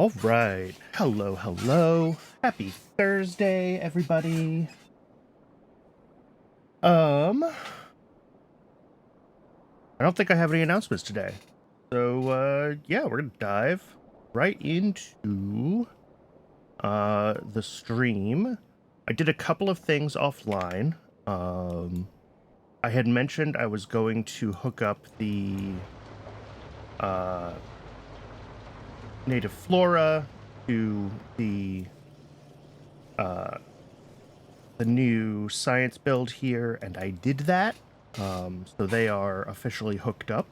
All right. Hello, hello. Happy Thursday, everybody. I don't think I have any announcements today. So, yeah, we're going to dive right into the stream. I did a couple of things offline. I had mentioned I was going to hook up the native flora to the new science build here, and I did that. So they are officially hooked up.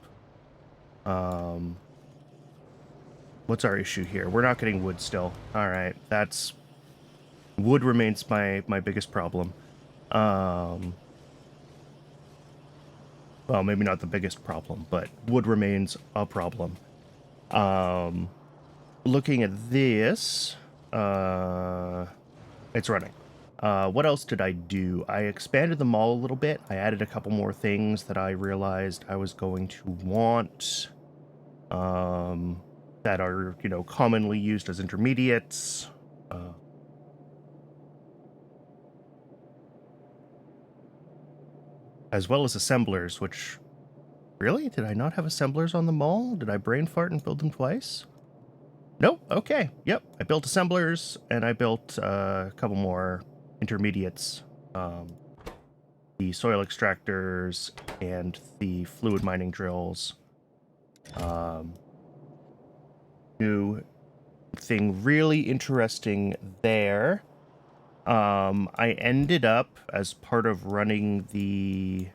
What's our issue here? We're not getting wood still. All right, that's wood remains my biggest problem. Well, maybe not the biggest problem, but wood remains a problem. Looking at this, it's running. What else did I do? I expanded the mall a little bit. I added a couple more things that I realized I was going to want that are, commonly used as intermediates. As well as assemblers, which... Really? Did I not have assemblers on the mall? Did I brain fart and build them twice? Nope. Okay. Yep. I built assemblers, and I built a couple more intermediates. The soil extractors and the fluid mining drills. New thing really interesting there. I ended up, as part of running the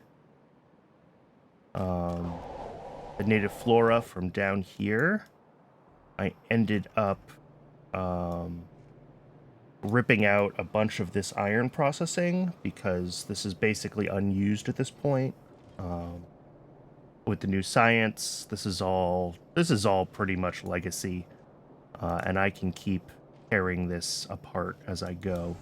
native flora from down here, I ended up ripping out a bunch of this iron processing because this is basically unused at this point. With the new science, this is all pretty much legacy, and I can keep tearing this apart as I go.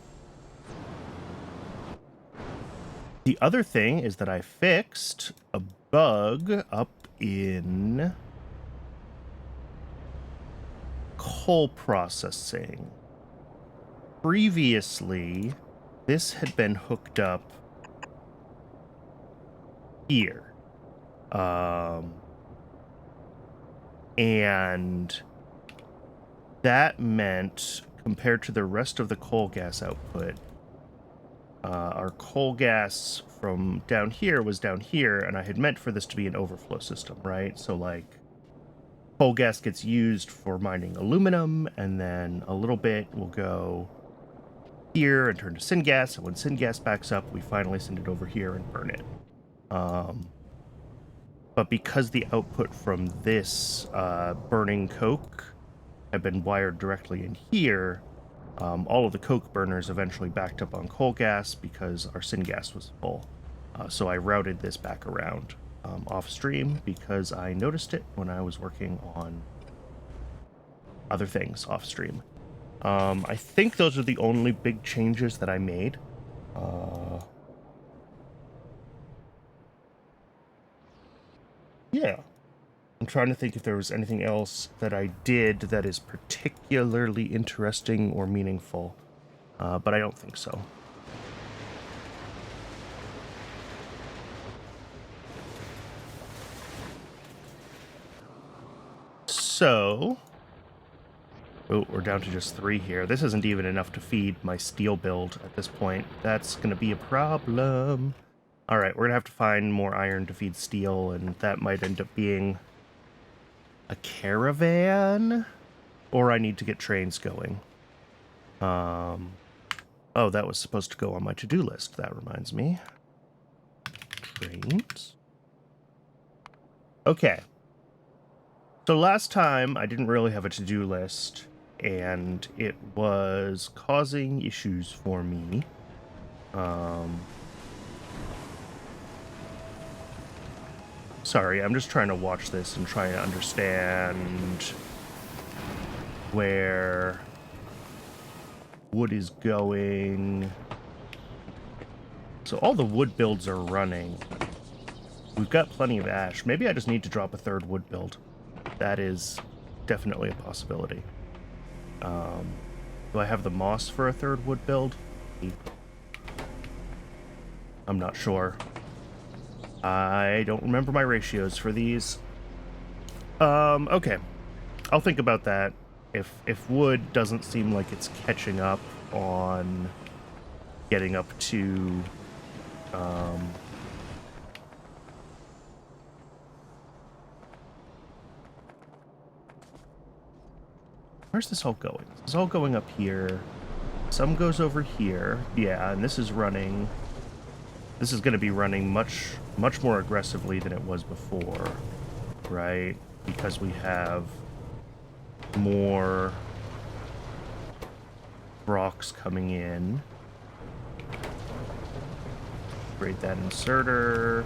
The other thing is that I fixed a bug up in coal processing. Previously, this had been hooked up here. And that meant, compared to the rest of the coal gas output, our coal gas from down here was down here, and I had meant for this to be an overflow system, right? So, like, coal gas gets used for mining aluminum, and then a little bit will go here and turn to syngas, and when syngas backs up, we finally send it over here and burn it. But because the output from this burning coke had been wired directly in here, all of the coke burners eventually backed up on coal gas because our syngas was full. So I routed this back around off stream because I noticed it when I was working on other things off stream. I think those are the only big changes that I made. Yeah. I'm trying to think if there was anything else that I did that is particularly interesting or meaningful, but I don't think so. So... Oh, we're down to just 3 here. This isn't even enough to feed my steel build at this point. That's going to be a problem. Alright, we're going to have to find more iron to feed steel, and that might end up being a caravan? Or I need to get trains going. Oh, that was supposed to go on my to-do list. That reminds me. Trains. Okay. So last time, I didn't really have a to-do list, and it was causing issues for me. Sorry, I'm just trying to watch this and trying to understand where wood is going. So all the wood builds are running. We've got plenty of ash. Maybe I just need to drop a 3rd wood build. That is definitely a possibility. Do I have the moss for a third wood build? I'm not sure. I don't remember my ratios for these. Okay. I'll think about that. If wood doesn't seem like it's catching up on getting up to where's this all going? This is all going up here. Some goes over here. Yeah, and this is running. This is going to be running much more aggressively than it was before, right? Because we have more rocks coming in. Create that inserter.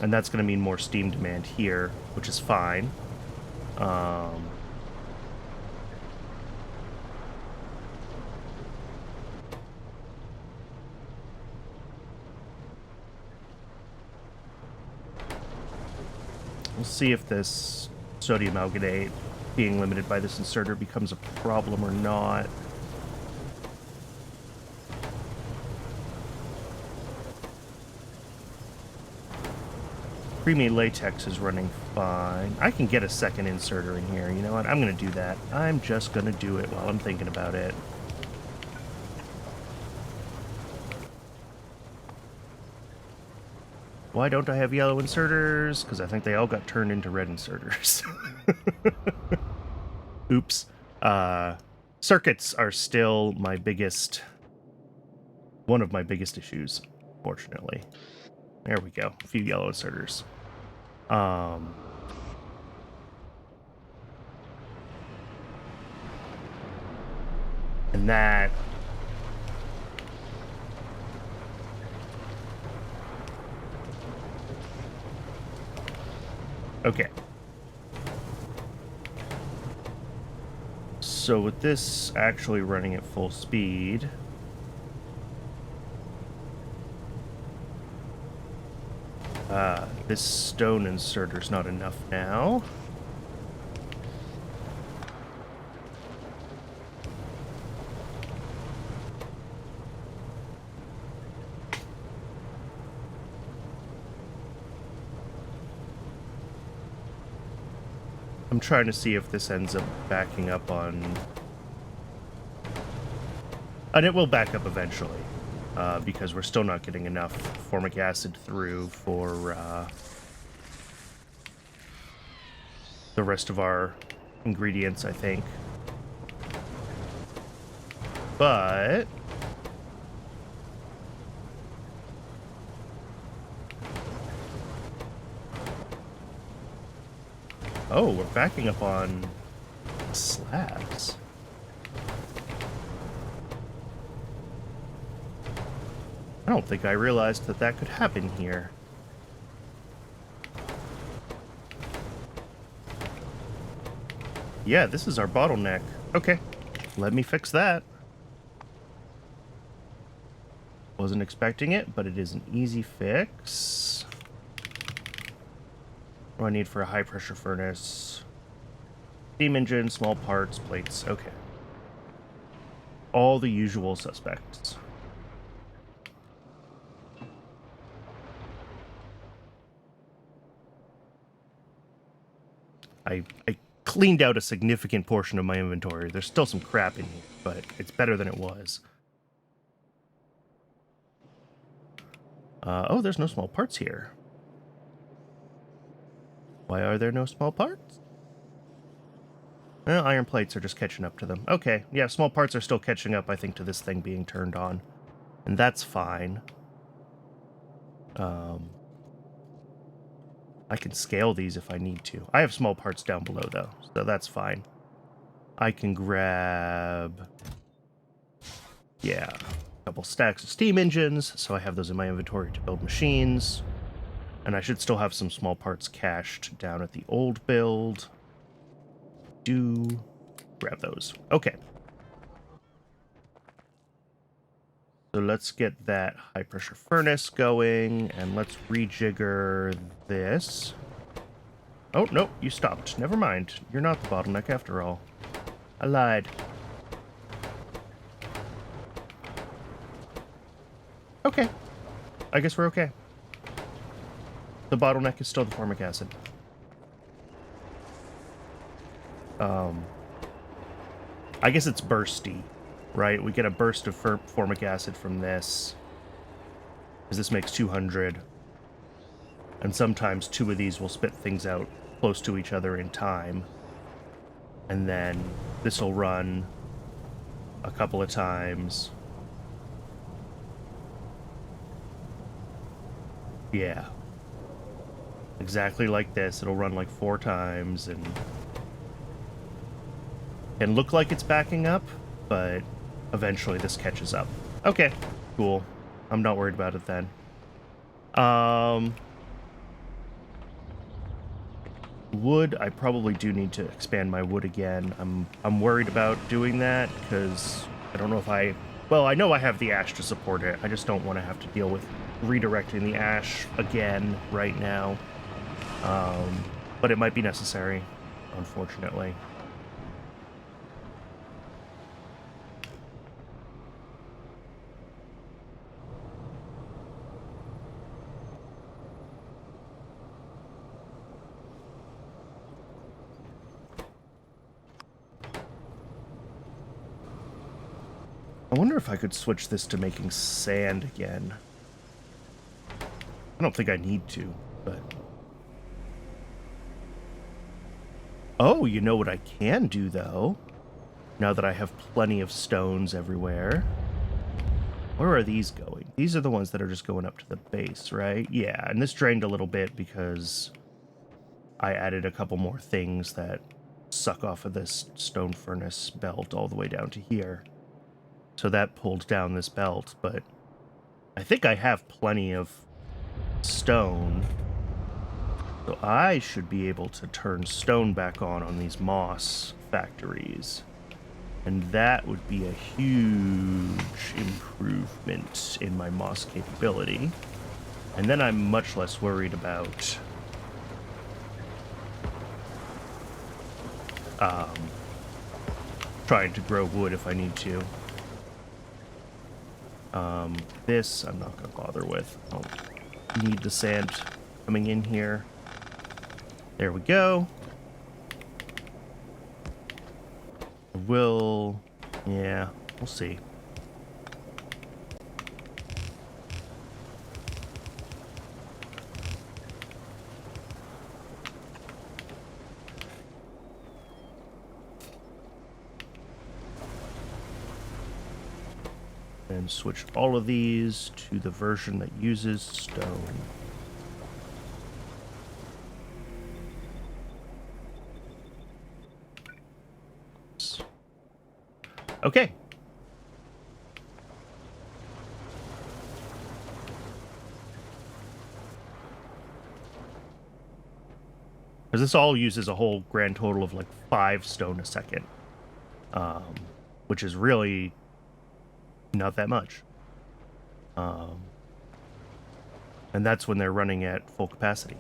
And that's going to mean more steam demand here, which is fine. We'll see if this sodium alginate being limited by this inserter becomes a problem or not. Creamy latex is running fine. I can get a second inserter in here. You know what? I'm going to do that. I'm just going to do it while I'm thinking about it. Why don't I have yellow inserters? Because I think they all got turned into red inserters. Oops. Circuits are still my biggest... one of my biggest issues, fortunately. There we go. A few yellow inserters. And that... Okay. So with this actually running at full speed... this stone inserter's not enough now. I'm trying to see if this ends up backing up on... And it will back up eventually, because we're still not getting enough formic acid through for the rest of our ingredients, I think. But... oh, we're backing up on slabs. I don't think I realized that that could happen here. Yeah, this is our bottleneck. Okay, let me fix that. Wasn't expecting it, but it is an easy fix. What do I need for a high-pressure furnace? Steam engine, small parts, plates. Okay. All the usual suspects. I cleaned out a significant portion of my inventory. There's still some crap in here, but it's better than it was. Oh, there's no small parts here. Why are there no small parts? Well, iron plates are just catching up to them. Okay, yeah, small parts are still catching up, I think, to this thing being turned on. And that's fine. I can scale these if I need to. I have small parts down below, though, so that's fine. I can grab... yeah, a couple stacks of steam engines, so I have those in my inventory to build machines. And I should still have some small parts cached down at the old build. Do grab those. Okay. So let's get that high pressure furnace going, and let's rejigger this. Oh, no, you stopped. Never mind. You're not the bottleneck after all. I lied. Okay. I guess we're okay. The bottleneck is still the formic acid. I guess it's bursty, right? We get a burst of formic acid from this, because this makes 200. And sometimes 2 of these will spit things out close to each other in time. And then this will run a couple of times. Yeah. Exactly like this. It'll run like 4 times and look like it's backing up, but eventually this catches up. Okay, cool. I'm not worried about it then. Wood, I probably do need to expand my wood again. I'm worried about doing that because I don't know if I know I have the ash to support it. I just don't want to have to deal with redirecting the ash again right now. But it might be necessary, unfortunately. I wonder if I could switch this to making sand again. I don't think I need to, but... Oh, you know what I can do, though? Now that I have plenty of stones everywhere. Where are these going? These are the ones that are just going up to the base, right? Yeah, and this drained a little bit because I added a couple more things that suck off of this stone furnace belt all the way down to here. So that pulled down this belt, but I think I have plenty of stone. So I should be able to turn stone back on these moss factories. And that would be a huge improvement in my moss capability. And then I'm much less worried about trying to grow wood if I need to. This I'm not going to bother with. I don't need the sand coming in here. There we go. Yeah, we'll see. And switch all of these to the version that uses stone. Okay. Because this all uses a whole grand total of like 5 stone a second. Which is really not that much. And that's when they're running at full capacity.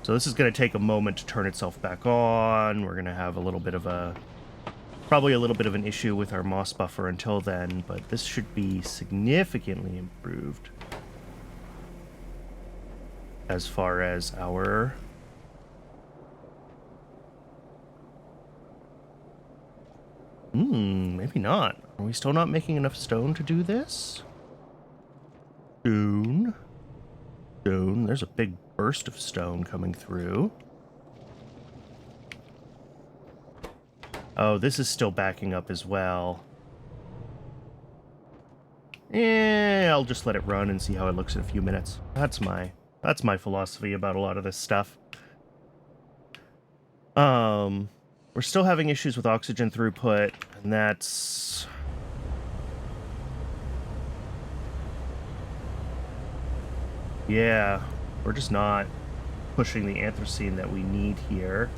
So this is going to take a moment to turn itself back on. We're going to have a little bit of probably a little bit of an issue with our moss buffer until then, but this should be significantly improved as far as our maybe not. Are we still not making enough stone to do this? Stone. There's a big burst of stone coming through. Oh, this is still backing up as well. I'll just let it run and see how it looks in a few minutes. That's my philosophy about a lot of this stuff. We're still having issues with oxygen throughput, and that's... Yeah, we're just not pushing the anthracene that we need here.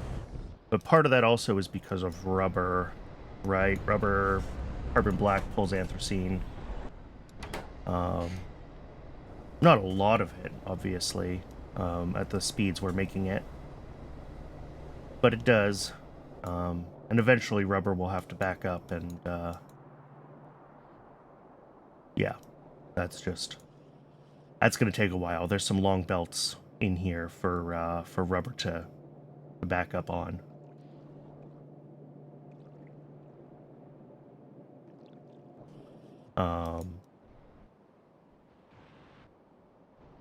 But part of that also is because of rubber, right? Rubber, carbon black pulls anthracene. Not a lot of it, obviously, at the speeds we're making it. But it does. And eventually rubber will have to back up, and yeah, that's going to take a while. There's some long belts in here for rubber to back up on.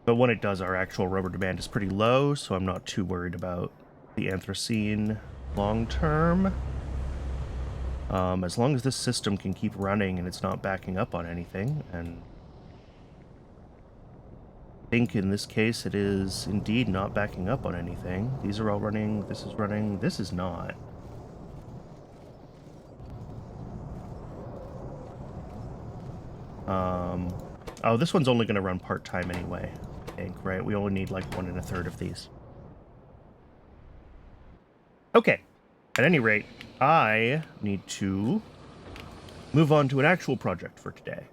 But when it does, our actual rubber demand is pretty low, so I'm not too worried about the anthracene long term. As long as this system can keep running and it's not backing up on anything, and I think in this case it is indeed not backing up on anything. These are all running, this is running, this is not. Oh, this one's only going to run part-time anyway, I think, right? We only need like 1 1/3 of these. Okay. At any rate, I need to move on to an actual project for today.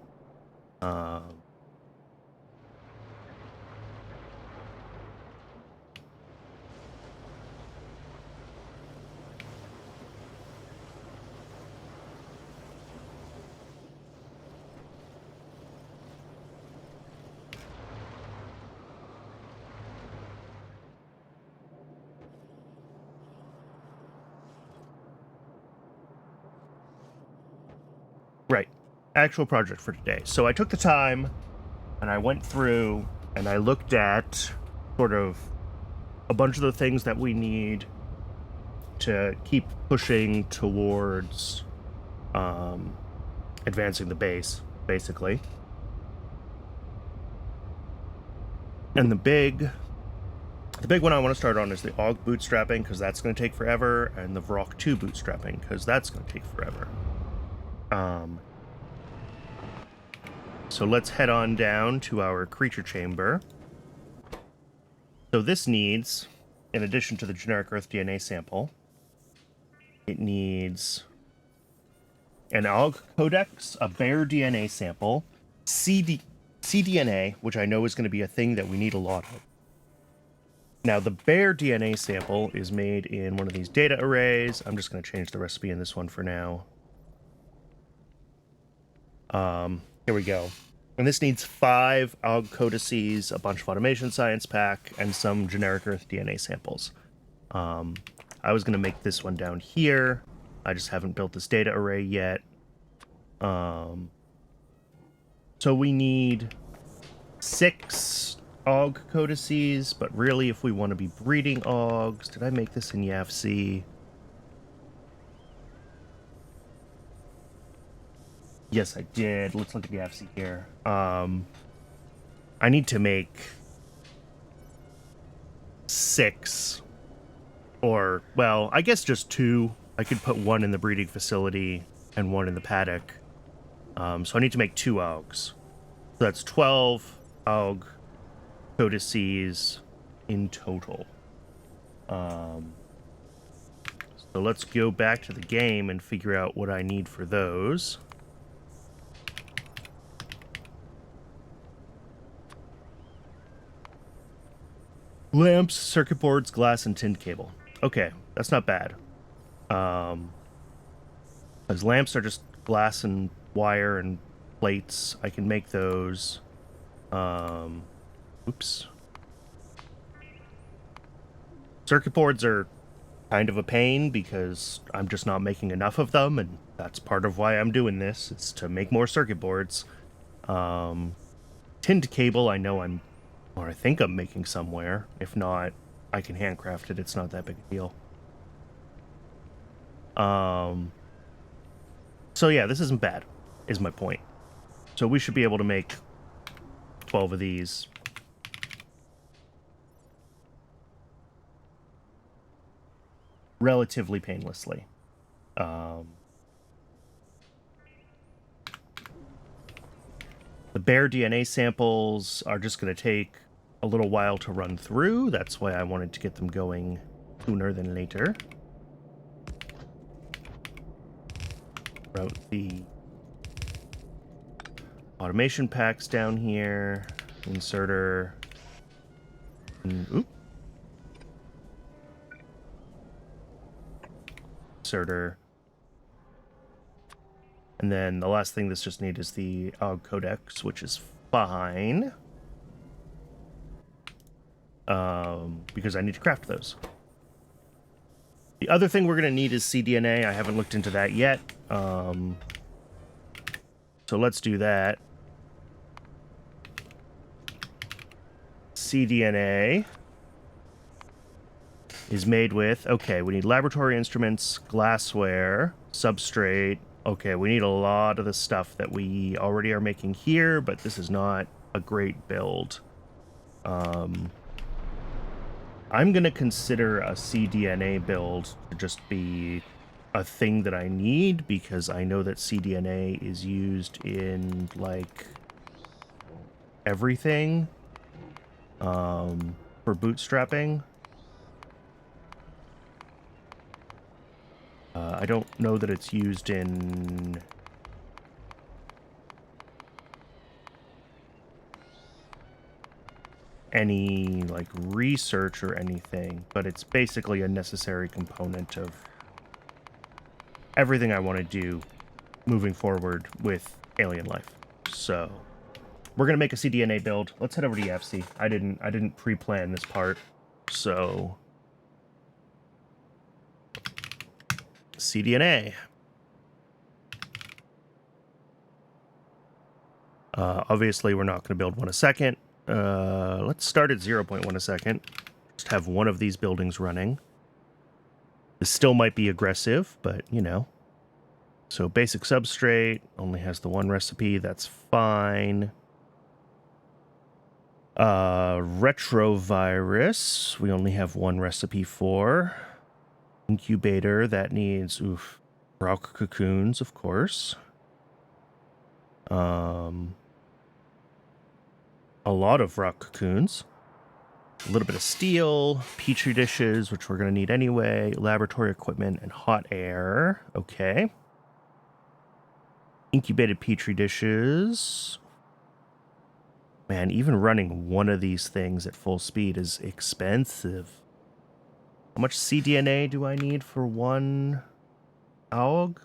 Right. Actual project for today. So I took the time and I went through and I looked at sort of a bunch of the things that we need to keep pushing towards advancing the base, basically. And the big one I want to start on is the AUG bootstrapping, because that's going to take forever, and the Vrock 2 bootstrapping, because that's going to take forever. So let's head on down to our creature chamber. So this needs, in addition to the generic Earth DNA sample, it needs an AUG codex, a bare DNA sample, cDNA, which I know is going to be a thing that we need a lot of. Now, the bare DNA sample is made in one of these data arrays. I'm just going to change the recipe in this one for now. Here we go. And this needs 5 AUG codices, a bunch of automation science pack, and some generic Earth DNA samples. I was going to make this one down here. I just haven't built this data array yet. So we need 6 AUG codices, but really if we want to be breeding AUGs, did I make this in YAFC? Yes, I did. Let's look at the FC here. I need to make 6, or, well, I guess just 2. I could put 1 in the breeding facility and 1 in the paddock. So I need to make 2 AUGs. So that's 12 AUG codices in total. So let's go back to the game and figure out what I need for those. Lamps, circuit boards, glass, and tinned cable. Okay, that's not bad. Because lamps are just glass and wire and plates. I can make those. Oops. Circuit boards are kind of a pain because I'm just not making enough of them, and that's part of why I'm doing this. It's to make more circuit boards. Tinned cable, I know I think I'm making somewhere. If not, I can handcraft it. It's not that big a deal. So yeah, this isn't bad, is my point. So we should be able to make 12 of these. Relatively painlessly. The bare DNA samples are just going to take a little while to run through. That's why I wanted to get them going sooner than later. route the automation packs down here. Inserter. Oop. Inserter. And then the last thing this just needs is the AUG codecs, which is fine. Because I need to craft those. The other thing we're going to need is cDNA. I haven't looked into that yet. So let's do that. cDNA is made with, okay, we need laboratory instruments, glassware, substrate. Okay, we need a lot of the stuff that we already are making here, but this is not a great build. I'm going to consider a cDNA build to just be a thing that I need, because I know that cDNA is used in, like, everything for bootstrapping. I don't know that it's used in any, like, research or anything, but it's basically a necessary component of everything I want to do moving forward with alien life. So we're gonna make a cDNA build. Let's head over to YAFC. I didn't pre-plan this part, so cDNA. Obviously, we're not going to build one a second. Let's start at 0.1 a second. Just have one of these buildings running. This still might be aggressive, but, you know. So basic substrate only has the one recipe. That's fine. Retrovirus, we only have one recipe for. Incubator, that needs, rock cocoons, of course. A lot of rock cocoons. A little bit of steel, petri dishes, which we're going to need anyway, laboratory equipment, and hot air. Okay. Incubated petri dishes. Man, even running one of these things at full speed is expensive. How much cDNA do I need for one AUG?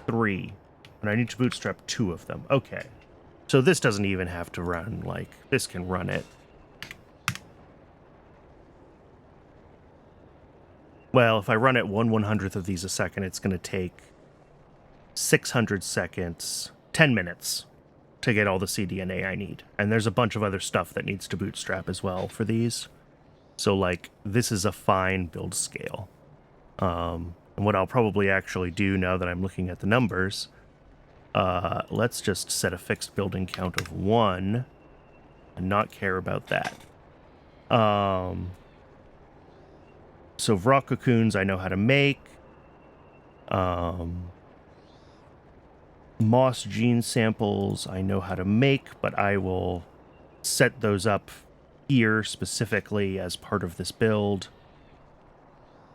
Three. And I need to bootstrap 2 of them. Okay. So this doesn't even have to run, like, this can run it. Well, if I run at 1/100th of these a second, it's going to take 600 seconds, 10 minutes to get all the cDNA I need. And there's a bunch of other stuff that needs to bootstrap as well for these. So, like, this is a fine build scale. And what I'll probably actually do now that I'm looking at the numbers, let's just set a fixed building count of 1 and not care about that. So rock cocoons I know how to make. Moss gene samples I know how to make, but I will set those up here specifically as part of this build.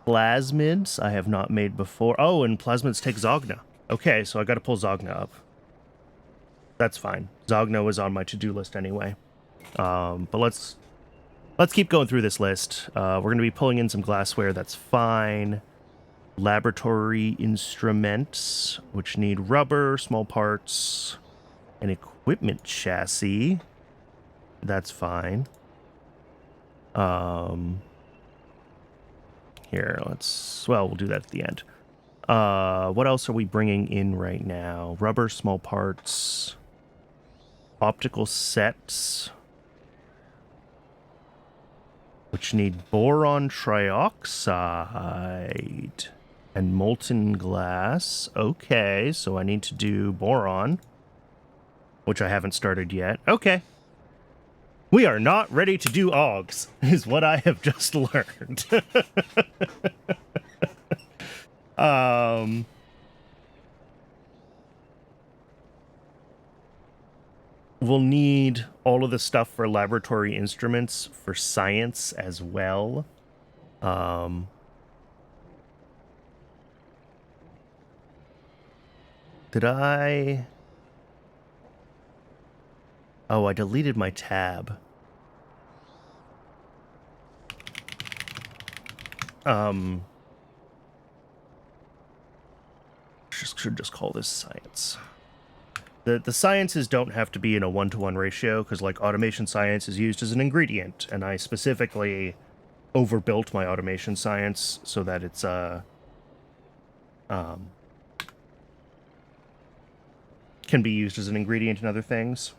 Plasmids I have not made before. Oh, and plasmids take Zogna. Okay, so I got to pull Zogna up. That's fine. Zogna was on my to-do list anyway. But let's keep going through this list. We're going to be pulling in some glassware. That's fine. Laboratory instruments, which need rubber, small parts, an equipment chassis. That's fine. Here, we'll do that at the end. What else are we bringing in right now? Rubber, small parts, optical sets, which need boron trioxide and molten glass. Okay, so I need to do boron, which I haven't started yet. Okay. We are not ready to do AUGs, is what I have just learned. We'll need all of the stuff for laboratory instruments for science as well. Did I... Oh, I deleted my tab. Should just call this science. The sciences don't have to be in a 1-to-1 ratio, because like automation science is used as an ingredient, and I specifically overbuilt my automation science so that it's can be used as an ingredient in other things.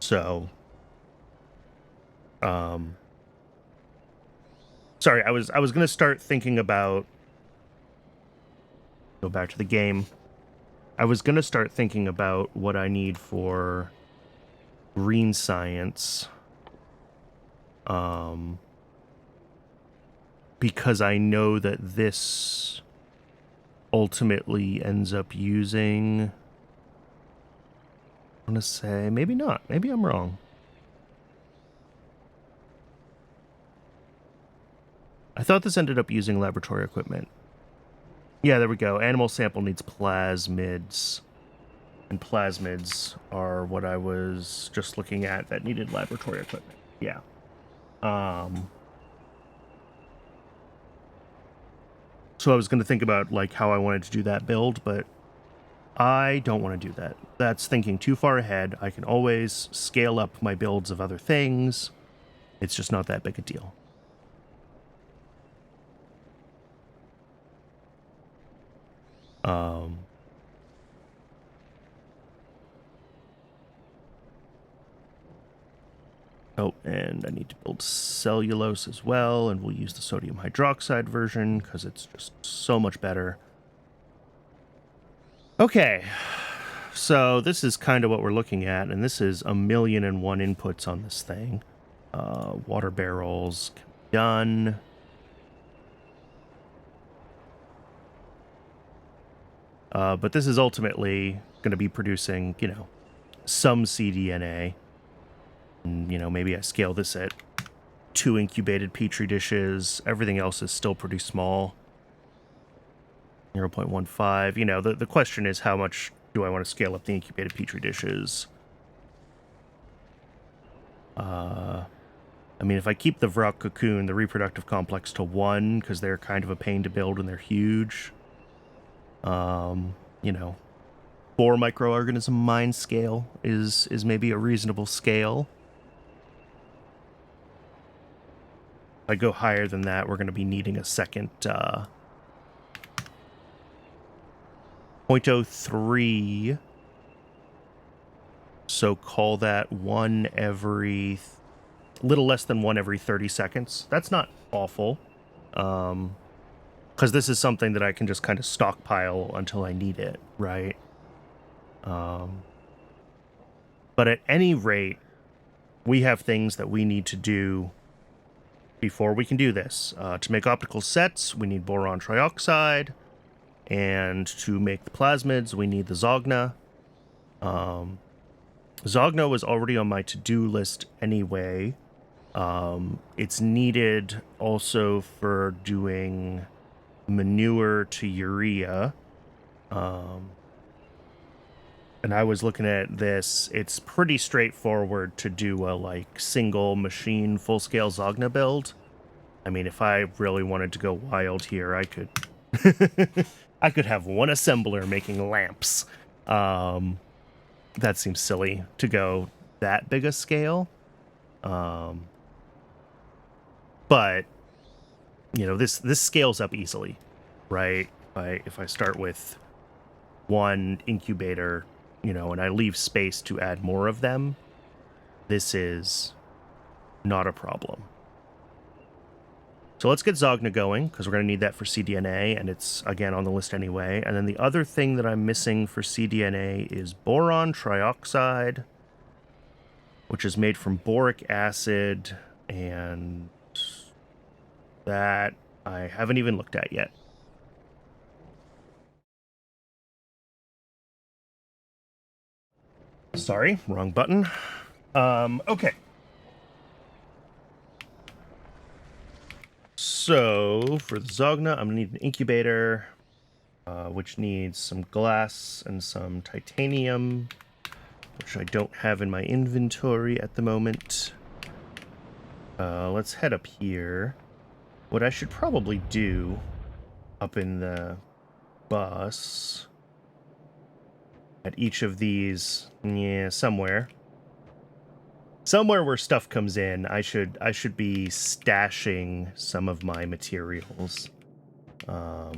So sorry, I was gonna start thinking about, go back to the game. I was gonna start thinking about what I need for green science. Because I know that this ultimately ends up using... I want to say, maybe not. Maybe I'm wrong. I thought this ended up using laboratory equipment. Yeah, there we go. Animal sample needs plasmids. And plasmids are what I was just looking at that needed laboratory equipment. Yeah. So I was going to think about like how I wanted to do that build, but I don't want to do that. That's thinking too far ahead. I can always scale up my builds of other things. It's just not that big a deal. Oh, and I need to build cellulose as well, and we'll use the sodium hydroxide version because it's just so much better. Okay, so this is kind of what we're looking at, and this is 1,000,001 inputs on this thing. Water barrels can be done. But this is ultimately going to be producing, you know, some cDNA. And, you know, maybe I scale this at 2 incubated petri dishes. Everything else is still pretty small. 0.15. You know, the question is how much do I want to scale up the incubated petri dishes? I mean, if I keep the Vrock cocoon, the reproductive complex, to 1, because they're kind of a pain to build and they're huge. You know, 4 microorganism mind scale is maybe a reasonable scale. If I go higher than that, we're going to be needing a second 0.03. So call that one every... little less than 1 every 30 seconds. That's not awful. Because this is something that I can just kind of stockpile until I need it, right? But at any rate, we have things that we need to do before we can do this. To make optical sets, we need boron trioxide, and to make the plasmids, we need the Zogna. Zogna was already on my to-do list anyway. It's needed also for doing manure to urea. And I was looking at this. It's pretty straightforward to do a like single machine full-scale Zogna build. I mean, if I really wanted to go wild here, I could I could have one assembler making lamps. That seems silly to go that big a scale. But you know, this scales up easily, right? If I start with 1 incubator, you know, and I leave space to add more of them, this is not a problem. So let's get Zogna going, because we're going to need that for cDNA, and it's, again, on the list anyway. And then the other thing that I'm missing for cDNA is boron trioxide, which is made from boric acid, and that I haven't even looked at yet. Sorry, wrong button. Okay. So for the Zogna, I'm gonna need an incubator, which needs some glass and some titanium, which I don't have in my inventory at the moment. Let's head up here. What I should probably do up in the bus at each of these, somewhere where stuff comes in, I should be stashing some of my materials. I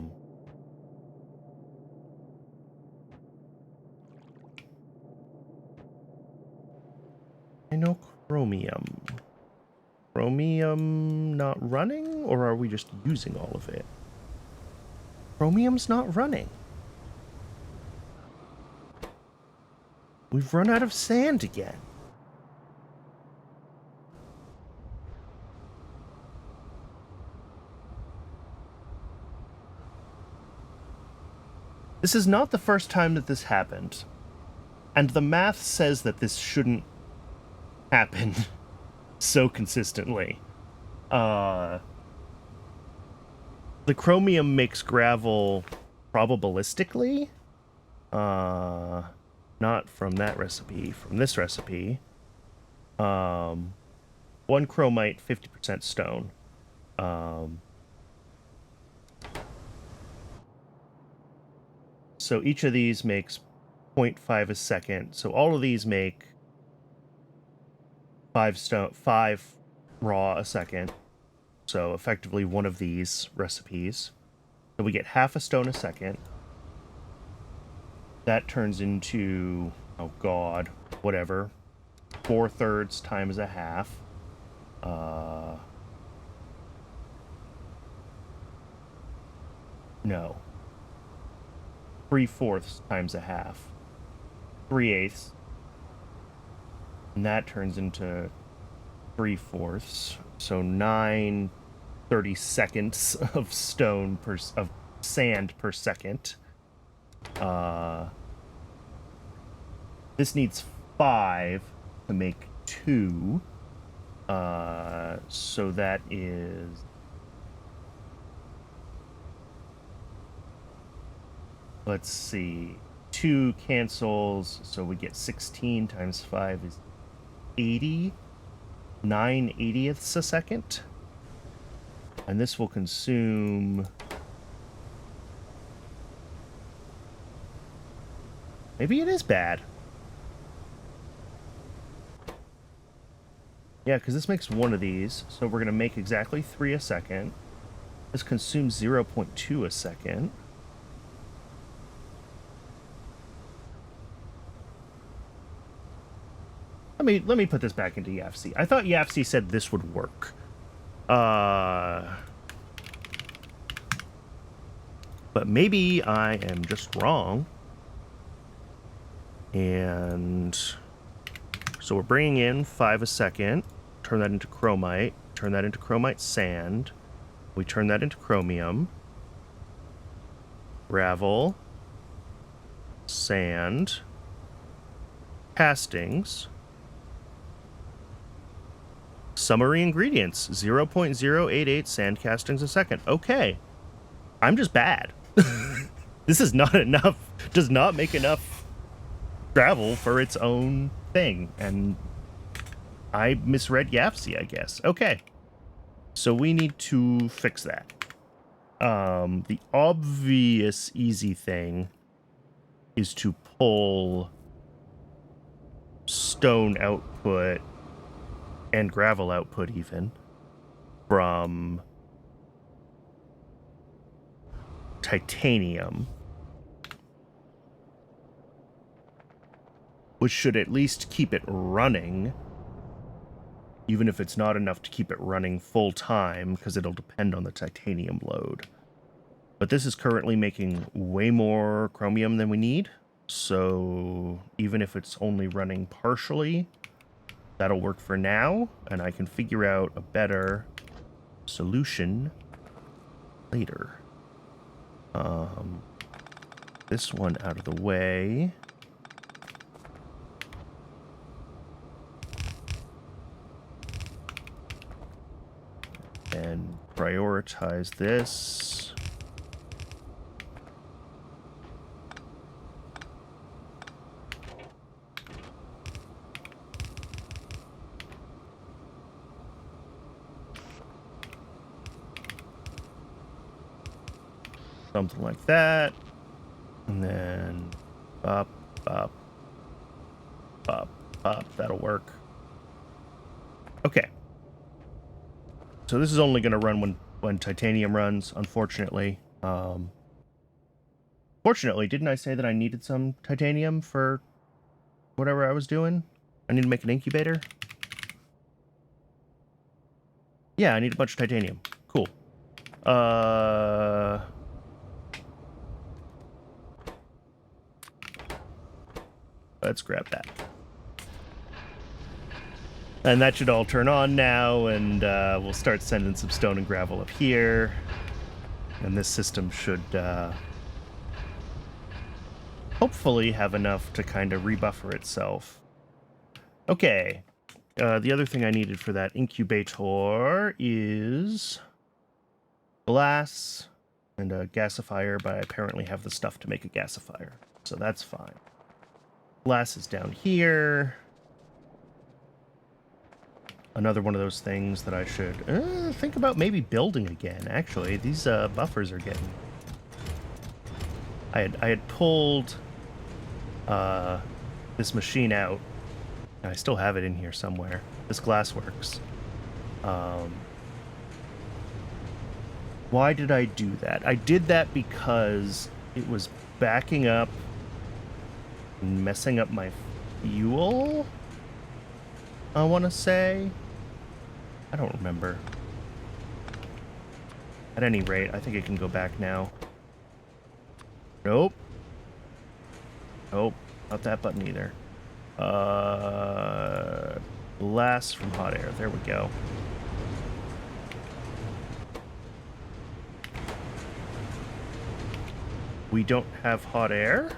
know chromium. Chromium not running, or are we just using all of it? Chromium's not running. We've run out of sand again. This is not the first time that this happened. And the math says that this shouldn't happen so consistently. The chromium makes gravel probabilistically. Not from that recipe, from this recipe. 1 chromite, 50% stone. So each of these makes 0.5 a second. So all of these make 5 raw a second. So effectively one of these recipes. So we get half a stone a second. That turns into, oh god, whatever, 4/3 times a half. No. 3/4 times a half. 3/8. And that turns into 3/4. So 9 30-seconds of of sand per second. This needs 5 to make 2. So that is... Let's see. 2 cancels, so we get 16 times 5 is 80. 9/80ths a second. And this will consume... Maybe it is bad. Yeah, because this makes 1 of these, so we're going to make exactly 3 a second. This consumes 0.2 a second. Let me put this back into YAFC. I thought YAFC said this would work. But maybe I am just wrong. And so we're bringing in 5 a second, turn that into chromite, turn that into chromite sand, we turn that into chromium, gravel, sand, castings, summary ingredients, 0.088 sand castings a second. Okay, I'm just bad. This is not enough, does not make enough gravel for its own thing, and I misread YAFC, I guess. Okay, so we need to fix that. The obvious easy thing is to pull stone output and gravel output even from titanium, which should at least keep it running, even if it's not enough to keep it running full time, because it'll depend on the titanium load. But this is currently making way more chromium than we need, so even if it's only running partially, that'll work for now, and I can figure out a better solution later. This one out of the way. And prioritize this. Something like that. And then up, up, up, up. That'll work. Okay. So this is only going to run when titanium runs, unfortunately. Fortunately, didn't I say that I needed some titanium for whatever I was doing? I need to make an incubator? Yeah, I need a bunch of titanium. Cool. Let's grab that. And that should all turn on now, and we'll start sending some stone and gravel up here. And this system should hopefully have enough to kind of rebuffer itself. Okay. The other thing I needed for that incubator is glass and a gasifier, but I apparently have the stuff to make a gasifier, so that's fine. Glass is down here. Another one of those things that I should think about maybe building again, actually. These buffers are getting... I had pulled this machine out. I still have it in here somewhere. This glassworks. Why did I do that? I did that because it was backing up and messing up my fuel, I want to say. I don't remember. At any rate, I think it can go back now. Nope. Nope. Not that button either. Blast from hot air. There we go. We don't have hot air?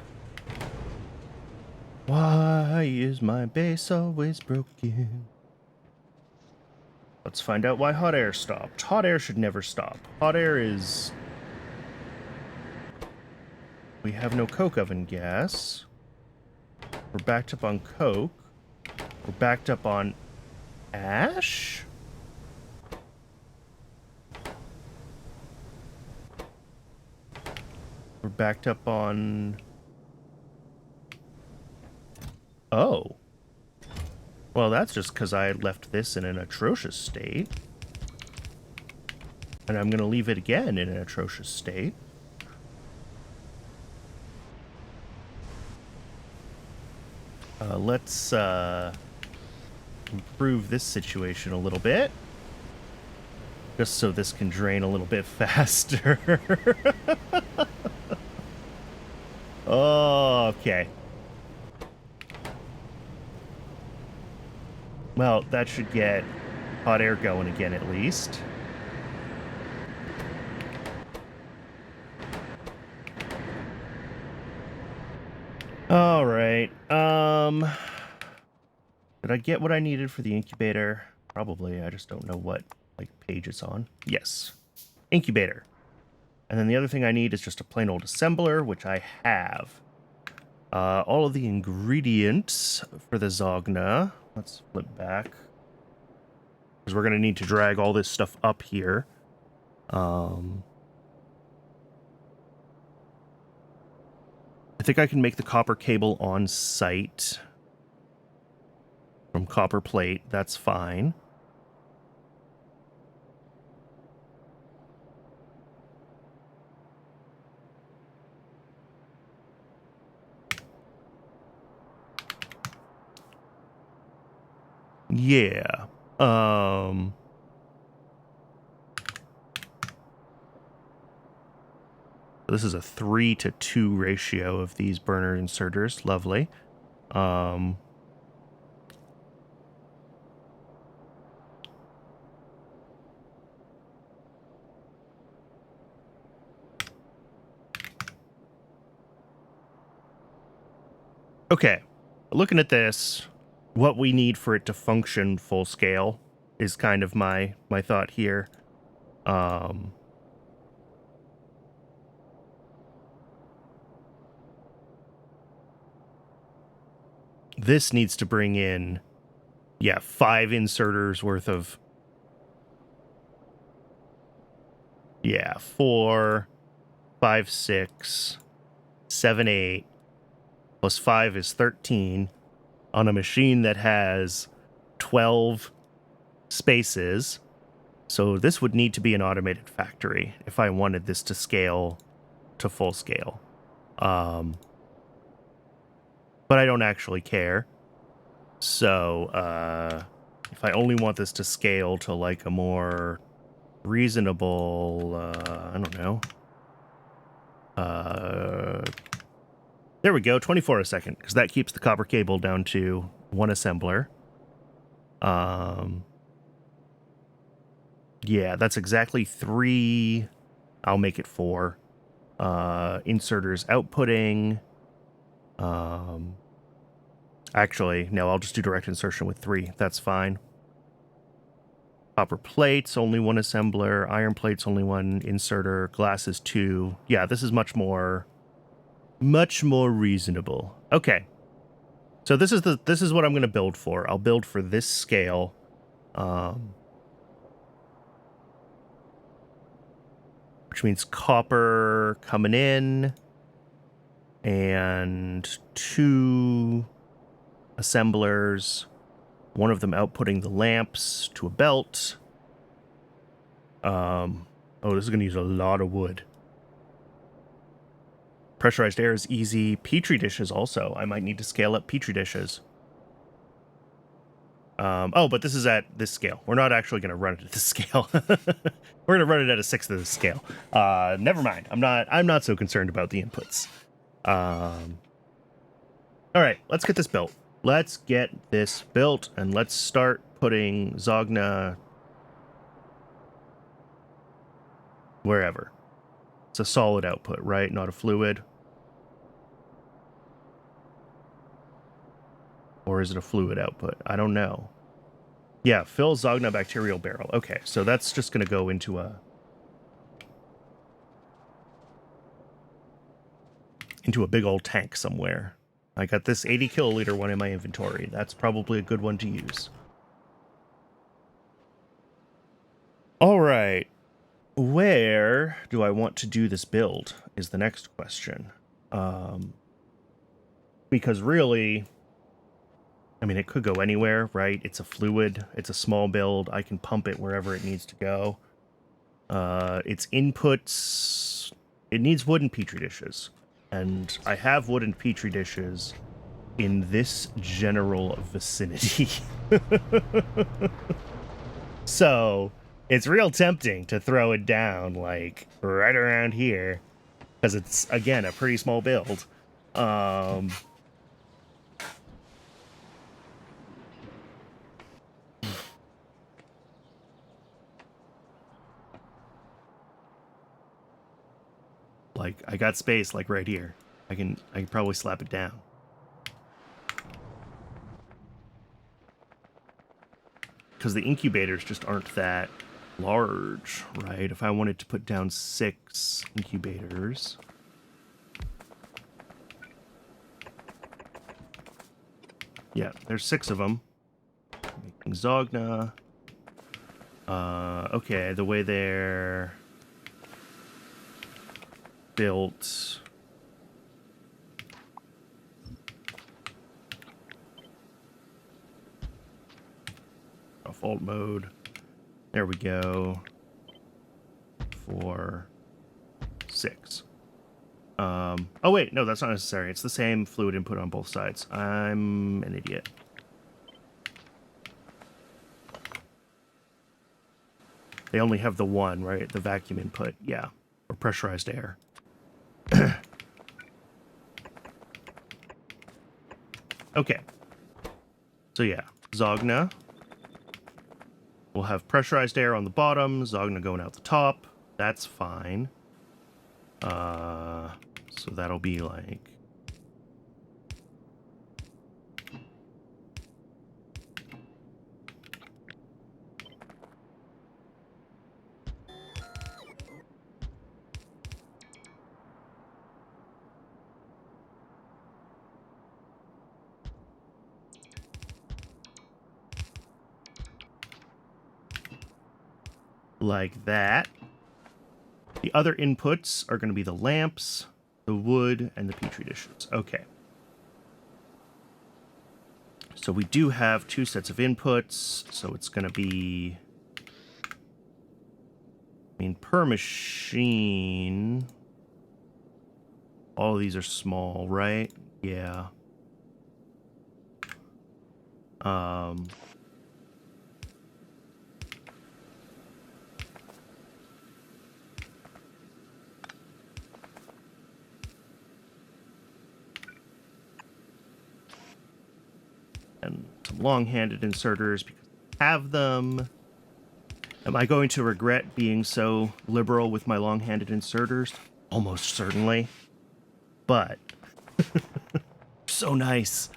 Why is my base always broken? Let's find out why hot air stopped. Hot air should never stop. Hot air is... We have no coke oven gas. We're backed up on coke. We're backed up on ash? We're backed up on... Oh. Well, that's just because I left this in an atrocious state. And I'm going to leave it again in an atrocious state. Let's improve this situation a little bit. Just so this can drain a little bit faster. Okay. Well, that should get hot air going again at least. All right. Did I get what I needed for the incubator? Probably. I just don't know what page it's on. Yes. Incubator. And then the other thing I need is just a plain old assembler, which I have. All of the ingredients for the Zogna. Let's flip back. Because we're going to need to drag all this stuff up here. I think I can make the copper cable on site. From copper plate. That's fine. Yeah. This is a 3-to-2 ratio of these burner inserters. Lovely. Okay. Looking at this, what we need for it to function full scale is kind of my thought here. This needs to bring in, 5 inserters worth of... 4, 5, 6, 7, 8, plus 5 is 13 on a machine that has 12 spaces. So this would need to be an automated factory if I wanted this to scale to full scale. But I don't actually care. So if I only want this to scale to like a more reasonable, I don't know. There we go, 24 a second, because that keeps the copper cable down to 1 assembler. Yeah, that's exactly 3. I'll make it 4. Inserters outputting. Actually, no, I'll just do direct insertion with 3. That's fine. Copper plates, only 1 assembler. Iron plates, only 1 inserter. Glass is 2. Yeah, this is much more reasonable. Okay. So this is what I'm going to build for. I'll build for this scale. Which means copper coming in and 2 assemblers, one of them outputting the lamps to a belt. Oh, this is going to use a lot of wood. Pressurized air is easy. Petri dishes also. I might need to scale up Petri dishes. Oh, but this is at this scale. We're not actually going to run it at this scale. We're going to run it at a 1/6 of the scale. Never mind. I'm not so concerned about the inputs. All right, let's get this built. And let's start putting Zogna wherever. It's a solid output, right? Not a fluid. Or is it a fluid output? I don't know. Yeah, fill Zogna bacterial barrel. Okay, so that's just going to go into a big old tank somewhere. I got this 80 kiloliter one in my inventory. That's probably a good one to use. All right. Where do I want to do this build is the next question. Because really, I mean, it could go anywhere, right? It's a fluid. It's a small build. I can pump it wherever it needs to go. Its inputs... It needs wooden Petri dishes. And I have wooden Petri dishes in this general vicinity. So, it's real tempting to throw it down, like, right around here. Because it's, again, a pretty small build. Like, I got space, like, right here. I can probably slap it down. Because the incubators just aren't that large, right? If I wanted to put down 6 incubators... Yeah, there's 6 of them. Making Zogna. Okay, the way they're built... Default mode. There we go. 4, 6. Oh wait, no, that's not necessary. It's the same fluid input on both sides. I'm an idiot. They only have the one, right? The vacuum input, yeah. Or pressurized air. Okay. So yeah, Zogna. We'll have pressurized air on the bottom, Zogna going out the top. That's fine. So that'll be like... like that. The other inputs are going to be the lamps, the wood, and the petri dishes. Okay. So we do have 2 sets of inputs, so it's going to be... I mean, per machine... All of these are small, right? Yeah. And some long-handed inserters because I have them. Am I going to regret being so liberal with my long-handed inserters? Almost certainly. But so nice.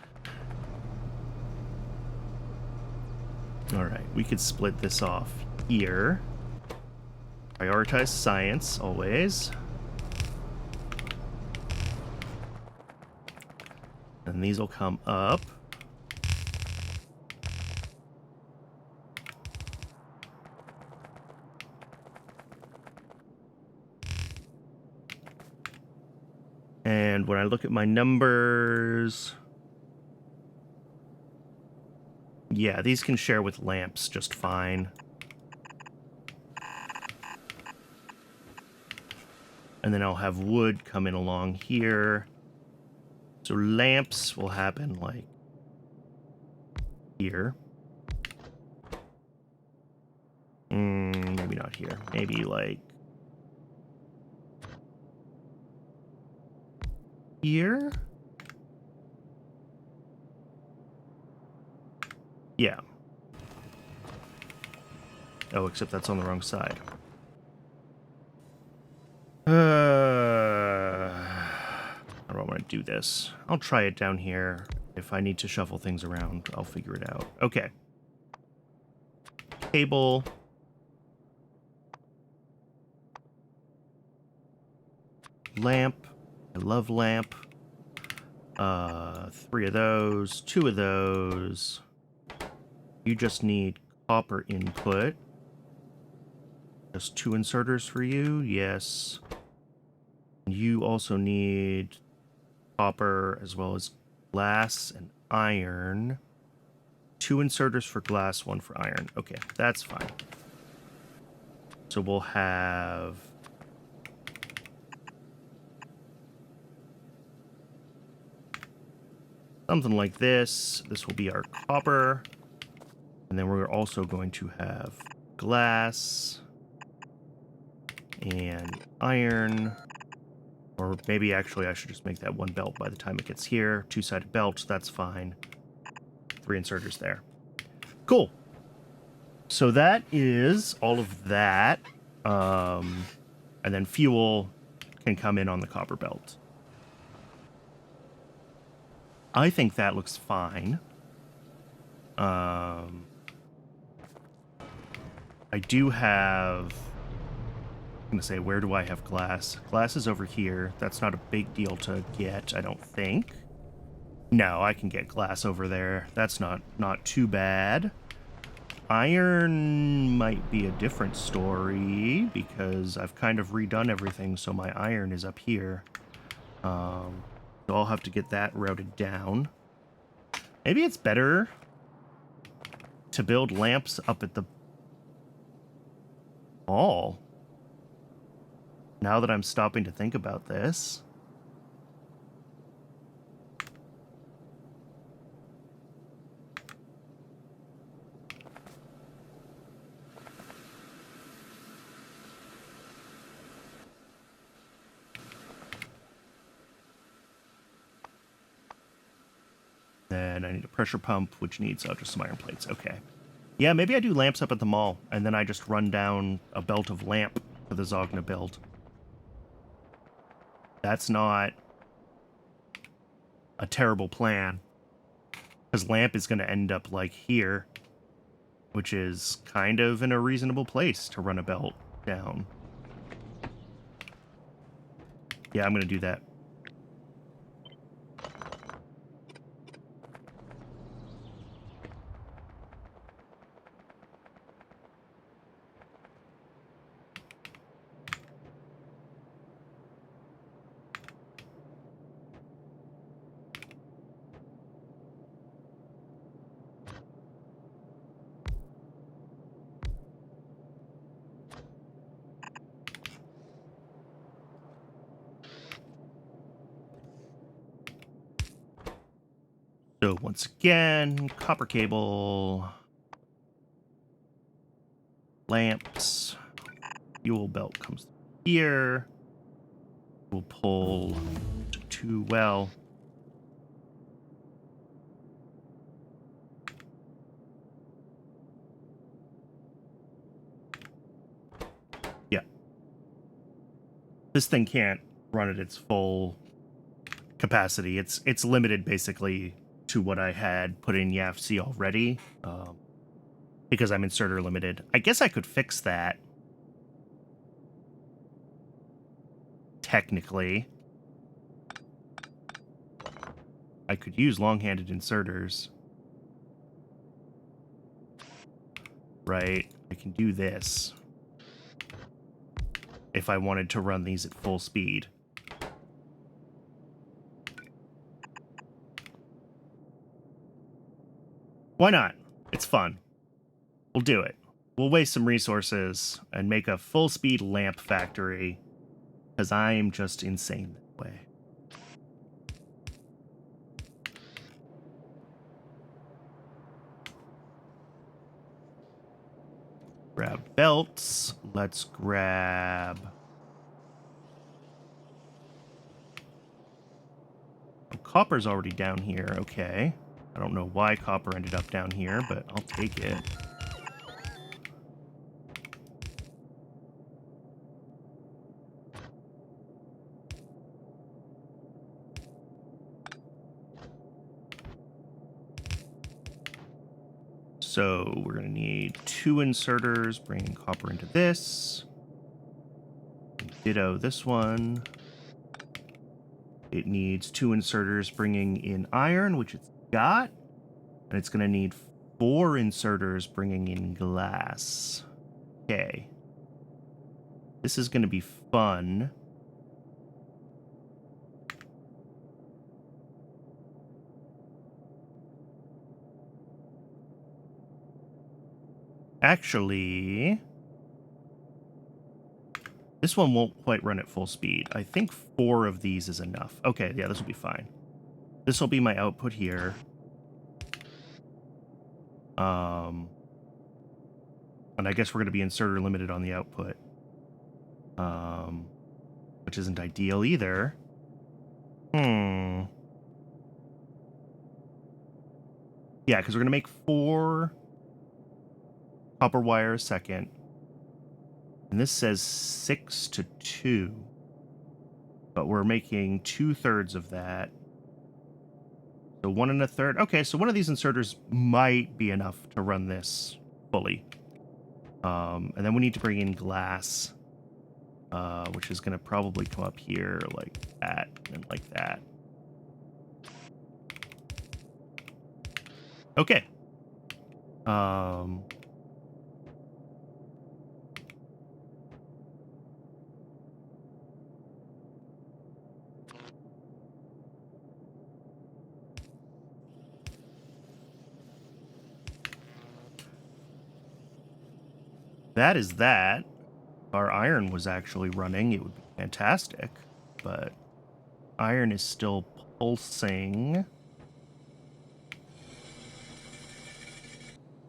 All right, we could split this off here. Prioritize science, always. And these will come up. And when I look at my numbers... Yeah, these can share with lamps just fine. And then I'll have wood come in along here. So lamps will happen like here. Maybe not here. Maybe like here? Yeah. Oh, except that's on the wrong side. How do I want to do this? I'll try it down here. If I need to shuffle things around, I'll figure it out. Okay. Table. Lamp. I love lamp. 3 of those. 2 of those. You just need copper input. Just 2 inserters for you. Yes. You also need copper as well as glass and iron. 2 inserters for glass, 1 for iron. Okay, that's fine. So we'll have... something like this. This will be our copper. And then we're also going to have glass and iron. Or maybe actually I should just make that 1 belt by the time it gets here. 2-sided belt, that's fine. 3 inserters there. Cool. So that is all of that. And then fuel can come in on the copper belt. I think that looks fine. I do have... I'm going to say, where do I have glass? Glass is over here. That's not a big deal to get, I don't think. No, I can get glass over there. That's not too bad. Iron might be a different story, because I've kind of redone everything, so my iron is up here. So I'll have to get that routed down. Maybe it's better to build lamps up at the mall. Now that I'm stopping to think about this. Then I need a pressure pump, which needs just some iron plates. Okay. Yeah, maybe I do lamps up at the mall, and then I just run down a belt of lamp for the Zogna build. That's not a terrible plan, because lamp is going to end up like here, which is kind of in a reasonable place to run a belt down. Yeah, I'm going to do that. So once again, copper cable, lamps, fuel belt comes here. We'll pull to well. Yeah. This thing can't run at its full capacity. It's limited basically to what I had put in YAFC already, because I'm inserter limited. I guess I could fix that. Technically. I could use long-handed inserters. Right? I can do this. If I wanted to run these at full speed. Why not? It's fun. We'll do it. We'll waste some resources and make a full-speed lamp factory, because I am just insane that way. Grab belts. Let's grab... Oh, copper's already down here. Okay. I don't know why copper ended up down here, but I'll take it. So we're going to need 2 inserters, bringing copper into this. Ditto this one. It needs 2 inserters bringing in iron, which it's got. And it's going to need 4 inserters bringing in glass. Okay. This is going to be fun. Actually, this one won't quite run at full speed. I think 4 of these is enough. Okay, yeah, this will be fine. This will be my output here. And I guess we're going to be inserter limited on the output. Which isn't ideal either. Yeah, because we're going to make 4 copper wire a second. And this says 6 to 2. But we're making 2/3 of that. So 1 1/3. Okay, so one of these inserters might be enough to run this fully. And then we need to bring in glass, which is going to probably come up here like that and like that. Okay. That is that. If our iron was actually running, it would be fantastic. But iron is still pulsing.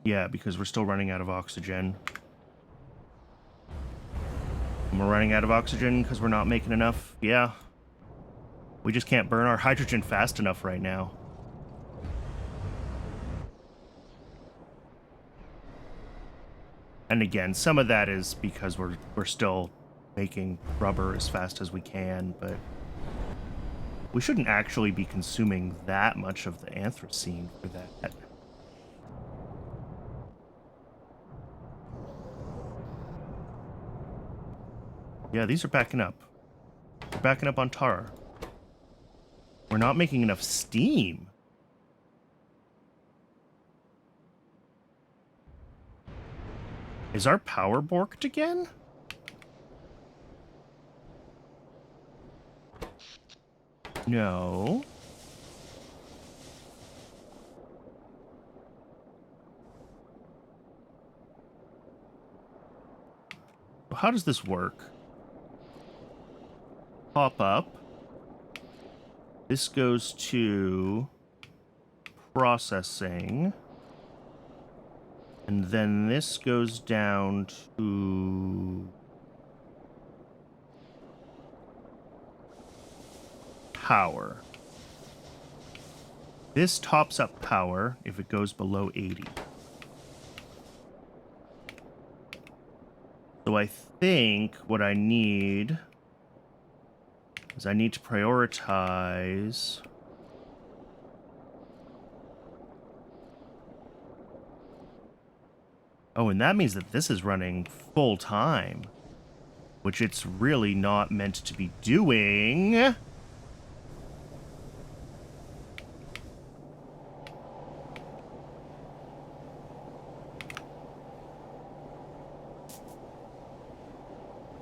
Yeah, because we're still running out of oxygen. And we're running out of oxygen because we're not making enough. Yeah. We just can't burn our hydrogen fast enough right now. And again, some of that is because we're still making rubber as fast as we can, but we shouldn't actually be consuming that much of the anthracene for that. Yeah, these are backing up. We're backing up on tar. We're not making enough steam. Is our power borked again? No. How does this work? Pop up. This goes to processing. And then this goes down to power. This tops up power if it goes below 80. So I think what I need is I need to prioritize oh, and that means that this is running full time, which it's really not meant to be doing.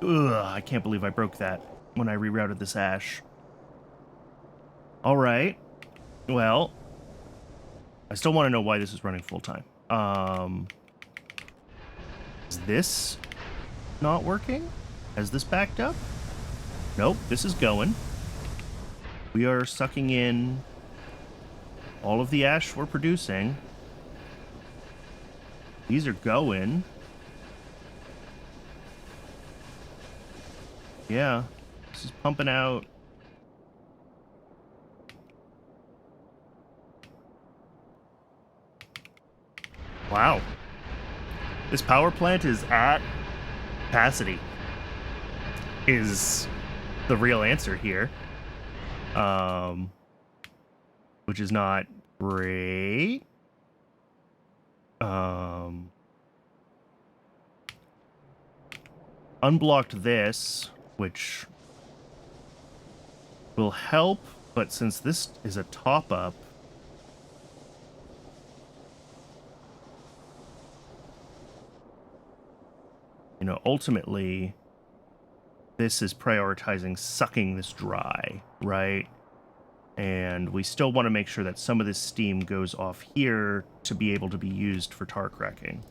Ugh, I can't believe I broke that when I rerouted this ash. Alright. Well, I still want to know why this is running full time. Is this not working? Has this backed up? Nope, this is going. We are sucking in all of the ash we're producing. These are going. Yeah, this is pumping out. Wow. This power plant is at capacity. Is the real answer here. Which is not great. Unblocked this, which will help, but since this is a top-up, you know, ultimately, this is prioritizing sucking this dry, right? And we still want to make sure that some of this steam goes off here to be able to be used for tar cracking.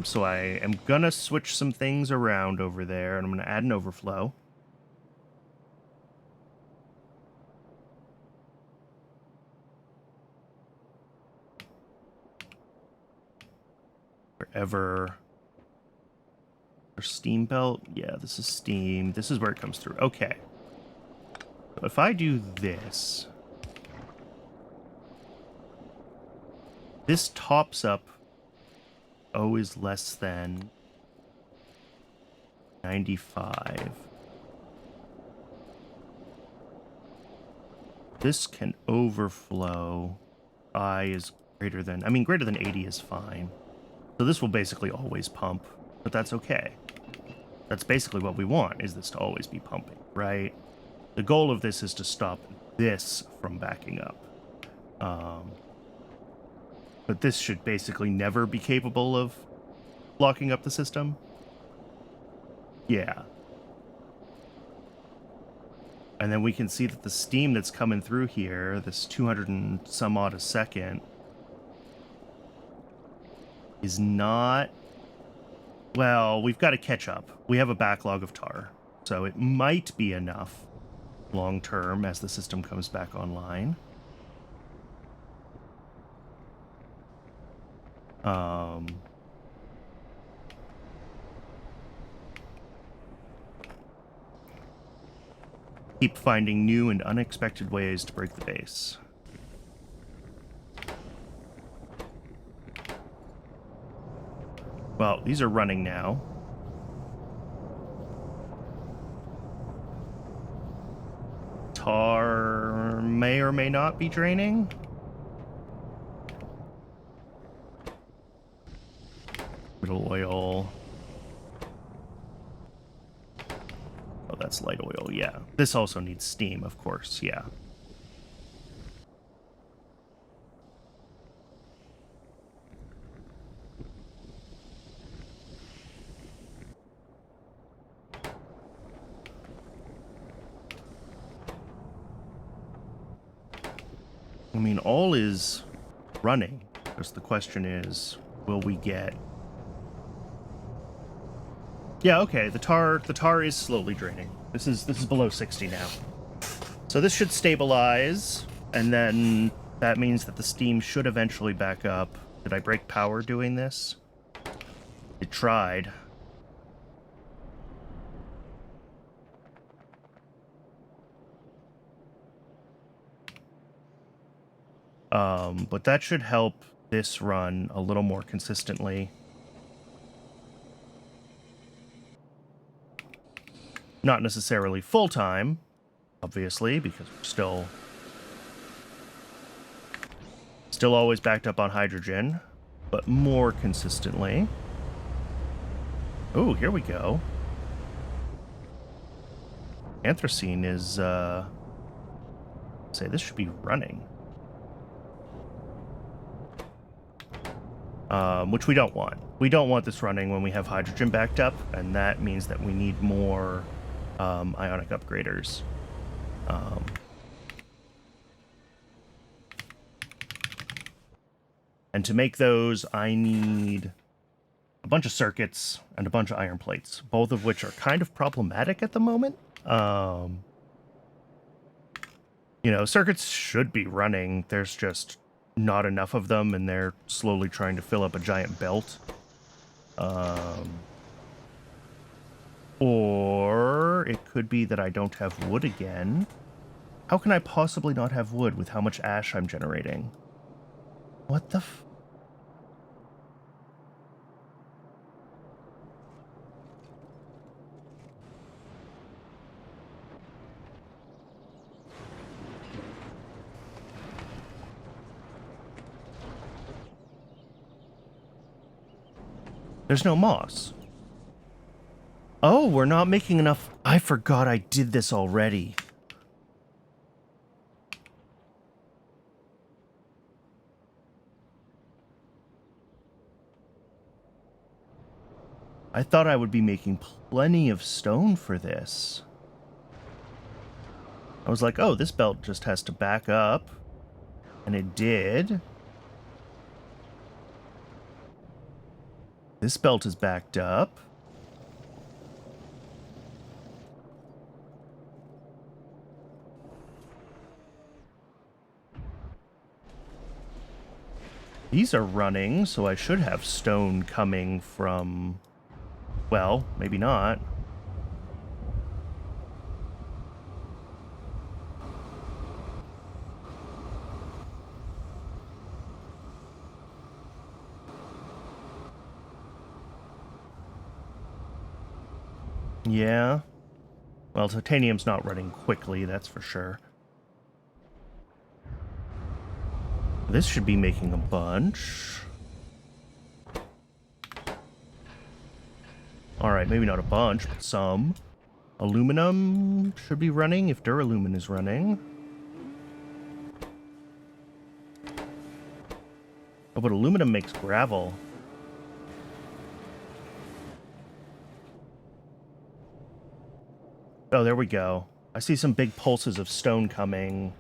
So I am gonna switch some things around over there, and I'm gonna add an overflow. Wherever our steam belt, yeah, this is steam. This is where it comes through. Okay. So if I do this, this tops up O is less than 95. This can overflow. I is greater than, I mean, greater than 80 is fine. So this will basically always pump, but that's okay. That's basically what we want, is this to always be pumping, right? The goal of this is to stop this from backing up. But this should basically never be capable of locking up the system. Yeah. And then we can see that the steam that's coming through here, this 200 and some odd a second, is not... Well, we've got to catch up. We have a backlog of tar, so it might be enough long term as the system comes back online. Keep finding new and unexpected ways to break the base. Well, these are running now. Tar may or may not be draining. Middle oil. Oh, that's light oil, yeah. This also needs steam, of course, yeah. I mean, all is running. Just the question is, will we get... Yeah, okay, the tar is slowly draining. This is below 60 now. So this should stabilize. And then that means that the steam should eventually back up. Did I break power doing this? It tried. But that should help this run a little more consistently. Not necessarily full-time, obviously, because we're still always backed up on hydrogen, but more consistently. Oh, here we go. Anthracene is, say this should be running. Which we don't want. We don't want this running when we have hydrogen backed up, and that means that we need more ionic upgraders. And to make those, I need a bunch of circuits and a bunch of iron plates, both of which are kind of problematic at the moment. You know, circuits should be running. There's just not enough of them, and they're slowly trying to fill up a giant belt. Or it could be that I don't have wood again. How can I possibly not have wood with how much ash I'm generating? What the f... There's no moss. Oh, we're not making enough... I forgot I did this already. I thought I would be making plenty of stone for this. I was like, oh, this belt just has to back up. And it did. This belt is backed up. These are running, so I should have stone coming from... Well, maybe not. Yeah. Well, titanium's not running quickly, that's for sure. This should be making a bunch. Alright, maybe not a bunch, but some. Aluminum should be running if duralumin is running. Oh, but aluminum makes gravel. Oh, there we go. I see some big pulses of stone coming.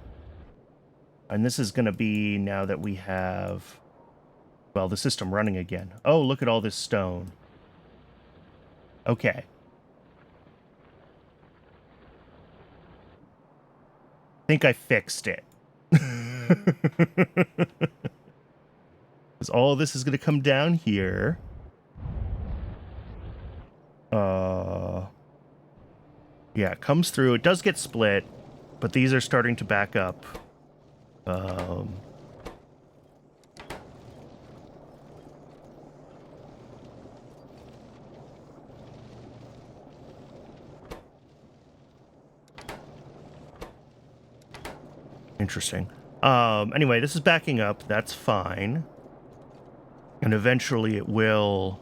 And this is going to be now that we have, well, the system running again. Oh, look at all this stone. Okay. I think I fixed it. Because all this is going to come down here. Yeah, it comes through. It does get split, but these are starting to back up. Interesting. Anyway, this is backing up. That's fine. And eventually it will...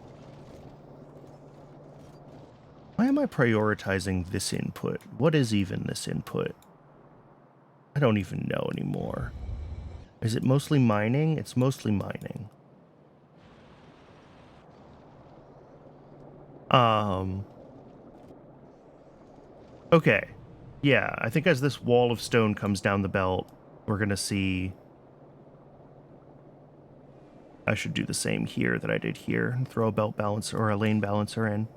Why am I prioritizing this input? What is even this input? I don't even know anymore. Is it mostly mining? It's mostly mining. Okay. Yeah, I think as this wall of stone comes down the belt, we're gonna see... I should do the same here that I did here and throw a belt balancer or a lane balancer in.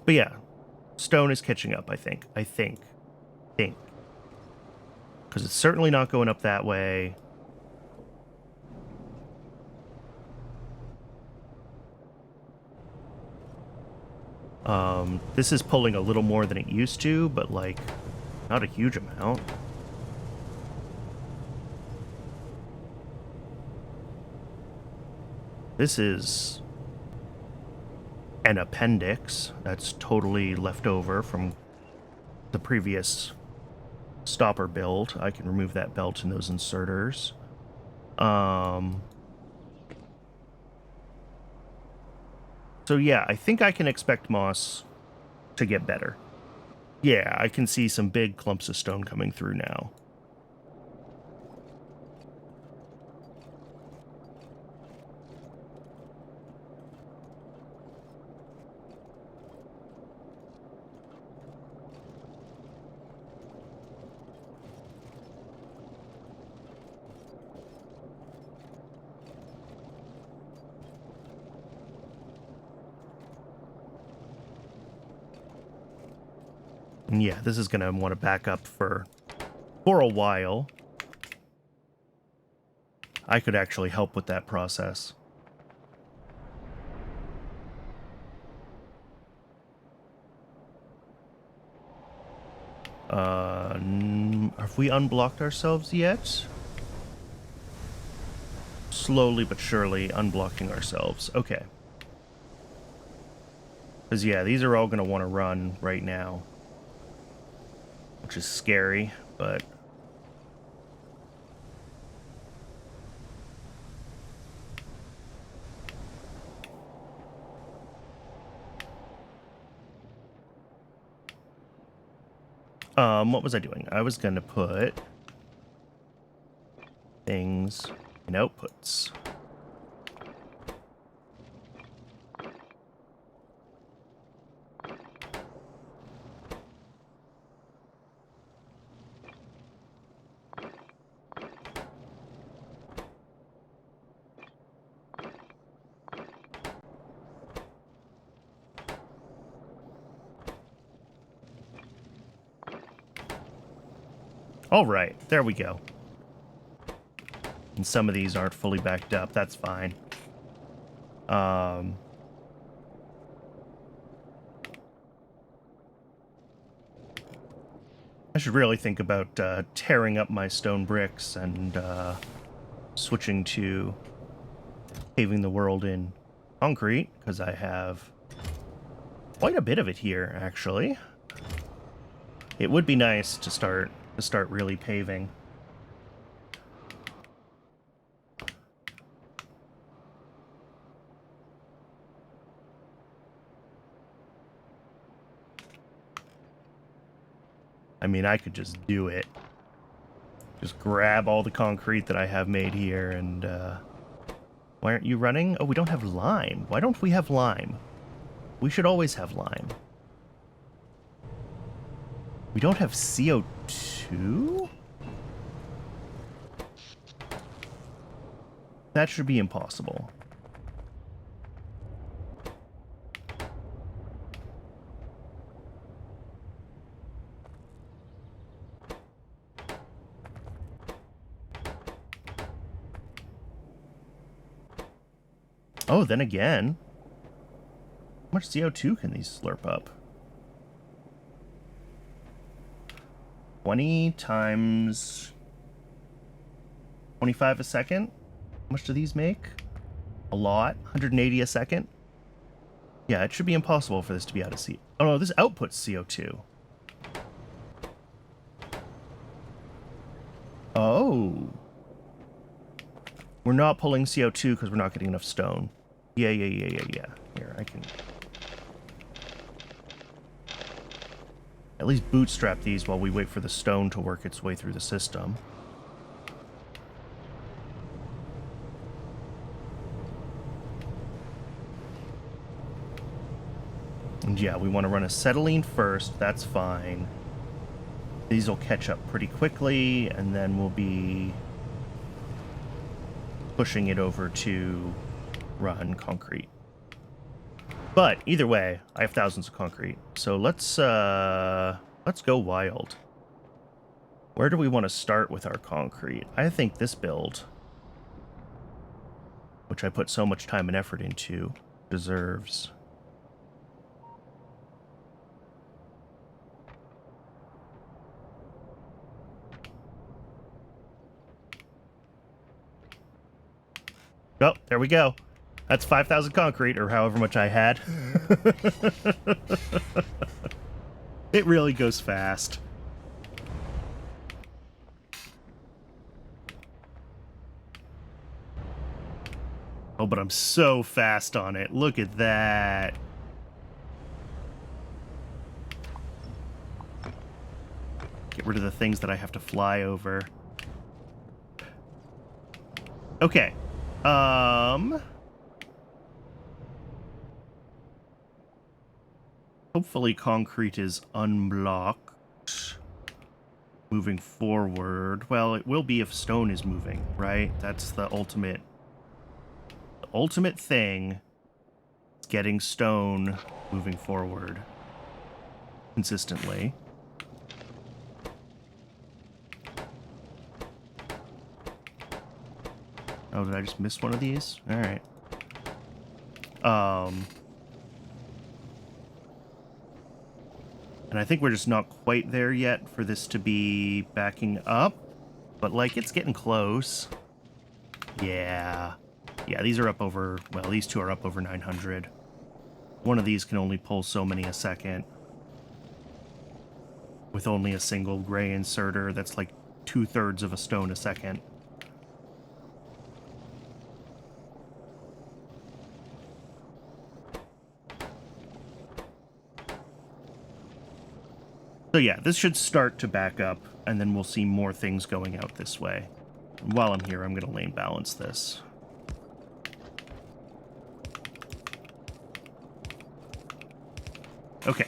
But yeah, Stone is catching up, I think. I think. Because it's certainly not going up that way. This is pulling a little more than it used to, but, like, not a huge amount. This is an appendix that's totally left over from the previous stopper build. I can remove that belt and those inserters. So yeah, I think I can expect moss to get better. Yeah, I can see some big clumps of stone coming through now. And yeah, this is going to want to back up for a while. I could actually help with that process. Have we unblocked ourselves yet? Slowly but surely unblocking ourselves. Okay. Because yeah, these are all going to want to run right now. Which is scary, but... what was I doing? I was going to put things in outputs. All right, there we go. And some of these aren't fully backed up. That's fine. I should really think about tearing up my stone bricks and switching to paving the world in concrete, because I have quite a bit of it here, actually. It would be nice to start really paving. I mean, I could just do it. Just grab all the concrete that I have made here and, why aren't you running? Oh, we don't have lime. Why don't we have lime? We should always have lime. We don't have CO2? That should be impossible. Oh, then again. How much CO2 can these slurp up? 20 times 25 a second? How much do these make? A lot. 180 a second? Yeah, it should be impossible for this to be out of CO2. Oh no, this outputs CO2. Oh. We're not pulling CO2 because we're not getting enough stone. Yeah. Here, I can... at least bootstrap these while we wait for the stone to work its way through the system. And yeah, we want to run acetylene first. That's fine. These will catch up pretty quickly, and then we'll be pushing it over to run concrete. But either way, I have thousands of concrete. So let's go wild. Where do we want to start with our concrete? I think this build, which I put so much time and effort into, deserves. Oh, there we go. That's 5,000 concrete, or however much I had. It really goes fast. Oh, but I'm so fast on it. Look at that. Get rid of the things that I have to fly over. Okay. Hopefully concrete is unblocked. Moving forward. Well, it will be if stone is moving, right? That's the ultimate thing. Is getting stone moving forward consistently. Oh, did I just miss one of these? All right. And I think we're just not quite there yet for this to be backing up. But, like, it's getting close. Yeah. Yeah, these are up over... Well, these two are up over 900. One of these can only pull so many a second. With only a single gray inserter, that's like 2/3 of a stone a second. So yeah, this should start to back up, and then we'll see more things going out this way. And while I'm here, I'm going to lane balance this. Okay.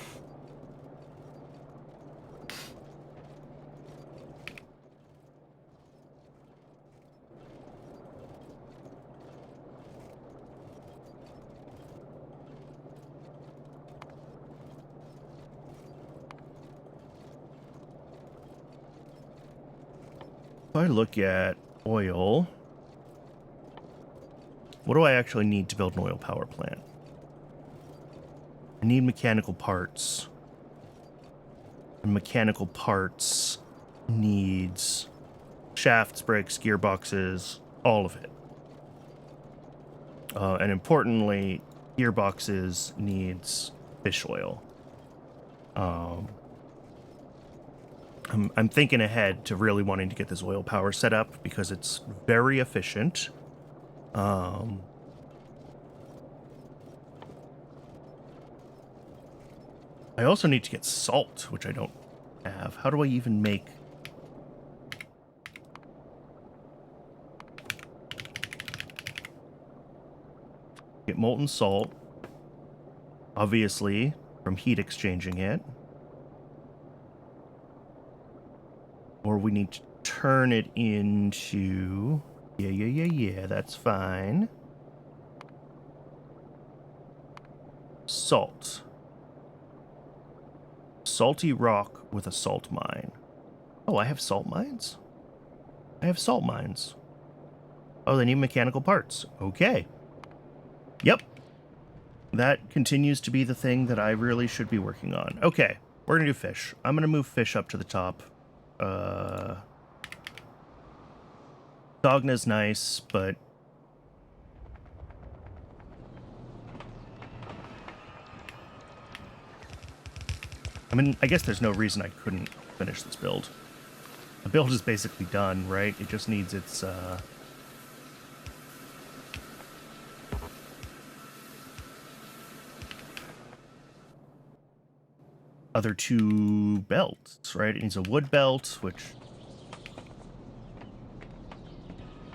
If I look at oil, what do I actually need to build an oil power plant? I need mechanical parts. And mechanical parts needs shafts, brakes, gearboxes, all of it. And importantly, gearboxes needs fish oil. I'm thinking ahead to really wanting to get this oil power set up because it's very efficient. I also need to get salt, which I don't have. How do I even make... Get molten salt, obviously, from heat exchanging it. Or we need to turn it into... Yeah, that's fine. Salt. Salty rock with a salt mine. Oh, I have salt mines? I have salt mines. Oh, they need mechanical parts. Okay. Yep. That continues to be the thing that I really should be working on. Okay, we're gonna do fish. I'm gonna move fish up to the top. Zogna's nice, but... I mean, I guess there's no reason I couldn't finish this build. The build is basically done, right? It just needs its, other two belts, right? It needs a wood belt, which...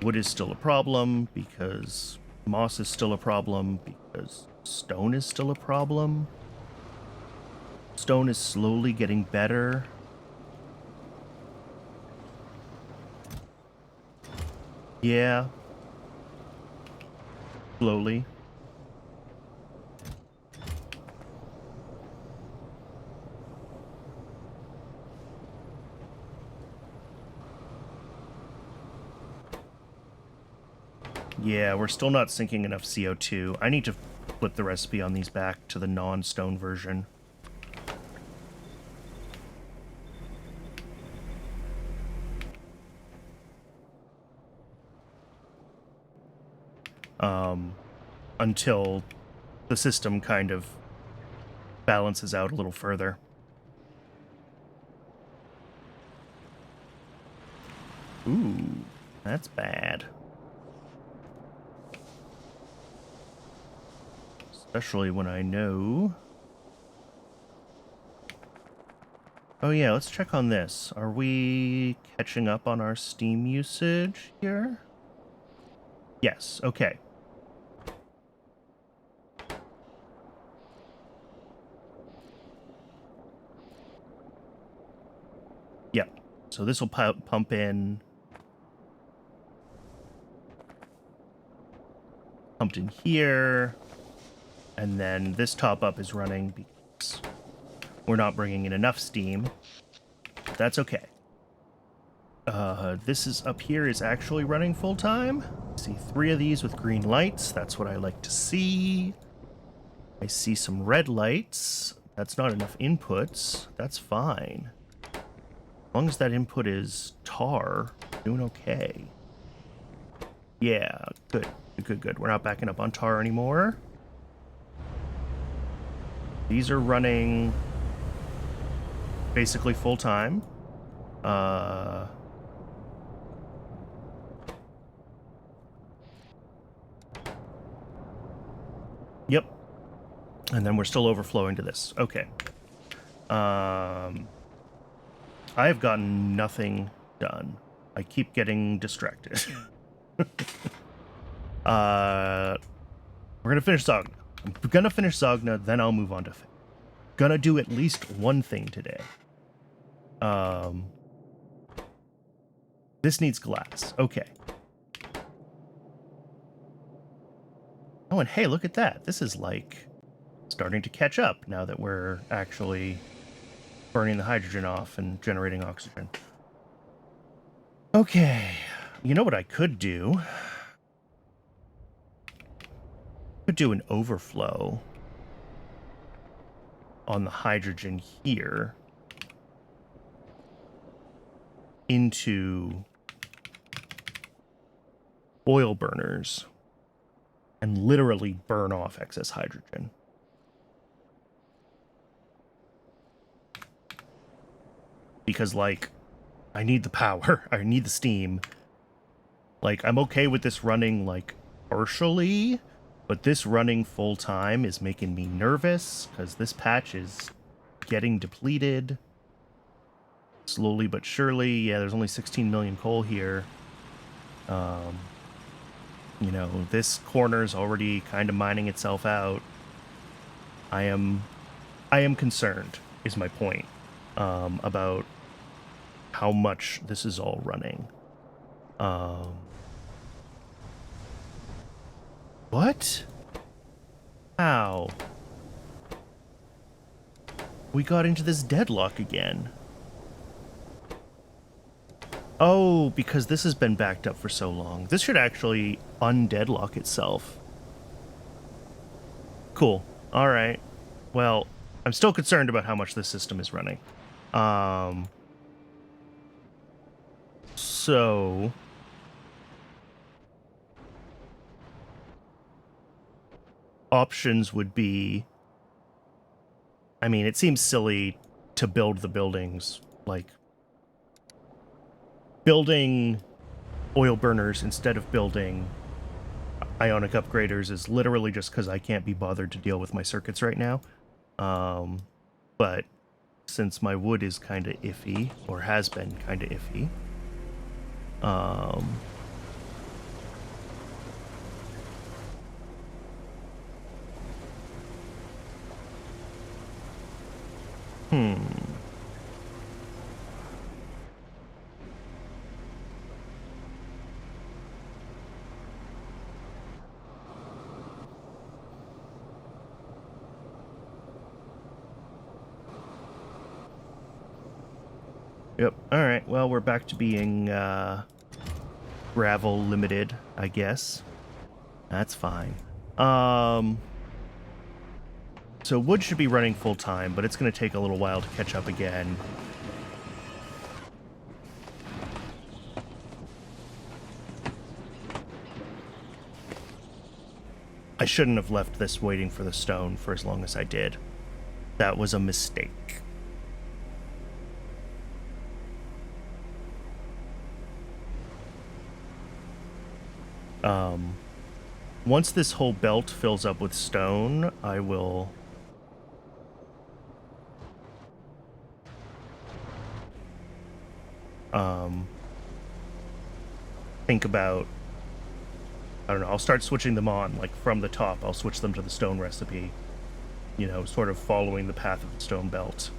Wood is still a problem because moss is still a problem because stone is still a problem. Stone is slowly getting better. Yeah. Slowly. Yeah, we're still not sinking enough CO2. I need to flip the recipe on these back to the non-stone version. Until the system kind of balances out a little further. Ooh, that's bad. Especially when I know... Oh yeah, let's check on this. Are we catching up on our steam usage here? Yes, okay. Yep. So this will pump in... Pumped in here. And then this top up is running because we're not bringing in enough steam. But that's okay. This is up here is actually running full time. I see 3 of these with green lights. That's what I like to see. I see some red lights. That's not enough inputs. That's fine. As long as that input is tar, doing okay. Yeah, good. Good. We're not backing up on tar anymore. These are running basically full time. Yep. And then we're still overflowing to this. Okay. I've gotten nothing done. I keep getting distracted. We're gonna finish Zogna. I'm gonna finish Zogna, then I'll move on to gonna do at least one thing today. This needs glass. Okay. Oh, and hey, look at that. This is like starting to catch up now that we're actually burning the hydrogen off and generating oxygen. Okay. You know what I could do? Could do an overflow on the hydrogen here into oil burners and literally burn off excess hydrogen. Because, like, I need the power. I need the steam. Like, I'm okay with this running, like, partially, but this running full time is making me nervous because this patch is getting depleted. Slowly but surely. Yeah, there's only 16 million coal here. You know, this corner's already kind of mining itself out. I am concerned, is my point, about how much this is all running. What? How? We got into this deadlock again. Oh, because this has been backed up for so long. This should actually undeadlock itself. Cool. All right. Well, I'm still concerned about how much this system is running. So... options would be... I mean, it seems silly to build the buildings, like... building oil burners instead of building ionic upgraders is literally just because I can't be bothered to deal with my circuits right now. But since my wood is kind of iffy, or has been kind of iffy, Yep. Alright, well, we're back to being, gravel limited, I guess. That's fine. So wood should be running full time, but it's going to take a little while to catch up again. I shouldn't have left this waiting for the stone for as long as I did. That was a mistake. Once this whole belt fills up with stone, I will think about, I don't know, I'll start switching them on, like from the top. I'll switch them to the stone recipe, you know, sort of following the path of the stone belt.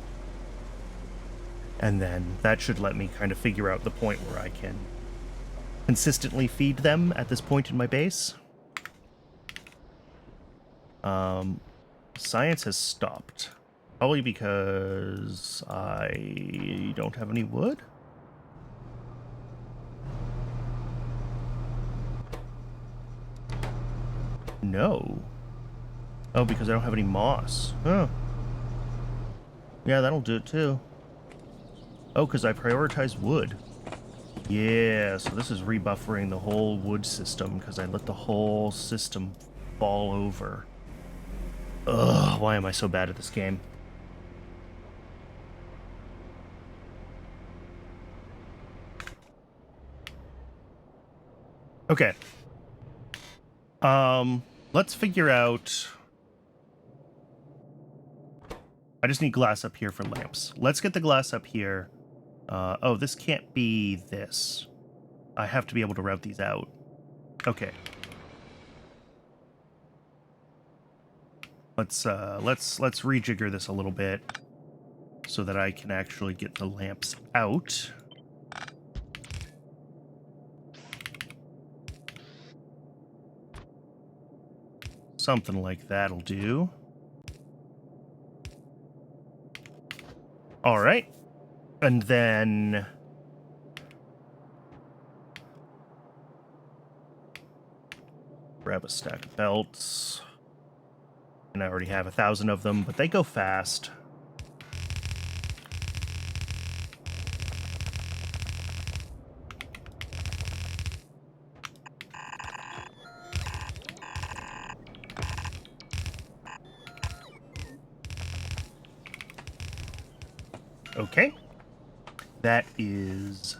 And then that should let me kind of figure out the point where I can consistently feed them at this point in my base. Science has stopped. Probably because I don't have any wood? No. Oh, because I don't have any moss. Oh. Yeah, that'll do it too. Oh, because I prioritize wood. Yeah, so this is rebuffering the whole wood system because I let the whole system fall over. Ugh, why am I so bad at this game? Okay. Let's figure out... I just need glass up here for lamps. Let's get the glass up here. Oh, this can't be this. I have to be able to route these out. Okay. Let's rejigger this a little bit so that I can actually get the lamps out. Something like that'll do. All right. And then grab a stack of belts. And I already have 1,000 of them, but they go fast. Okay. That is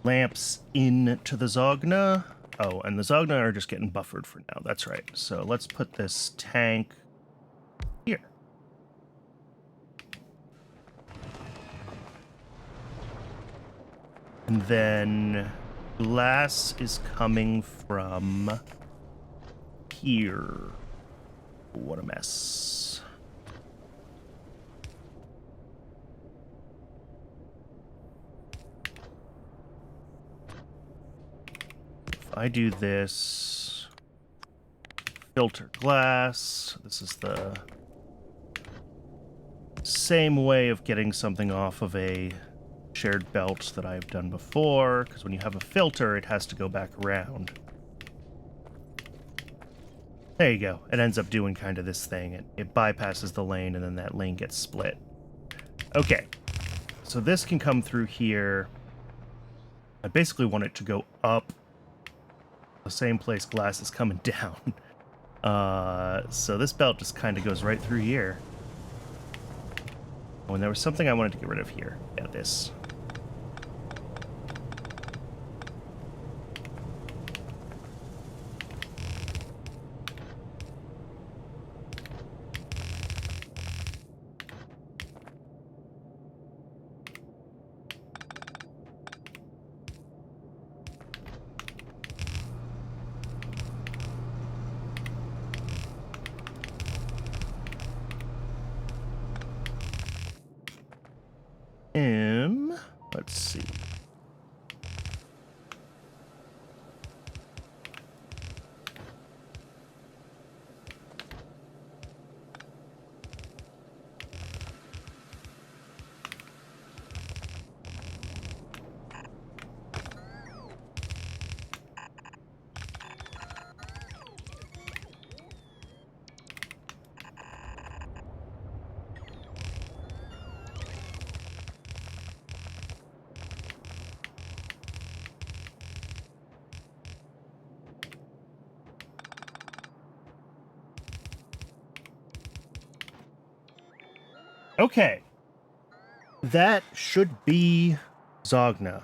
lamps into the Zogna. Oh, and the Zogna are just getting buffered for now. That's right. So let's put this tank here. And then glass is coming from here. What a mess. I do this, filter glass. This is the same way of getting something off of a shared belt that I've done before, because when you have a filter, it has to go back around. There you go. It ends up doing kind of this thing. It bypasses the lane, and then that lane gets split. Okay. So this can come through here. I basically want it to go up the same place glass is coming down. So this belt just kind of goes right through here. Oh, and there was something I wanted to get rid of here. Yeah, this. Let's see. Okay. That should be Zogna.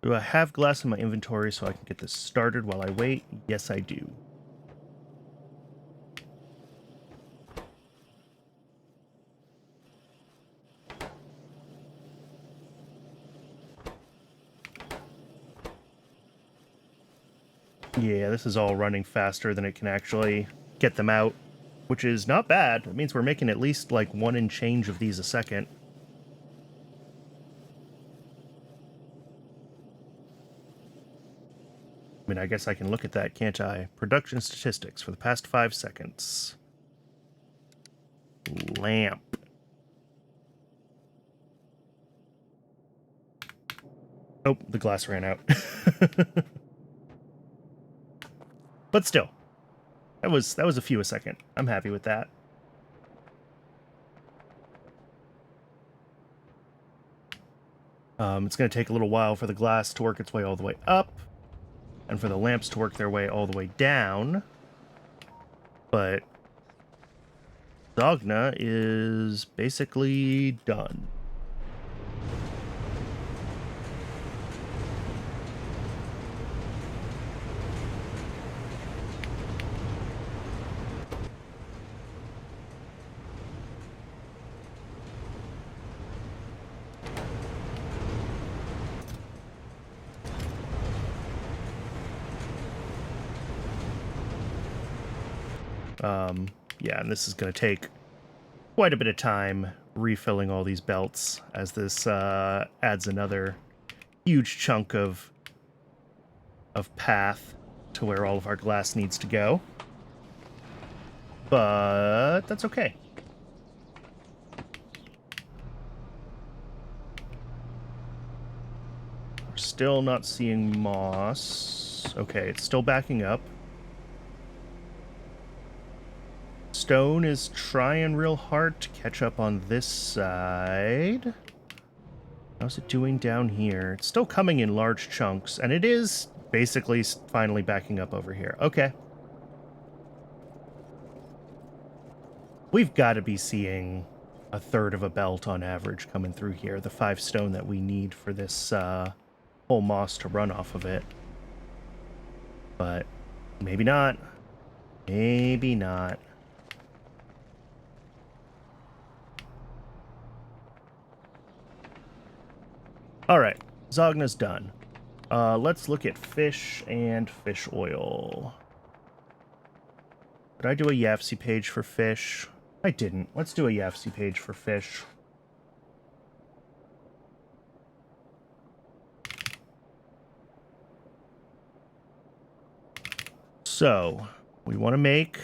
Do I have glass in my inventory so I can get this started while I wait? Yes, I do. Yeah, this is all running faster than it can actually get them out, which is not bad. It means we're making at least like 1 and change of these a second. I mean, I guess I can look at that, can't I? Production statistics for the past 5 seconds. Lamp. Oh, the glass ran out. But still, that was a few a second. I'm happy with that. It's going to take a little while for the glass to work its way all the way up, and for the lamps to work their way all the way down. But Zogna is basically done. Yeah, and this is going to take quite a bit of time refilling all these belts, as this adds another huge chunk of path to where all of our glass needs to go. But that's okay. We're still not seeing moss. Okay, it's still backing up. Stone is trying real hard to catch up on this side. How's it doing down here? It's still coming in large chunks, and it is basically finally backing up over here. Okay. We've got to be seeing a third of a belt on average coming through here. The 5 stone that we need for this whole moss to run off of it. But maybe not. Maybe not. All right, Zogna's done. Let's look at fish and fish oil. Did I do a YAFC page for fish? I didn't. Let's do a YAFC page for fish. So, we want to make...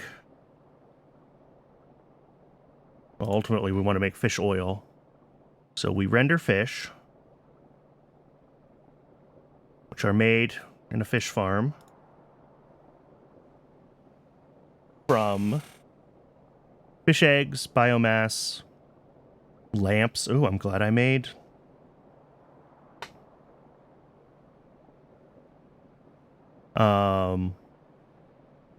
Well, ultimately, we want to make fish oil. So we render fish, which are made in a fish farm from fish eggs, biomass, lamps. Oh, I'm glad I made.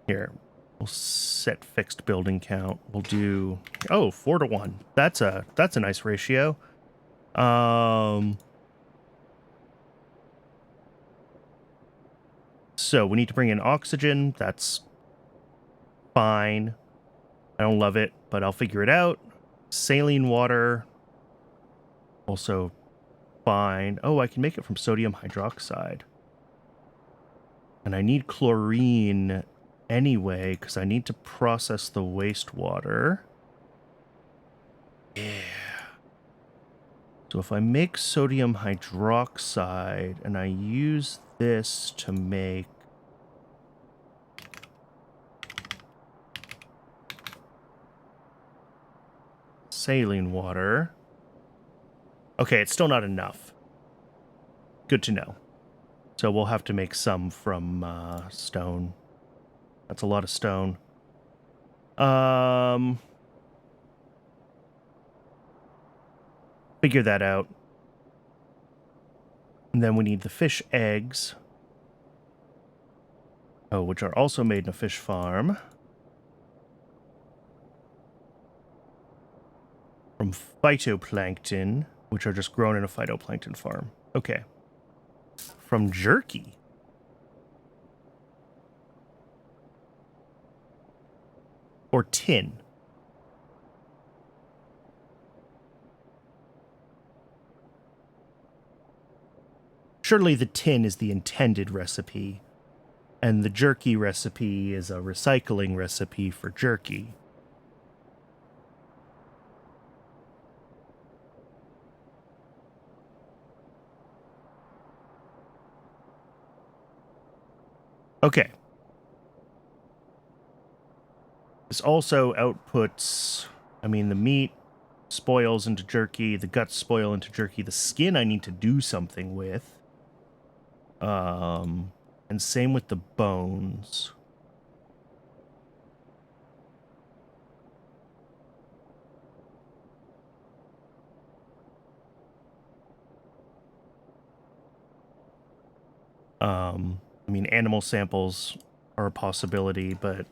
Here, we'll set fixed building count. We'll do 4 to 1. That's a nice ratio. So we need to bring in oxygen. That's fine. I don't love it, but I'll figure it out. Saline water, also fine. Oh, I can make it from sodium hydroxide. And I need chlorine anyway, because I need to process the wastewater. Yeah. So if I make sodium hydroxide and I use this to make saline water. Okay, it's still not enough. Good to know. So we'll have to make some from stone. That's a lot of stone. Figure that out. And then we need the fish eggs. Oh, which are also made in a fish farm. From phytoplankton, which are just grown in a phytoplankton farm. Okay. From jerky. Or tin. Surely the tin is the intended recipe, and the jerky recipe is a recycling recipe for jerky. Okay. This also outputs, I mean, the meat spoils into jerky, the guts spoil into jerky, the skin I need to do something with. And same with the bones. I mean, animal samples are a possibility, but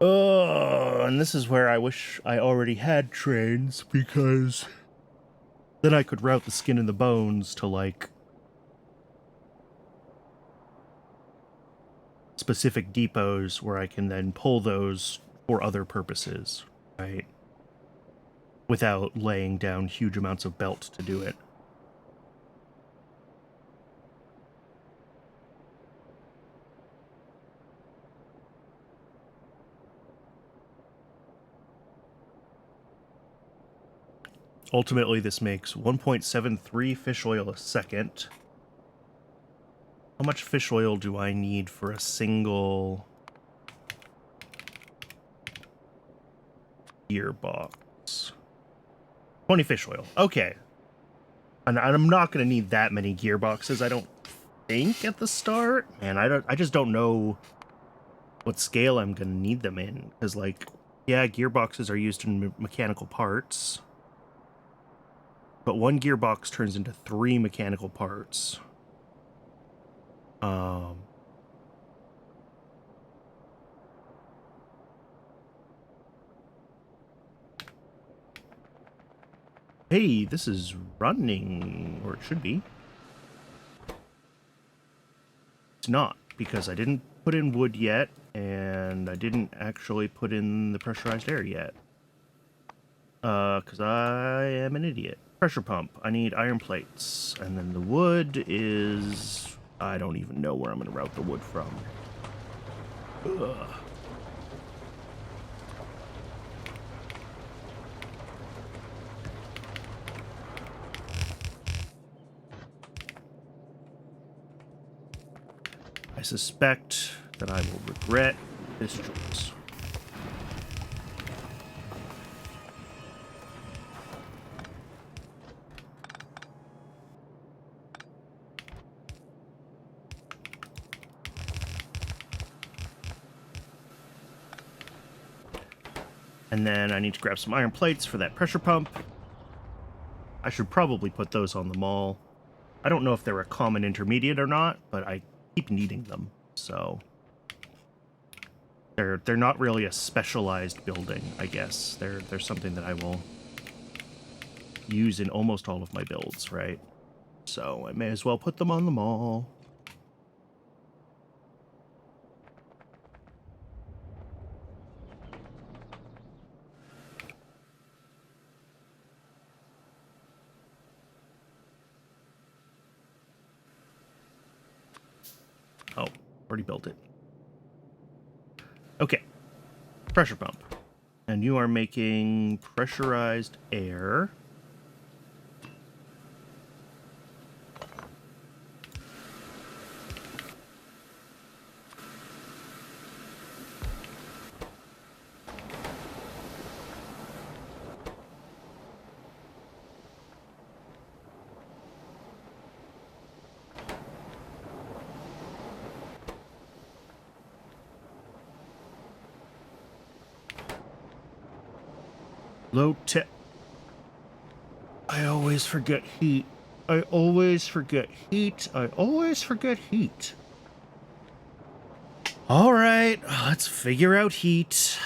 oh, and this is where I wish I already had trains, because then I could route the skin and the bones to, like, specific depots where I can then pull those for other purposes, right? Without laying down huge amounts of belt to do it. Ultimately, this makes 1.73 fish oil a second. How much fish oil do I need for a single gearbox? 20 fish oil. Okay. And I'm not going to need that many gearboxes, I don't think, at the start. And I just don't know what scale I'm going to need them in. Because, like, yeah, gearboxes are used in mechanical parts. But one gearbox turns into 3 mechanical parts. Hey, this is running, or it should be. It's not, because I didn't put in wood yet, and I didn't actually put in the pressurized air yet. Because I am an idiot. Pressure pump. I need iron plates. And then the wood is... I don't even know where I'm going to route the wood from. Ugh. I suspect that I will regret this choice. And then I need to grab some iron plates for that pressure pump. I should probably put those on the mall. I don't know if they're a common intermediate or not, but I keep needing them, so... They're not really a specialized building, I guess. They're something that I will use in almost all of my builds, right? So I may as well put them on the mall. Oh, already built it. Okay. Pressure pump. And you are making pressurized air. Low tech. I always forget heat. I always forget heat. I always forget heat. All right, let's figure out heat.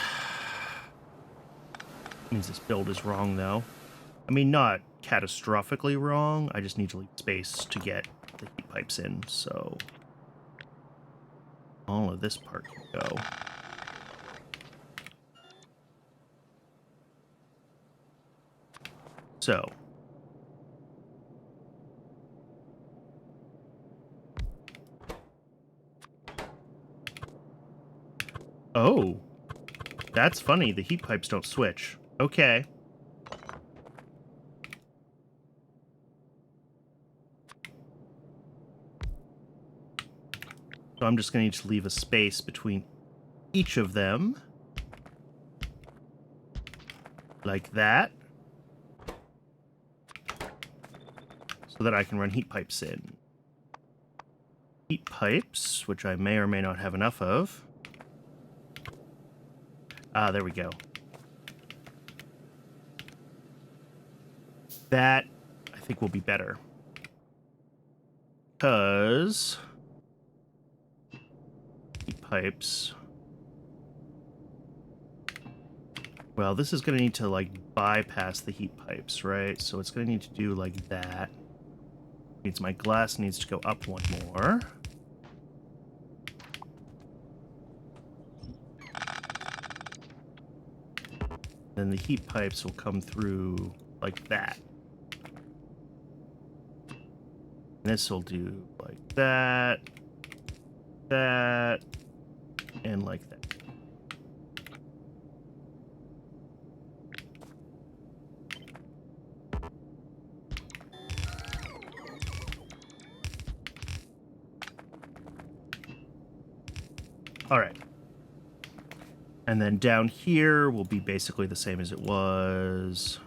Means this build is wrong, though. I mean, not catastrophically wrong. I just need to leave space to get the heat pipes in, so all of this part can go. So oh, that's funny. The heat pipes don't switch. Okay. So I'm just going to need to leave a space between each of them. Like that. So that I can run heat pipes in. Heat pipes, which I may or may not have enough of. Ah, there we go. That, I think, will be better. Because heat pipes... Well, this is going to need to, like, bypass the heat pipes, right? So it's going to need to do like that. Means my glass needs to go up one more. Then the heat pipes will come through like that. And this will do like that, that, and like that. All right. And then down here will be basically the same as it was.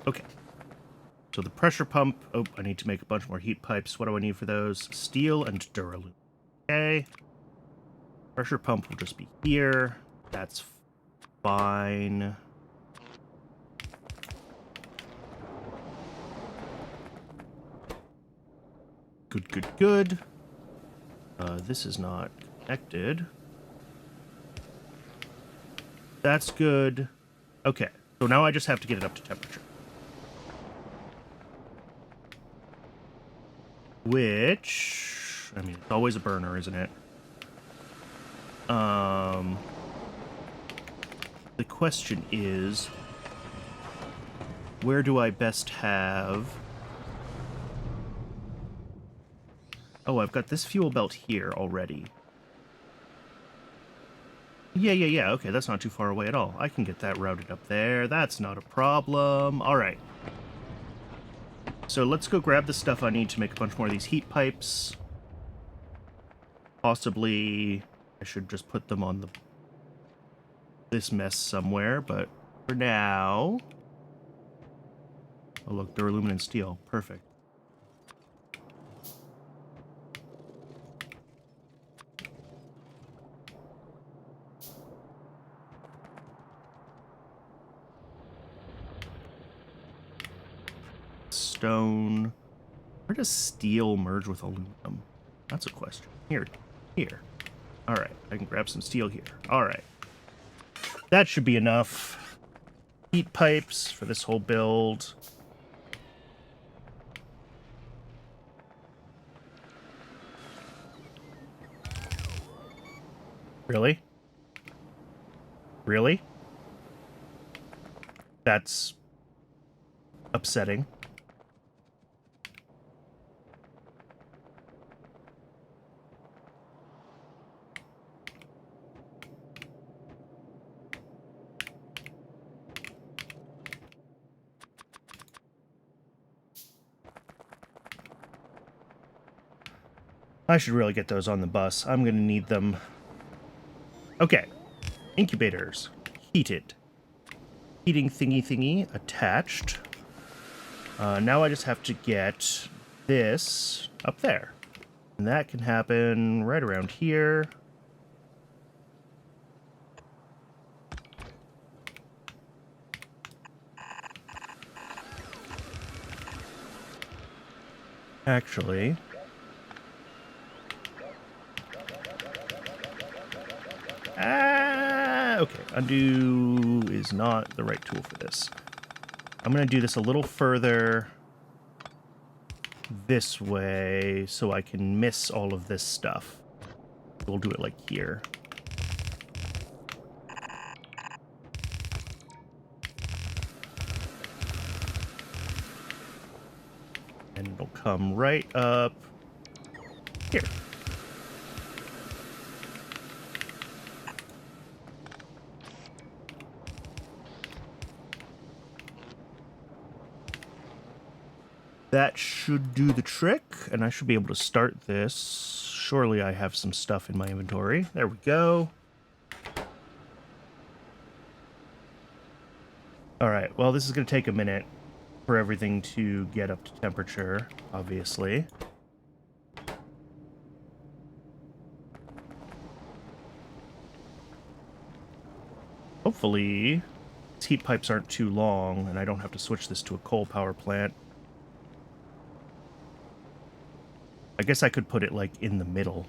Okay. So the pressure pump... Oh, I need to make a bunch more heat pipes. What do I need for those? Steel and Duralumin. Okay. Pressure pump will just be here. That's fine. Good, good, good. This is not connected. That's good. Okay. So now I just have to get it up to temperature. Which, I mean, it's always a burner, isn't it? The question is, where do I best have... Oh, I've got this fuel belt here already. Yeah. Okay, that's not too far away at all. I can get that routed up there. That's not a problem. All right. So let's go grab the stuff I need to make a bunch more of these heat pipes. Possibly I should just put them on this mess somewhere, but for now... Oh look, duralumin and steel. Perfect. Stone. Where does steel merge with aluminum? That's a question. Here. All right, I can grab some steel here. All right. That should be enough. Heat pipes for this whole build. Really? Really? That's upsetting. I should really get those on the bus. I'm going to need them. Okay. Incubators. Heated. Heating thingy attached. Now I just have to get this up there. And that can happen right around here. Actually... okay, undo is not the right tool for this. I'm going to do this a little further this way so I can miss all of this stuff. We'll do it like here. And it'll come right up here. That should do the trick, and I should be able to start this. Surely I have some stuff in my inventory. There we go. Alright, well, this is going to take a minute for everything to get up to temperature, obviously. Hopefully, these heat pipes aren't too long, and I don't have to switch this to a coal power plant. I guess I could put it, like, in the middle.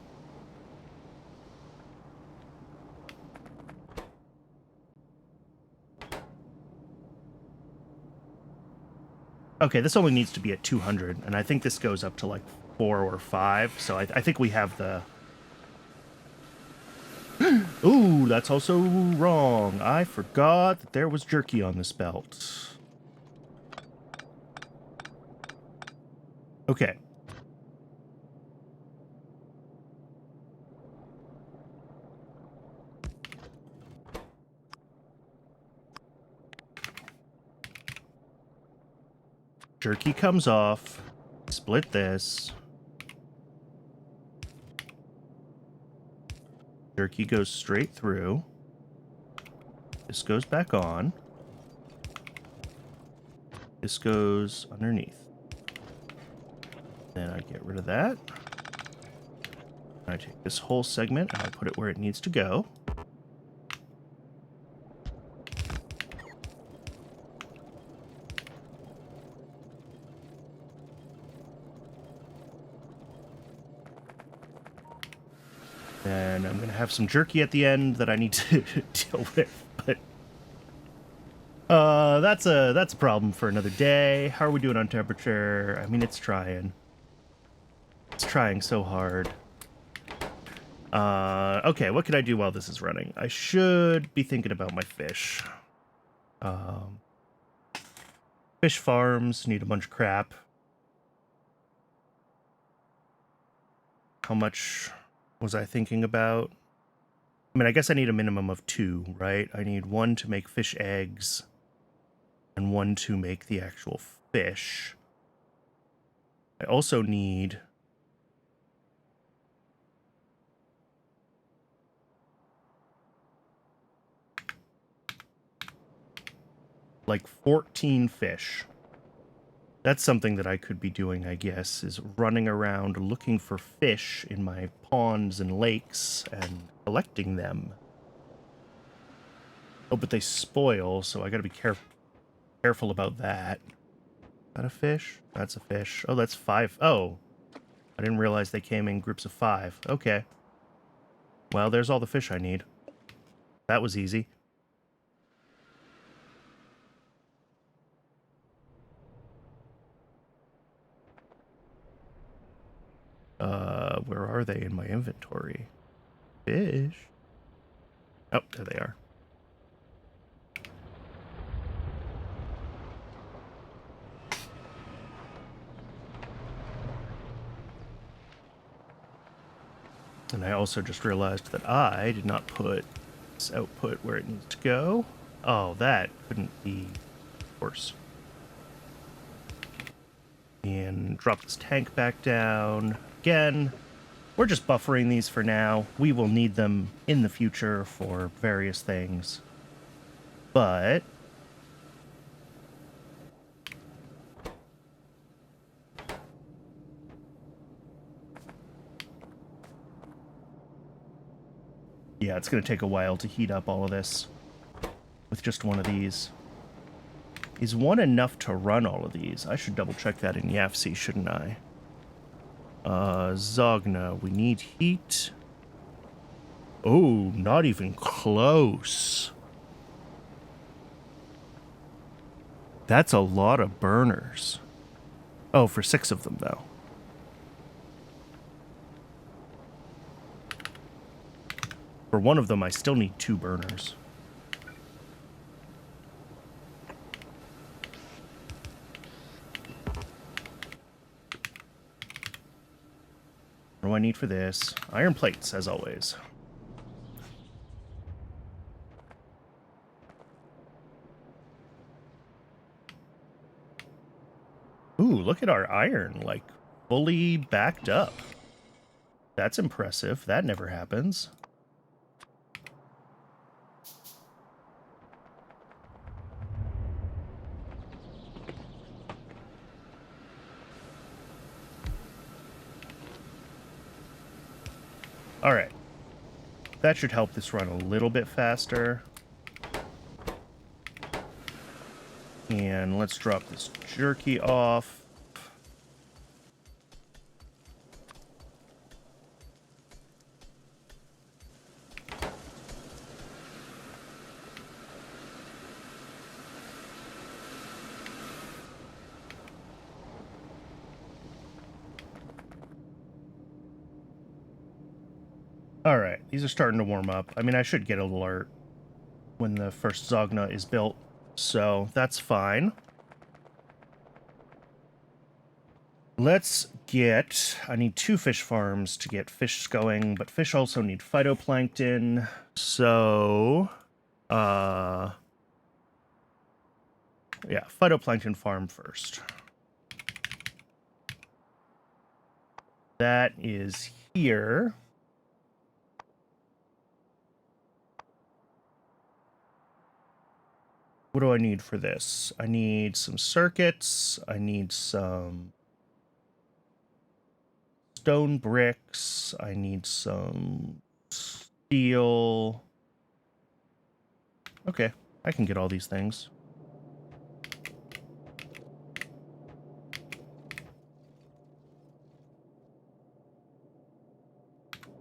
Okay, this only needs to be at 200, and I think this goes up to, like, 4 or 5, so I think we have the... Ooh, that's also wrong. I forgot that there was jerky on this belt. Okay. Jerky comes off. Split this. Jerky goes straight through. This goes back on. This goes underneath. Then I get rid of that. I take this whole segment and I put it where it needs to go. And I'm going to have some jerky at the end that I need to deal with, but that's a problem for another day. How are we doing on temperature? I mean, it's trying. It's trying so hard. Okay, what can I do while this is running? I should be thinking about my fish. Fish farms need a bunch of crap. How much was I thinking about? I mean, I guess I need a minimum of 2, right? I need 1 to make fish eggs and 1 to make the actual fish. I also need like 14 fish. That's something that I could be doing, I guess, is running around looking for fish in my ponds and lakes and collecting them. Oh, but they spoil, so I gotta be careful about that. Is that a fish? That's a fish. Oh, that's 5. Oh, I didn't realize they came in groups of 5. Okay. Well, there's all the fish I need. That was easy. Where are they in my inventory? Fish? Oh, there they are. And I also just realized that I did not put this output where it needs to go. Oh, that couldn't be worse. And drop this tank back down. Again, We're just buffering these for now. We will need them in the future for various things. But yeah, it's going to take a while to heat up all of this with just one of these. Is one enough to run all of these? I should double check that in YAFC, shouldn't I? Zogna, we need heat. Oh, not even close. That's a lot of burners. Oh, for 6 of them, though. For one of them, I still need 2 burners. What do I need for this? Iron plates, as always. Ooh, look at our iron, like, fully backed up. That's impressive. That never happens. All right. That should help this run a little bit faster. And let's drop this jerky off. All right, these are starting to warm up. I mean, I should get an alert when the first Zogna is built, so that's fine. Let's get... I need 2 fish farms to get fish going, but fish also need phytoplankton, so... yeah, phytoplankton farm first. That is here. What do I need for this? I need some circuits. I need some stone bricks. I need some steel. Okay, I can get all these things.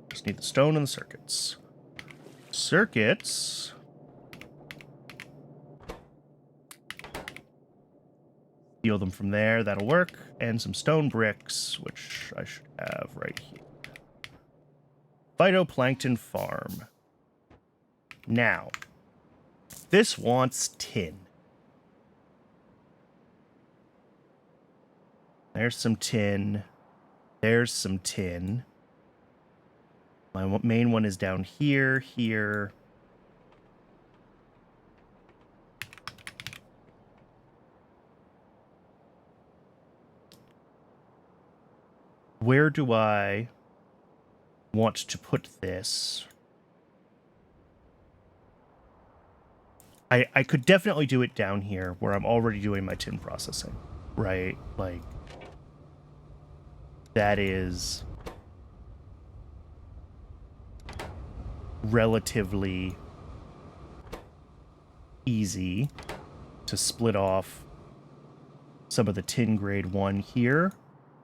Just need the stone and the circuits. Circuits... Steal them from there, that'll work. And some stone bricks, which I should have right here. Phytoplankton farm. Now, this wants tin. There's some tin. There's some tin. My main one is down here, here. Where do I want to put this? I could definitely do it down here where I'm already doing my tin processing, right? Like, that is relatively easy to split off some of the tin grade 1 here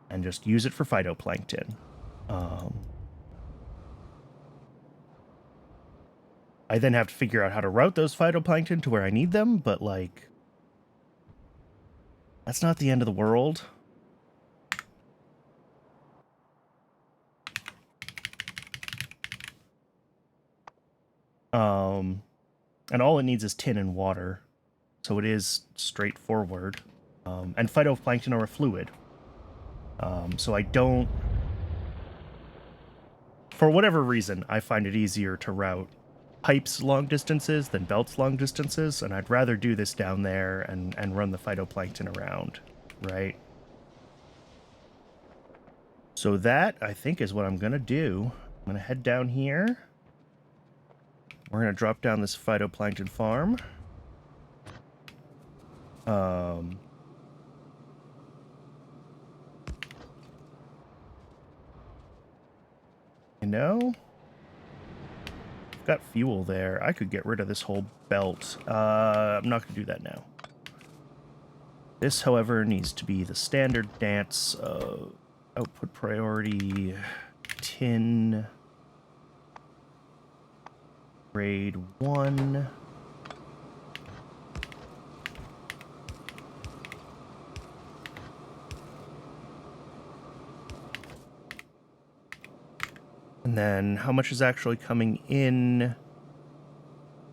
and just use it for phytoplankton. I then have to figure out how to route those phytoplankton to where I need them, but, like, that's not the end of the world. And all it needs is tin and water, so it is straightforward. And phytoplankton are a fluid. So I don't... For whatever reason, I find it easier to route pipes long distances than belts long distances, and I'd rather do this down there and run the phytoplankton around, right? So that, I think, is what I'm going to do. I'm going to head down here. We're going to drop down this phytoplankton farm. You know, I've got fuel there. I could get rid of this whole belt. I'm not going to do that now. This, however, needs to be the standard dance of output priority, tin, grade 1. And then how much is actually coming in?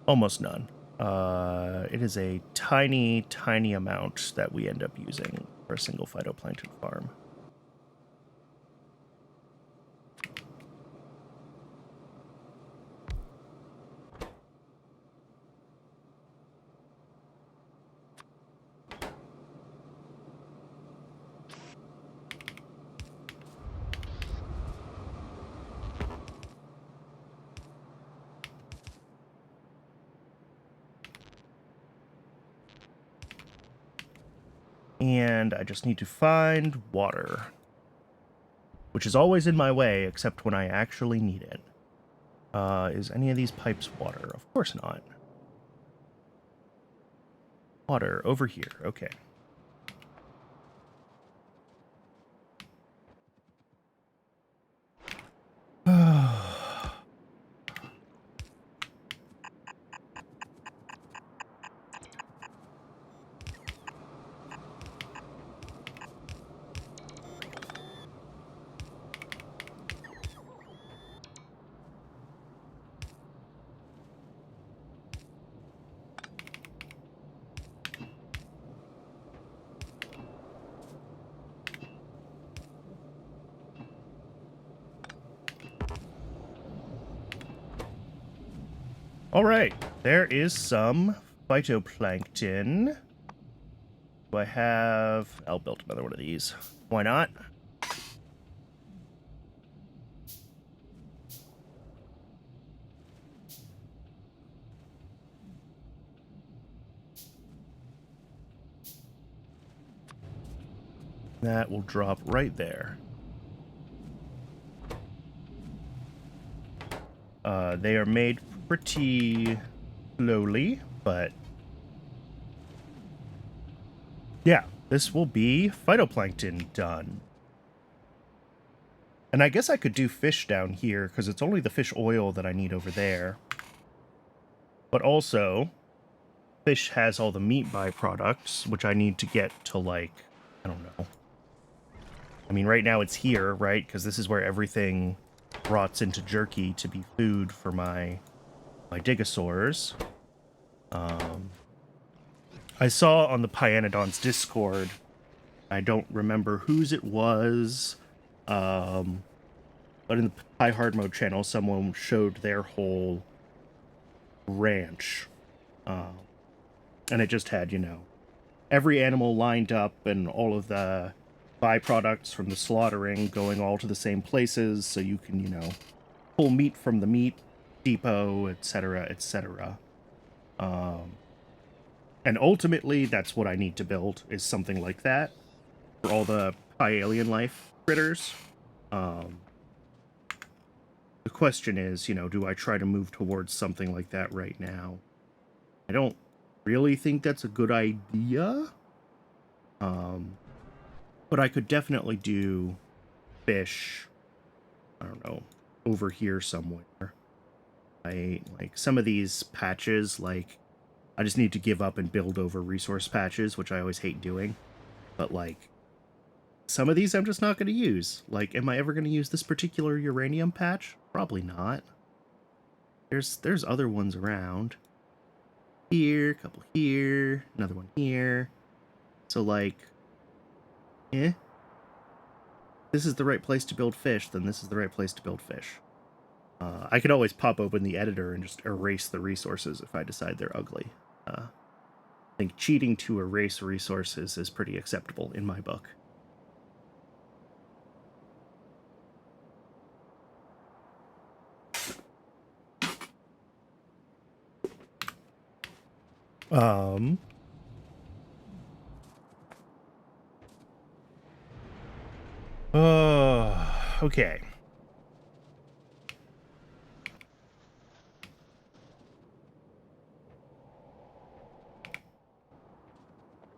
Almost none. It is a tiny, tiny amount that we end up using for a single phytoplankton farm. And I just need to find water, which is always in my way, except when I actually need it. Is any of these pipes water? Of course not. Water over here. Okay. All right, there is some phytoplankton. Do I have... I'll build another one of these. Why not? That will drop right there. They are made pretty slowly, but yeah, this will be phytoplankton done. And I guess I could do fish down here, because it's only the fish oil that I need over there. But also, fish has all the meat byproducts, which I need to get to, like, I don't know. I mean, right now it's here, right? Because this is where everything rots into jerky to be food for my digosaurs. I saw on the Pyanodon's Discord, I don't remember whose it was, but in the High Hard Mode channel, someone showed their whole ranch. And it just had, you know, every animal lined up and all of the byproducts from the slaughtering going all to the same places, so you can, you know, pull meat from the meat depot, etc., etc. And ultimately, that's what I need to build, is something like that for all the high alien life critters. The question is, you know, do I try to move towards something like that right now? I don't really think that's a good idea. But I could definitely do fish, I don't know, over here somewhere. Like, some of these patches, like, I just need to give up and build over resource patches, which I always hate doing. But, like, some of these I'm just not going to use. Like, am I ever going to use this particular uranium patch? Probably not. There's other ones around. Here, a couple here, another one here. So, like, this is the right place to build fish, then this is the right place to build fish. I could always pop open the editor and just erase the resources if I decide they're ugly. I think cheating to erase resources is pretty acceptable in my book. Um, okay.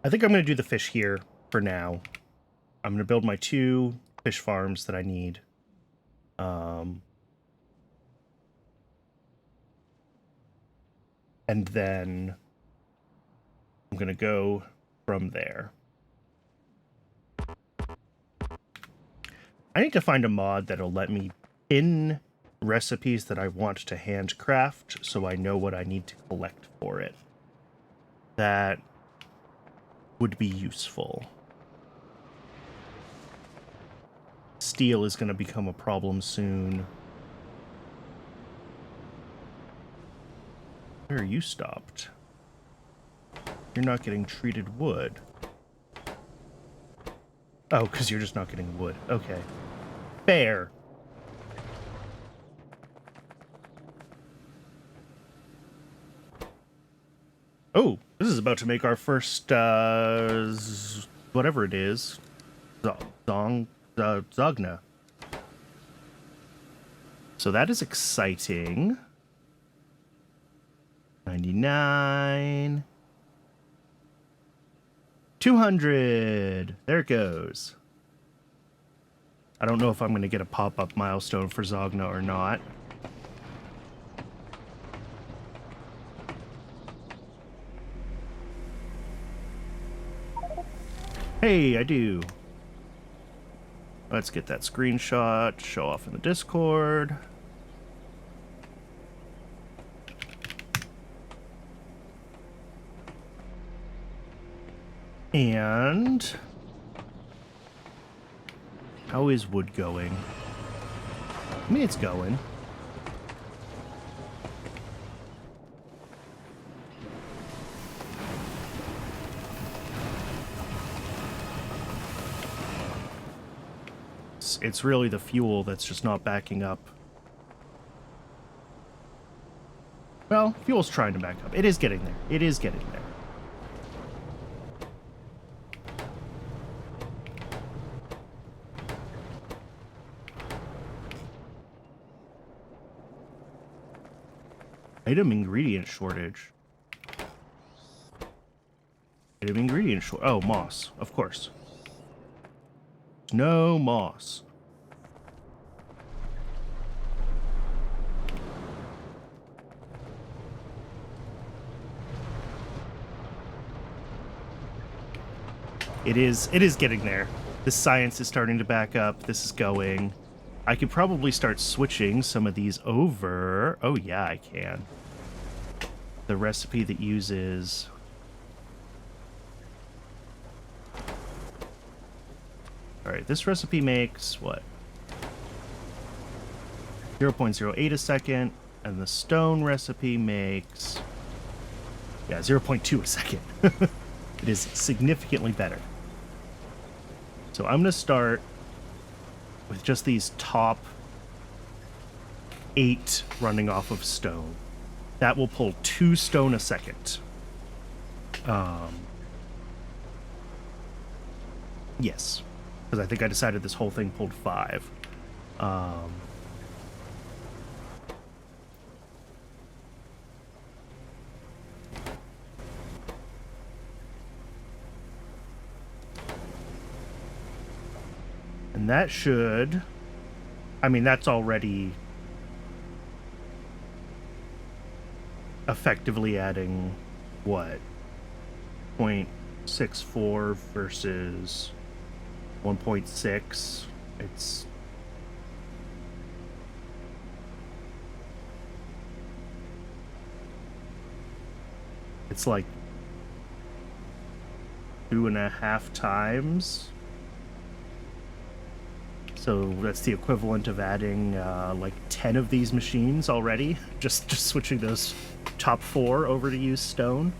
I think I'm going to do the fish here for now. I'm going to build my 2 fish farms that I need. And then I'm going to go from there. I need to find a mod that'll let me pin recipes that I want to handcraft so I know what I need to collect for it. That would be useful. Steel is going to become a problem soon. Where are you stopped? You're not getting treated wood. Oh, because you're just not getting wood. Okay. Fair. Oh, this is about to make our first, whatever it is. Zogna. So that is exciting. 99. 200. There it goes. I don't know if I'm going to get a pop-up milestone for Zogna or not. Hey, I do. Let's get that screenshot, show off in the Discord. And how is wood going? I mean, it's going. It's really the fuel that's just not backing up. Well, fuel's trying to back up. It is getting there. It is getting there. Item ingredient shortage. Item ingredient shortage. Oh, moss. Of course. No moss. It is getting there. The science is starting to back up. This is going. I could probably start switching some of these over. Oh yeah, I can. The recipe that uses... Alright, this recipe makes, what? 0.08 a second, and the stone recipe makes... Yeah, 0.2 a second. It is significantly better. So I'm going to start with just these top 8 running off of stone. That will pull 2 stone a second. Yes. Because I think I decided this whole thing pulled 5. And that should... I mean, that's already effectively adding, what? 0.64 versus 1.6. It's like 2.5 times. So that's the equivalent of adding like 10 of these machines already. Just switching those top 4 over to use stone.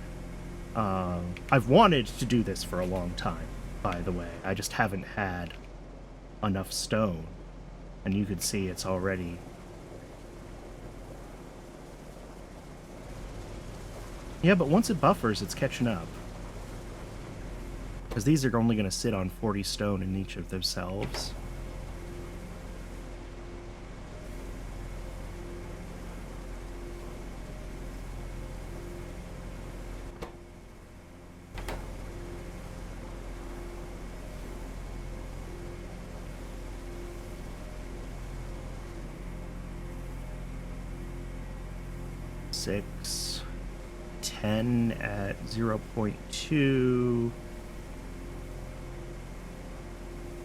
I've wanted to do this for a long time, by the way. I just haven't had enough stone. And you can see it's already... Yeah, but once it buffers, it's catching up. Because these are only going to sit on 40 stone in each of themselves. Six, 10 at 0.2.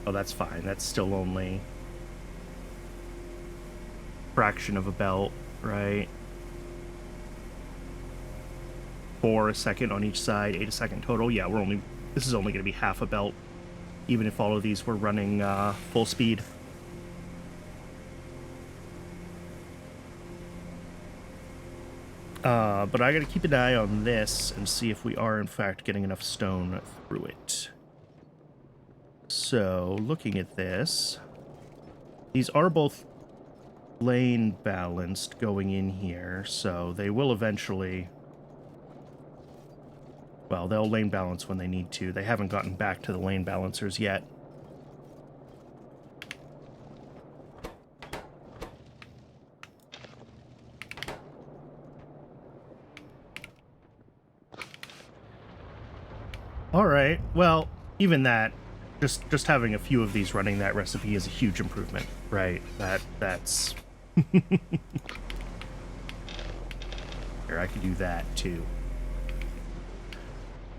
Oh, that's fine. That's still only a fraction of a belt, right? 4 a second on each side, 8 a second total. Yeah, this is only going to be half a belt, even if all of these were running full speed. But I gotta keep an eye on this and see if we are in fact getting enough stone through it. So, looking at this, these are both lane balanced going in here, so they will eventually... Well, they'll lane balance when they need to. They haven't gotten back to the lane balancers yet. All right. Well, even that, just having a few of these running that recipe is a huge improvement, right? That's here, I could do that too.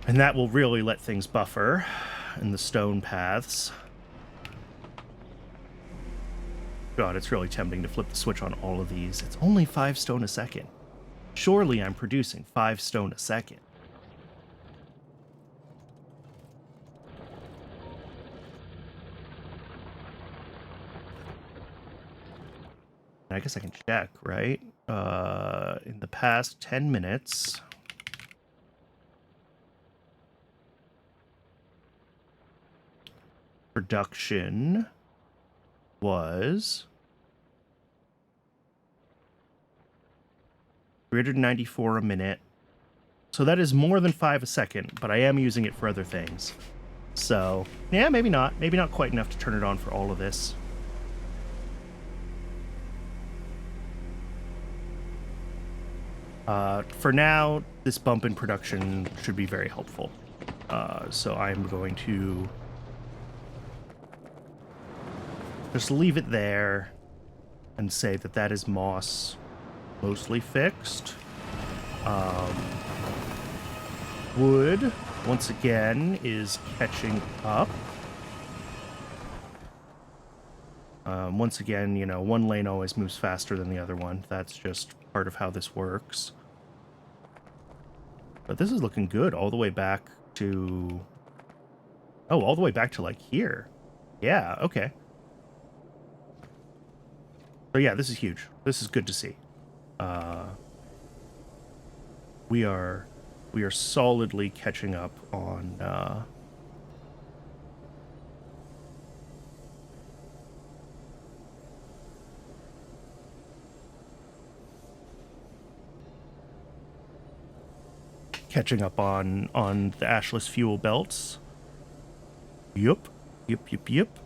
And that will really let things buffer in the stone paths. God, it's really tempting to flip the switch on all of these. It's only 5 stone a second. Surely I'm producing 5 stone a second. I guess I can check, right? In the past 10 minutes... production was 394 a minute. So that is more than 5 a second, but I am using it for other things. So, yeah, maybe not. Maybe not quite enough to turn it on for all of this. For now, this bump in production should be very helpful. So I'm going to just leave it there and say that that is moss mostly fixed. Wood, once again, is catching up. Once again, you know, one lane always moves faster than the other one. That's just part of how this works. But this is looking good all the way back to... Oh, all the way back to, like, here. Yeah, okay. So yeah, this is huge. This is good to see. We are solidly catching up on the ashless fuel belts. Yup. Yup.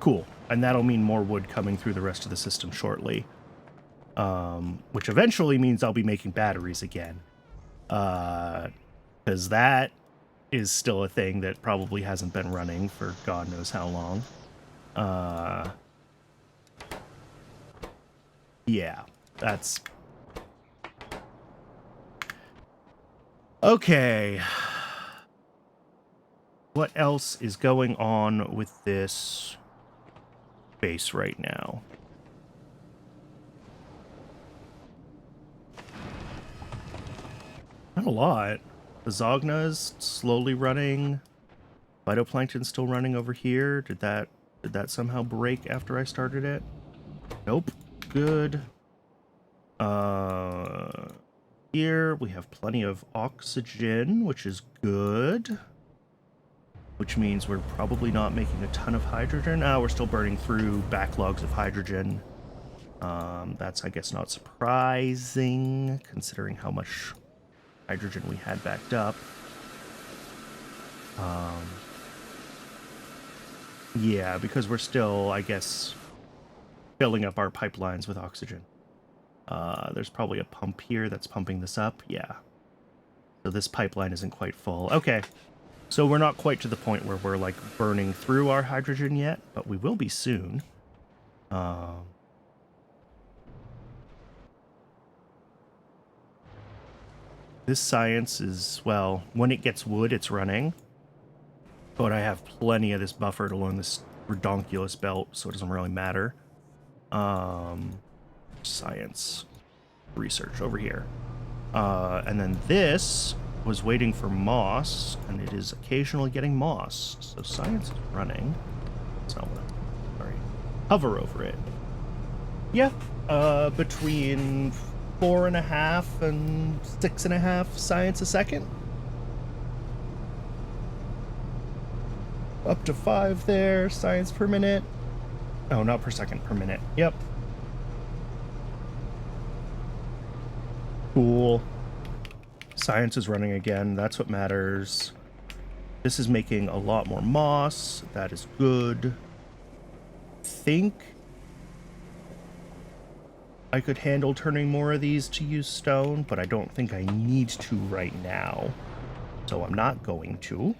Cool. And that'll mean more wood coming through the rest of the system shortly. Which eventually means I'll be making batteries again. Because that is still a thing that probably hasn't been running for God knows how long. Yeah, that's... Okay. What else is going on with this base right now? Not a lot. The Zogna is slowly running. Phytoplankton's still running over here. Did that somehow break after I started it? Nope. Good. Here we have plenty of oxygen, which is good. which means we're probably not making a ton of hydrogen. We're still burning through backlogs of hydrogen. That's, I guess, not surprising, considering how much hydrogen we had backed up. Yeah, because we're still, I guess, filling up our pipelines with oxygen. There's probably a pump here that's pumping this up. Yeah. So this pipeline isn't quite full. Okay. So we're not quite to the point where we're, like, burning through our hydrogen yet, but we will be soon. This science is, well, when it gets wood, it's running. But I have plenty of this buffered along this redonkulous belt, so it doesn't really matter. Science. Research over here. And then this was waiting for moss, and it is occasionally getting moss. So science is running. So, sorry. Hover over it. Yeah, between 4.5 and 6.5 science a second. Up to 5 there, science per minute. Oh, not per second, per minute. Yep. Cool. Science is running again. That's what matters. This is making a lot more moss. That is good. I think I could handle turning more of these to use stone, but I don't think I need to right now. So I'm not going to.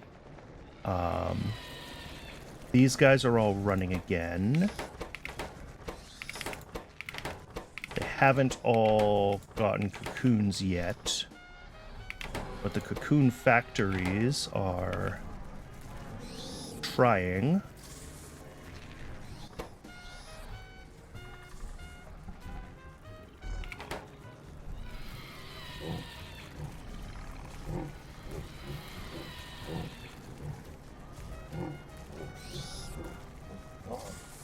These guys are all running again. They haven't all gotten cocoons yet, but the cocoon factories are trying.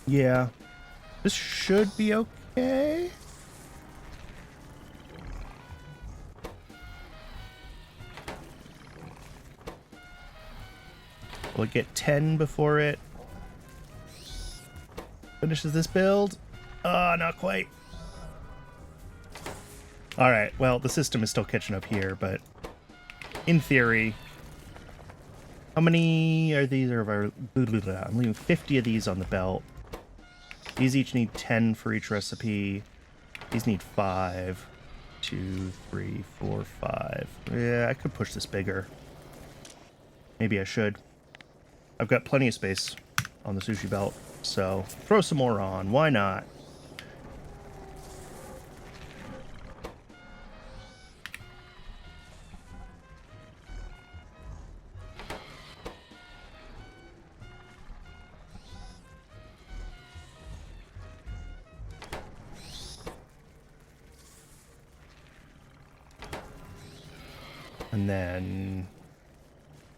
Yeah, this should be okay. Will it get 10 before it finishes this build? Not quite. Alright, well, the system is still catching up here, but in theory, how many are these? I'm leaving 50 of these on the belt. These each need 10 for each recipe. These need 5. 2, 3, 4, 5. Yeah, I could push this bigger. Maybe I should. I've got plenty of space on the sushi belt, so throw some more on. Why not? And then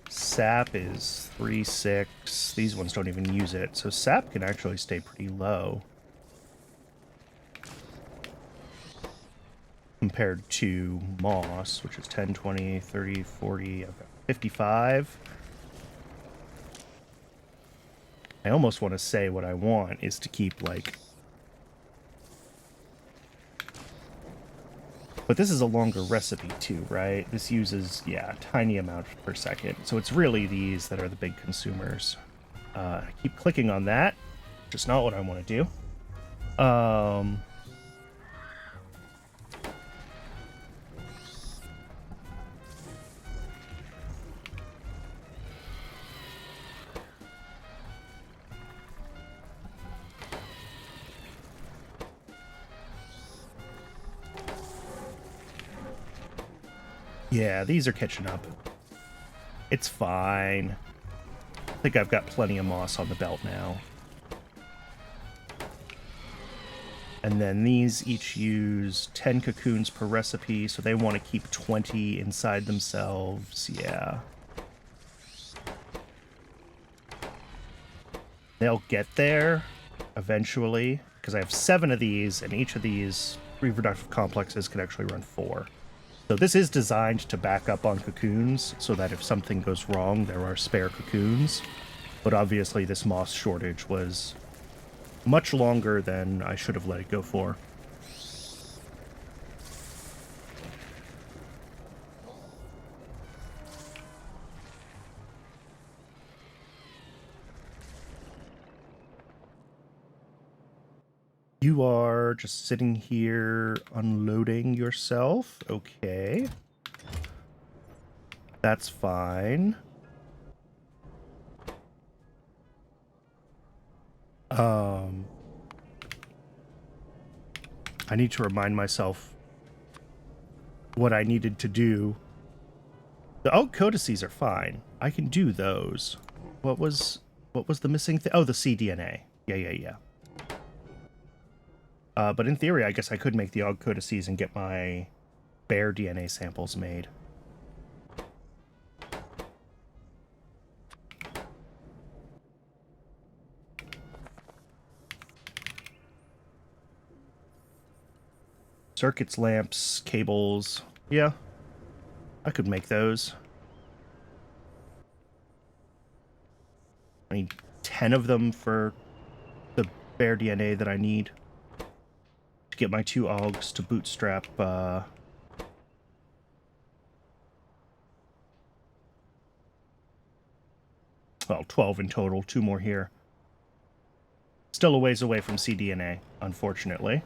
sap is 3.6. These ones don't even use it, so sap can actually stay pretty low compared to moss, which is 10, 20, 30, 40, I've got 55. I almost want to say what I want is to keep, like... But this is a longer recipe too, right? This uses, yeah, a tiny amount per second. So it's really these that are the big consumers. I keep clicking on that. Just not what I want to do. Yeah, these are catching up. It's fine. I think I've got plenty of moss on the belt now. And then these each use 10 cocoons per recipe, so they want to keep 20 inside themselves. Yeah. They'll get there eventually, because I have 7 of these, and each of these reproductive complexes can actually run 4. So this is designed to back up on cocoons so that if something goes wrong, there are spare cocoons. But obviously this moss shortage was much longer than I should have let it go for. You are just sitting here unloading yourself. Okay. That's fine. I need to remind myself what I needed to do. The codices are fine. I can do those. What was the missing thing? Oh, the cDNA. Yeah. But in theory, I guess I could make the Og codices and get my bear DNA samples made. Circuits, lamps, cables. Yeah, I could make those. I need 10 of them for the bear DNA that I need to get my 2 Ogs to bootstrap. Well, 12 in total, 2 more here. Still a ways away from cDNA, unfortunately.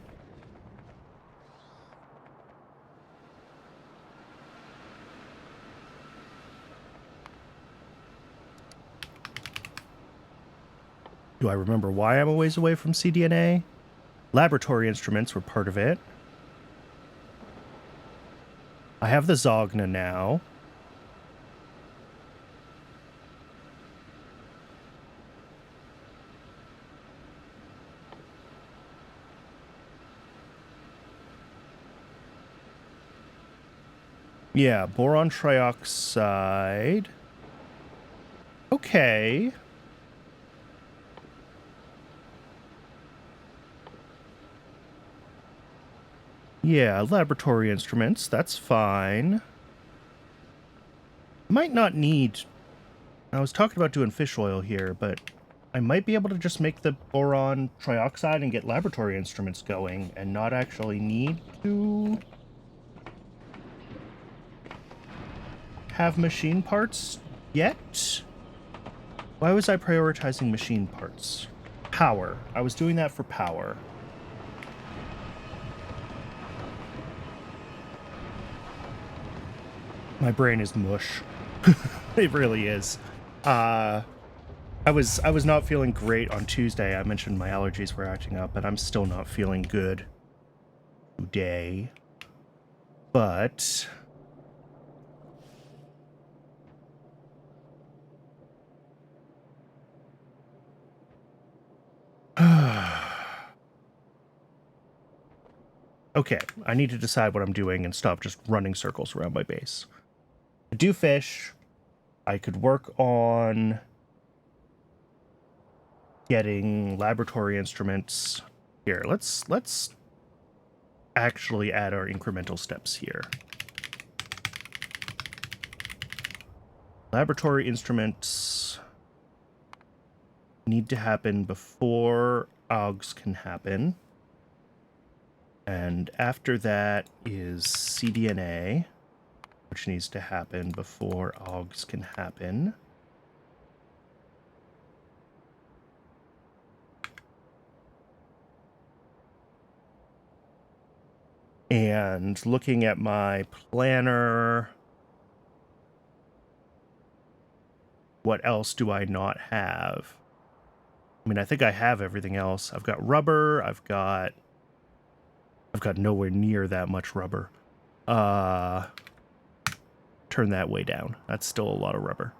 Do I remember why I'm a ways away from cDNA? Laboratory instruments were part of it. I have the Zogna now. Yeah, boron trioxide. Okay. Yeah, laboratory instruments, that's fine. Might not need... I was talking about doing fish oil here, but I might be able to just make the boron trioxide and get laboratory instruments going and not actually need to have machine parts yet? Why was I prioritizing machine parts? Power. I was doing that for power. My brain is mush. It really is. I was not feeling great on Tuesday. I mentioned my allergies were acting up, and I'm still not feeling good today. But okay, I need to decide what I'm doing and stop just running circles around my base. I do fish. I could work on getting laboratory instruments. Here, let's actually add our incremental steps here. Laboratory instruments need to happen before Ogs can happen. And after that is cDNA, which needs to happen before Ogs can happen. And looking at my planner, what else do I not have? I mean, I think I have everything else. I've got rubber, I've got nowhere near that much rubber. Turn that way down. That's still a lot of rubber.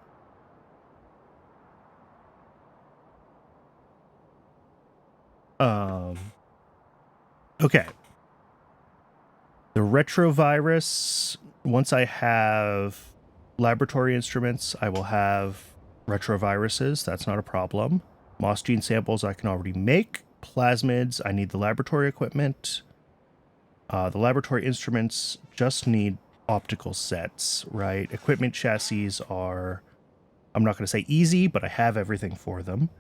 Okay. The retrovirus, once I have laboratory instruments, I will have retroviruses. That's not a problem. Moss gene samples I can already make. Plasmids, I need the laboratory equipment. The laboratory instruments just need optical sets, right? Equipment chassis are, I'm not going to say easy, but I have everything for them.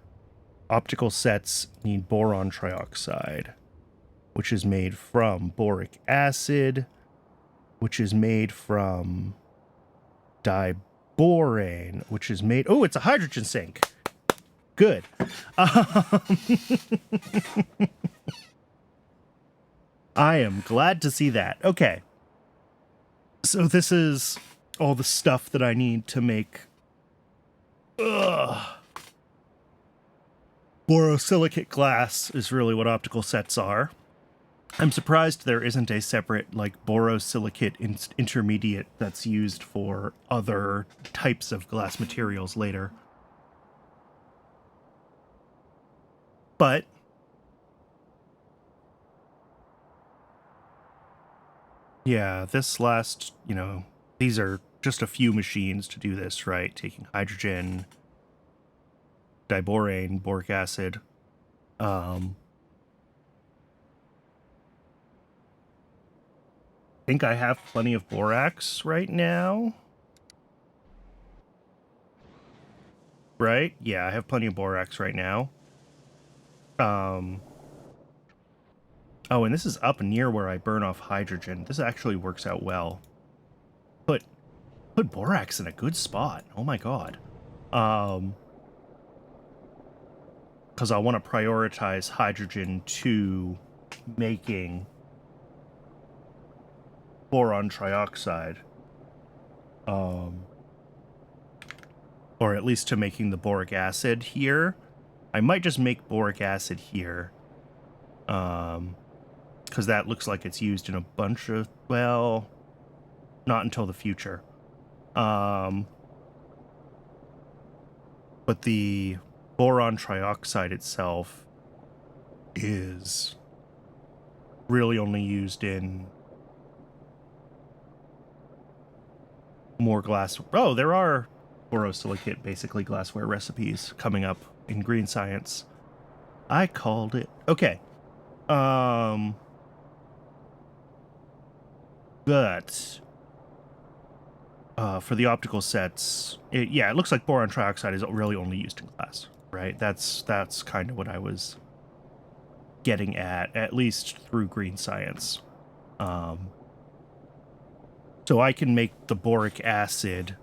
Optical sets need boron trioxide, which is made from boric acid, which is made from diborane, which is made... Oh, it's a hydrogen sink. Good. I am glad to see that. Okay. So this is all the stuff that I need to make... Borosilicate glass is really what optical sets are. I'm surprised there isn't a separate, like, borosilicate intermediate that's used for other types of glass materials later. But yeah, this last, these are just a few machines to do this, right? Taking hydrogen, diborane, boric acid. I think I have plenty of borax right now. Right? Yeah, I have plenty of borax right now. Oh, and this is up near where I burn off hydrogen. This actually works out well. Put borax in a good spot. Oh my god. Because I want to prioritize hydrogen to making boron trioxide. Or at least to making the boric acid here. I might just make boric acid here. Because that looks like it's used in a bunch of... Well, not until the future. But the boron trioxide itself is really only used in more glass... Oh, there are borosilicate, basically glassware recipes coming up in Green Science. I called it. Okay. But for the optical sets, it looks like boron trioxide is really only used in glass, right? That's kind of what I was getting at least through Green Science. So I can make the boric acid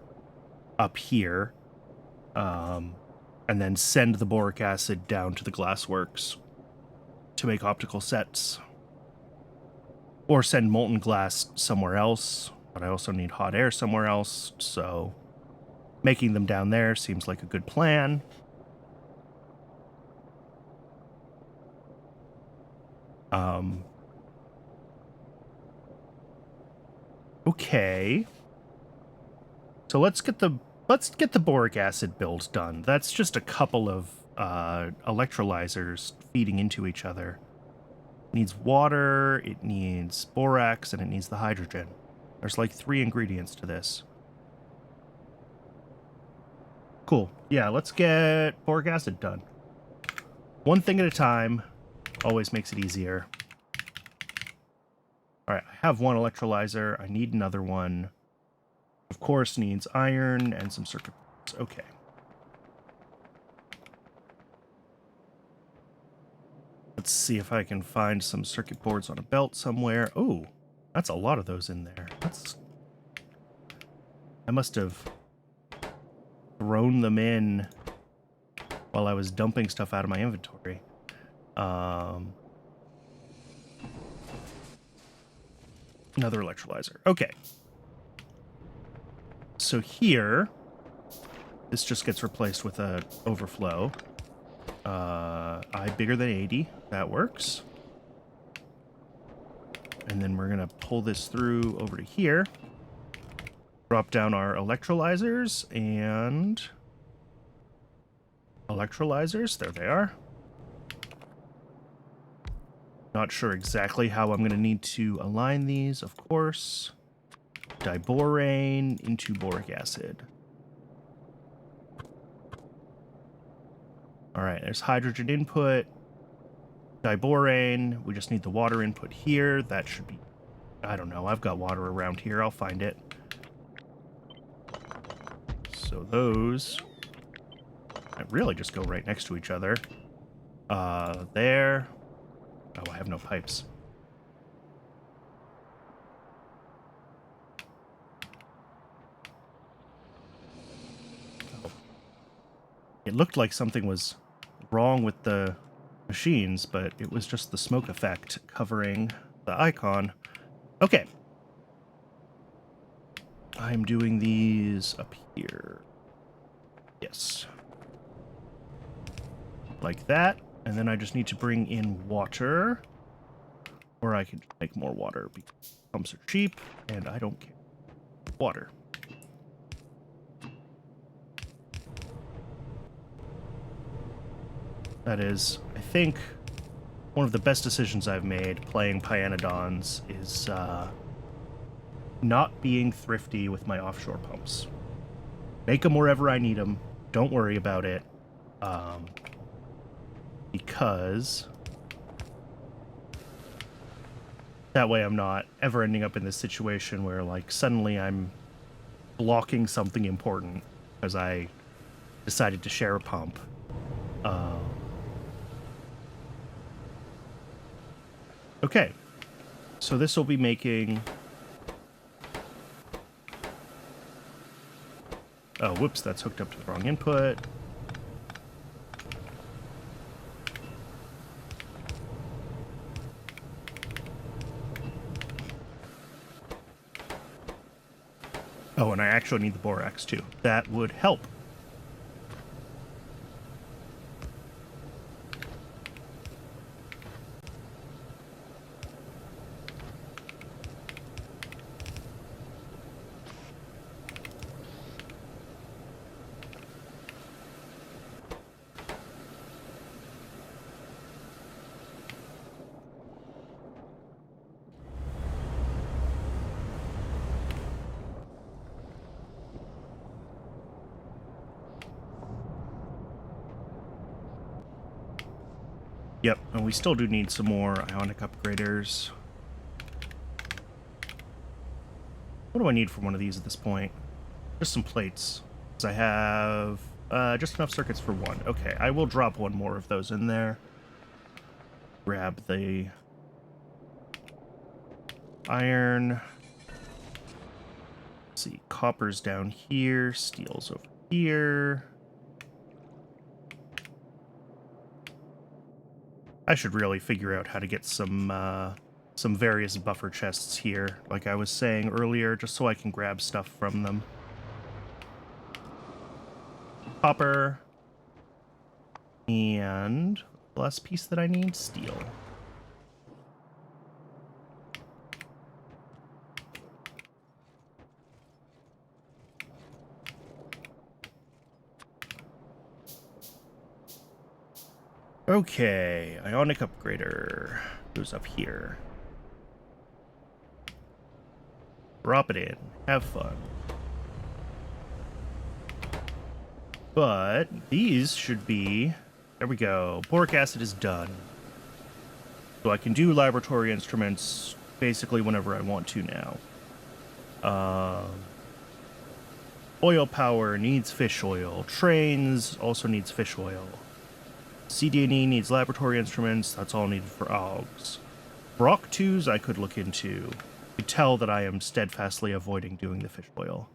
up here, and then send the boric acid down to the glassworks to make optical sets. Or send molten glass somewhere else, but I also need hot air somewhere else, so making them down there seems like a good plan. Okay. So let's get the boric acid build done. That's just a couple of electrolyzers feeding into each other. It needs water, it needs borax, and it needs the hydrogen. There's like 3 ingredients to this. Cool. Yeah, let's get boric acid done. One thing at a time always makes it easier. All right, I have one electrolyzer. I need another one. Of course, needs iron and some circuit boards. Okay. Let's see if I can find some circuit boards on a belt somewhere. Oh, that's a lot of those in there. I must have thrown them in while I was dumping stuff out of my inventory. Another electrolyzer. Okay. So here, this just gets replaced with a overflow. I bigger than 80. That works. And then we're going to pull this through over to here. Drop down our electrolyzers and... Electrolyzers, there they are. Not sure exactly how I'm going to need to align these, of course. Diborane into boric acid. All right, there's hydrogen input. Diborane, we just need the water input here. That should be I don't know. I've got water around here. I'll find it. So those really just go right next to each other. There. Oh, I have no pipes. Oh. It looked like something was wrong with the machines, but it was just the smoke effect covering the icon. Okay. I'm doing these up here. Yes. Like that. And then I just need to bring in water. Or I can make more water because pumps are cheap and I don't care. Water. That is, I think, one of the best decisions I've made playing Pyanodons is not being thrifty with my offshore pumps. Make them wherever I need them. Don't worry about it. Because that way I'm not ever ending up in this situation where, like, suddenly I'm blocking something important because I decided to share a pump. Okay, so this will be making... Oh, whoops, that's hooked up to the wrong input. Oh, and I actually need the borax, too. That would help. Yep, and we still do need some more ionic upgraders. What do I need for one of these at this point? Just some plates. Because I have just enough circuits for one. Okay, I will drop one more of those in there. Grab the iron. Let's see, copper's down here, steel's over here. I should really figure out how to get some various buffer chests here, like I was saying earlier, just so I can grab stuff from them. Copper. And the last piece that I need, steel. Okay, ionic upgrader goes up here. Drop it in. Have fun. But these should be... There we go. Boric acid is done. So I can do laboratory instruments basically whenever I want to now. Oil power needs fish oil. Trains also needs fish oil. cDNA needs laboratory instruments. That's all needed for AUGs. Brock 2s I could look into. You could tell that I am steadfastly avoiding doing the fish oil.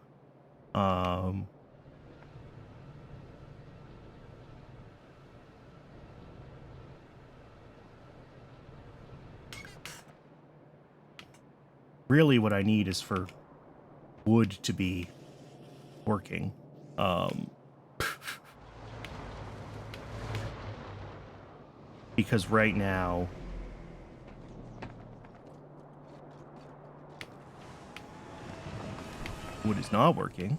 Really what I need is for wood to be working. Because right now wood is not working.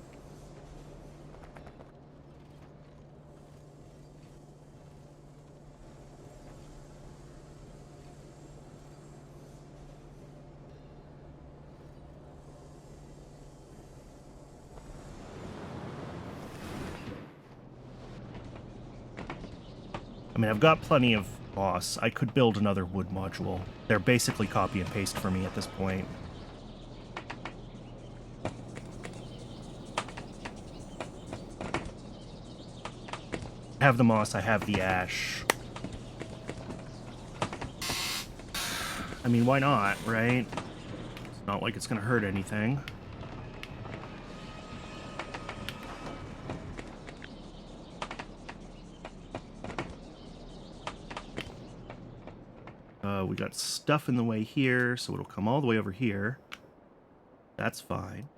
I mean, I've got plenty of moss. I could build another wood module. They're basically copy and paste for me at this point. have the moss, I have the ash. I mean, why not, right? It's not like it's going to hurt anything. We got stuff in the way here, so it'll come all the way over here. That's fine.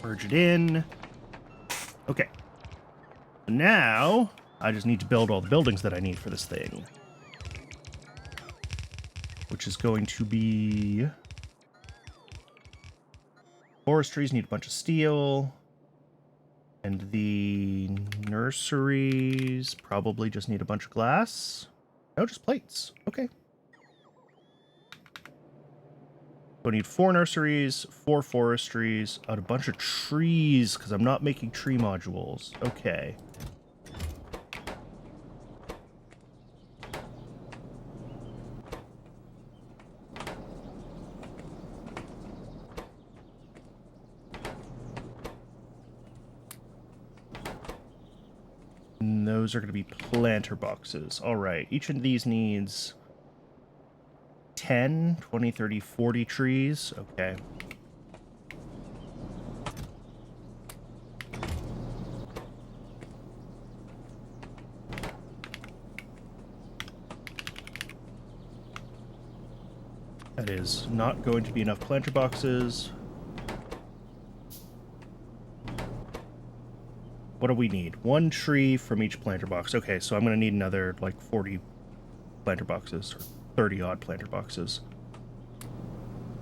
Merge it in. Okay. Now, I just need to build all the buildings that I need for this thing. Which is going to be... Forestries need a bunch of steel. And the nurseries probably just need a bunch of glass. No, just plates. Okay. So I need 4 nurseries, 4 forestries, a bunch of trees, because I'm not making tree modules. Okay. And those are going to be planter boxes. All right. Each of these needs 10, 20, 30, 40 trees. Okay. That is not going to be enough planter boxes. What do we need? 1 tree from each planter box. Okay, so I'm going to need another, like, 40 planter boxes, or 30-odd planter boxes.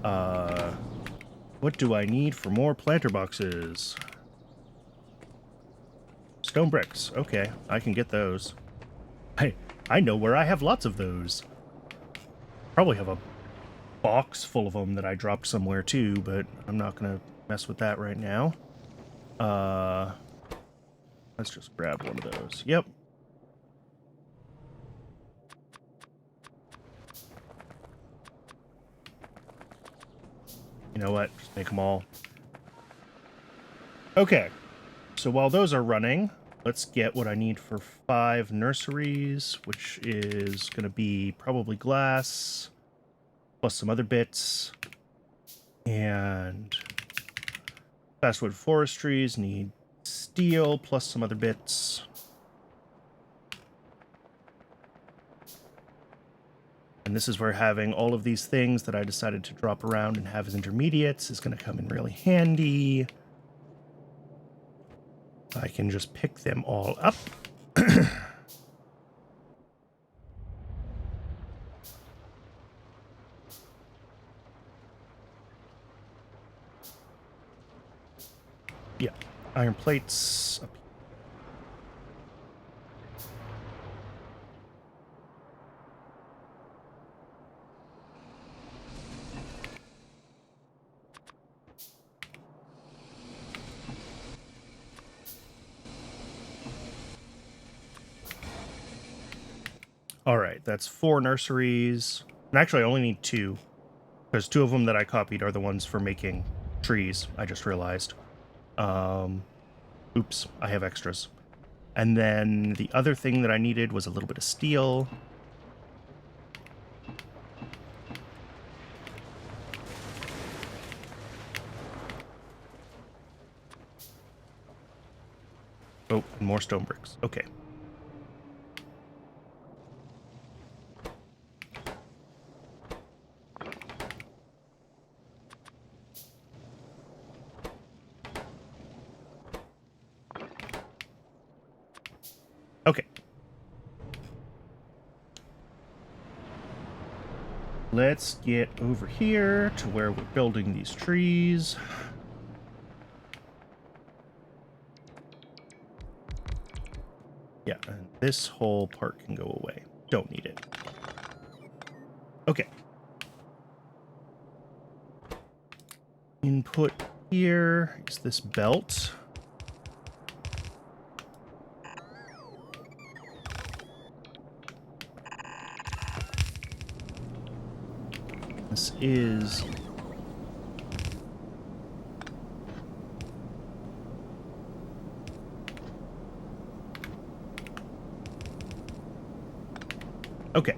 What do I need for more planter boxes? Stone bricks. Okay, I can get those. I know where I have lots of those. Probably have a box full of them that I dropped somewhere too, but I'm not going to mess with that right now. Let's just grab one of those. Yep. You know what? Just make them all. Okay. So while those are running, let's get what I need for 5 nurseries, which is going to be probably glass, plus some other bits. And fastwood forestries need steel, plus some other bits. And this is where having all of these things that I decided to drop around and have as intermediates is going to come in really handy. I can just pick them all up. Yeah, iron plates up here. All right, that's 4 nurseries. And actually, I only need 2. Because 2 of them that I copied are the ones for making trees, I just realized. Oops, I have extras. And then the other thing that I needed was a little bit of steel. Oh, and more stone bricks. Okay. Okay. Let's get over here to where we're building these trees. Yeah, and this whole part can go away. Don't need it. Okay. Input here is this belt. This is... Okay.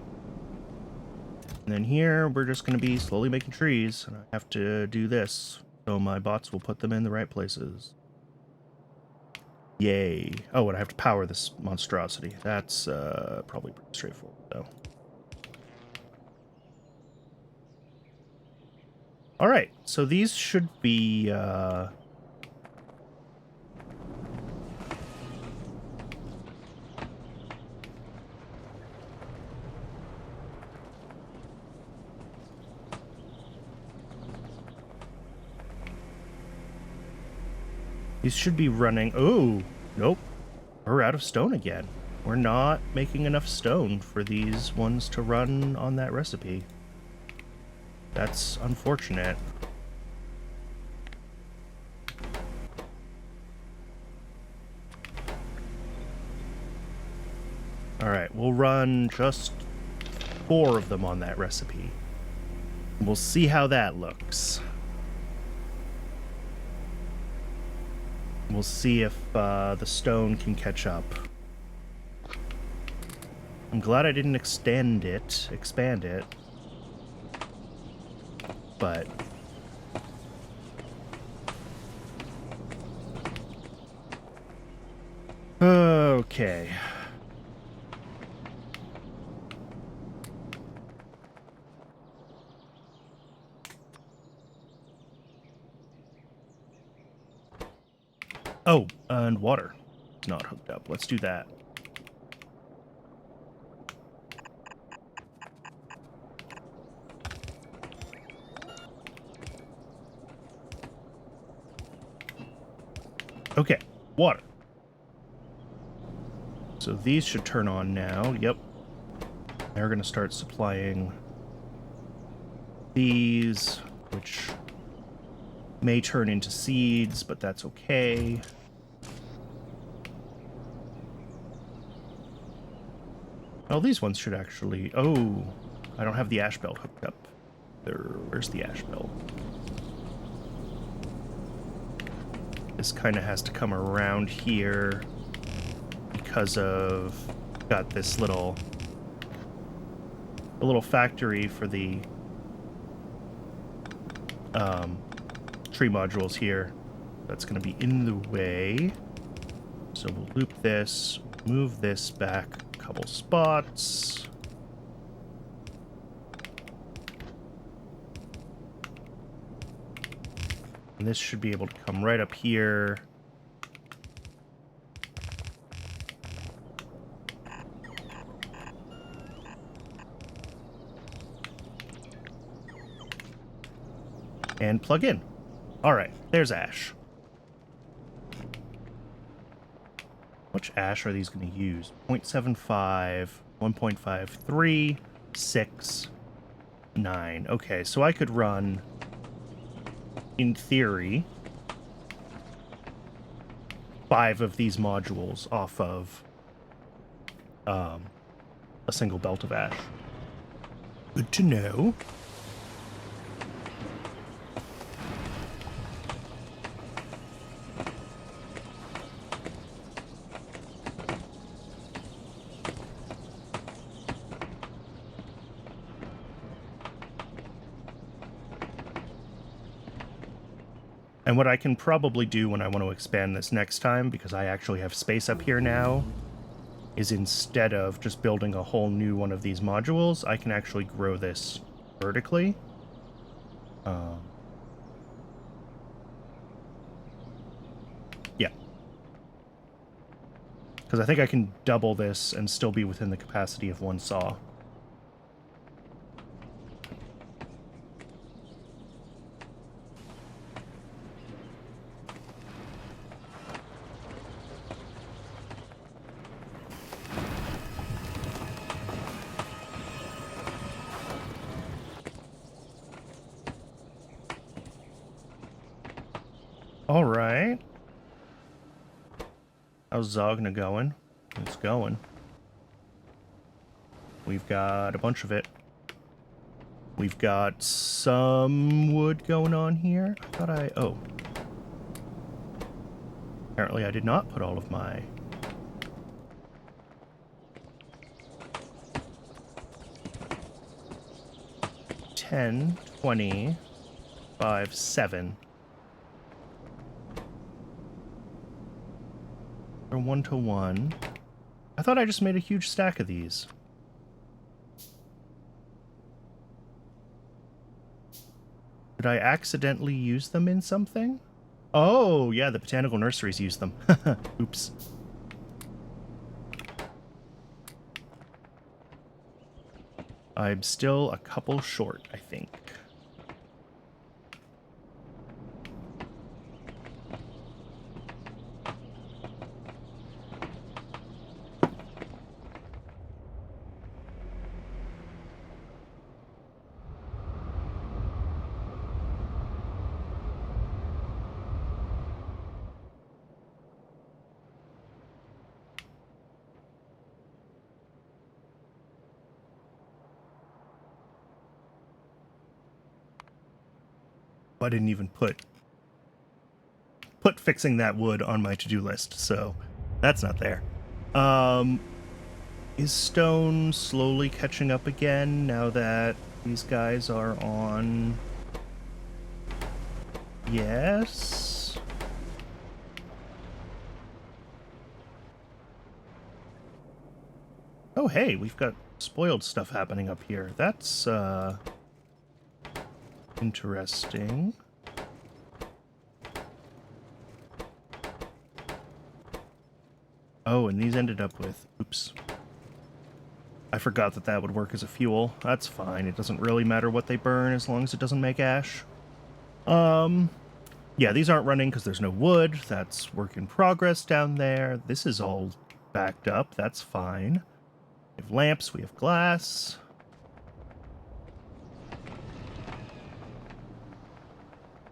And then here, we're just going to be slowly making trees, and I have to do this, so my bots will put them in the right places. Yay. Oh, and I have to power this monstrosity. That's probably pretty straightforward, though. Alright, so these should be... These should be running... Oh, nope. We're out of stone again. We're not making enough stone for these ones to run on that recipe. That's unfortunate. Alright, we'll run just 4 of them on that recipe. We'll see how that looks. We'll see if the stone can catch up. I'm glad I didn't expand it. But... Okay. Oh, and water. It's not hooked up. Let's do that. Okay, water. So these should turn on now. Yep. They're going to start supplying these, which may turn into seeds, but that's okay. Oh, these ones should actually... Oh, I don't have the ash belt hooked up. Where's the ash belt? This kind of has to come around here because of... Got this little... A little factory for the... tree modules here. That's going to be in the way. So we'll loop this, move this back a couple spots. And this should be able to come right up here. And plug in. All right, there's ash. Which ash are these going to use? 0.75, 1.53, 6, 9. Okay, so I could run, in theory, 5 of these modules off of a single belt of ash. Good to know. And what I can probably do when I want to expand this next time, because I actually have space up here now, is instead of just building a whole new one of these modules, I can actually grow this vertically. Yeah. Because I think I can double this and still be within the capacity of one saw. All right. How's Zogna going? It's going. We've got a bunch of it. We've got some wood going on here. I thought oh. Apparently I did not put all of my... $10, $20, $5, $7. They're 1 to 1. I thought I just made a huge stack of these. Did I accidentally use them in something? Oh, yeah, the botanical nurseries use them. Oops. I'm still a couple short, I think. I didn't even put fixing that wood on my to-do list, so that's not there. Is stone slowly catching up again now that these guys are on? Yes. Oh, hey, we've got spoiled stuff happening up here. That's interesting. Oh, and these ended up with... Oops. I forgot that that would work as a fuel. That's fine. It doesn't really matter what they burn as long as it doesn't make ash. Yeah, these aren't running because there's no wood. That's work in progress down there. This is all backed up. That's fine. We have lamps. We have glass.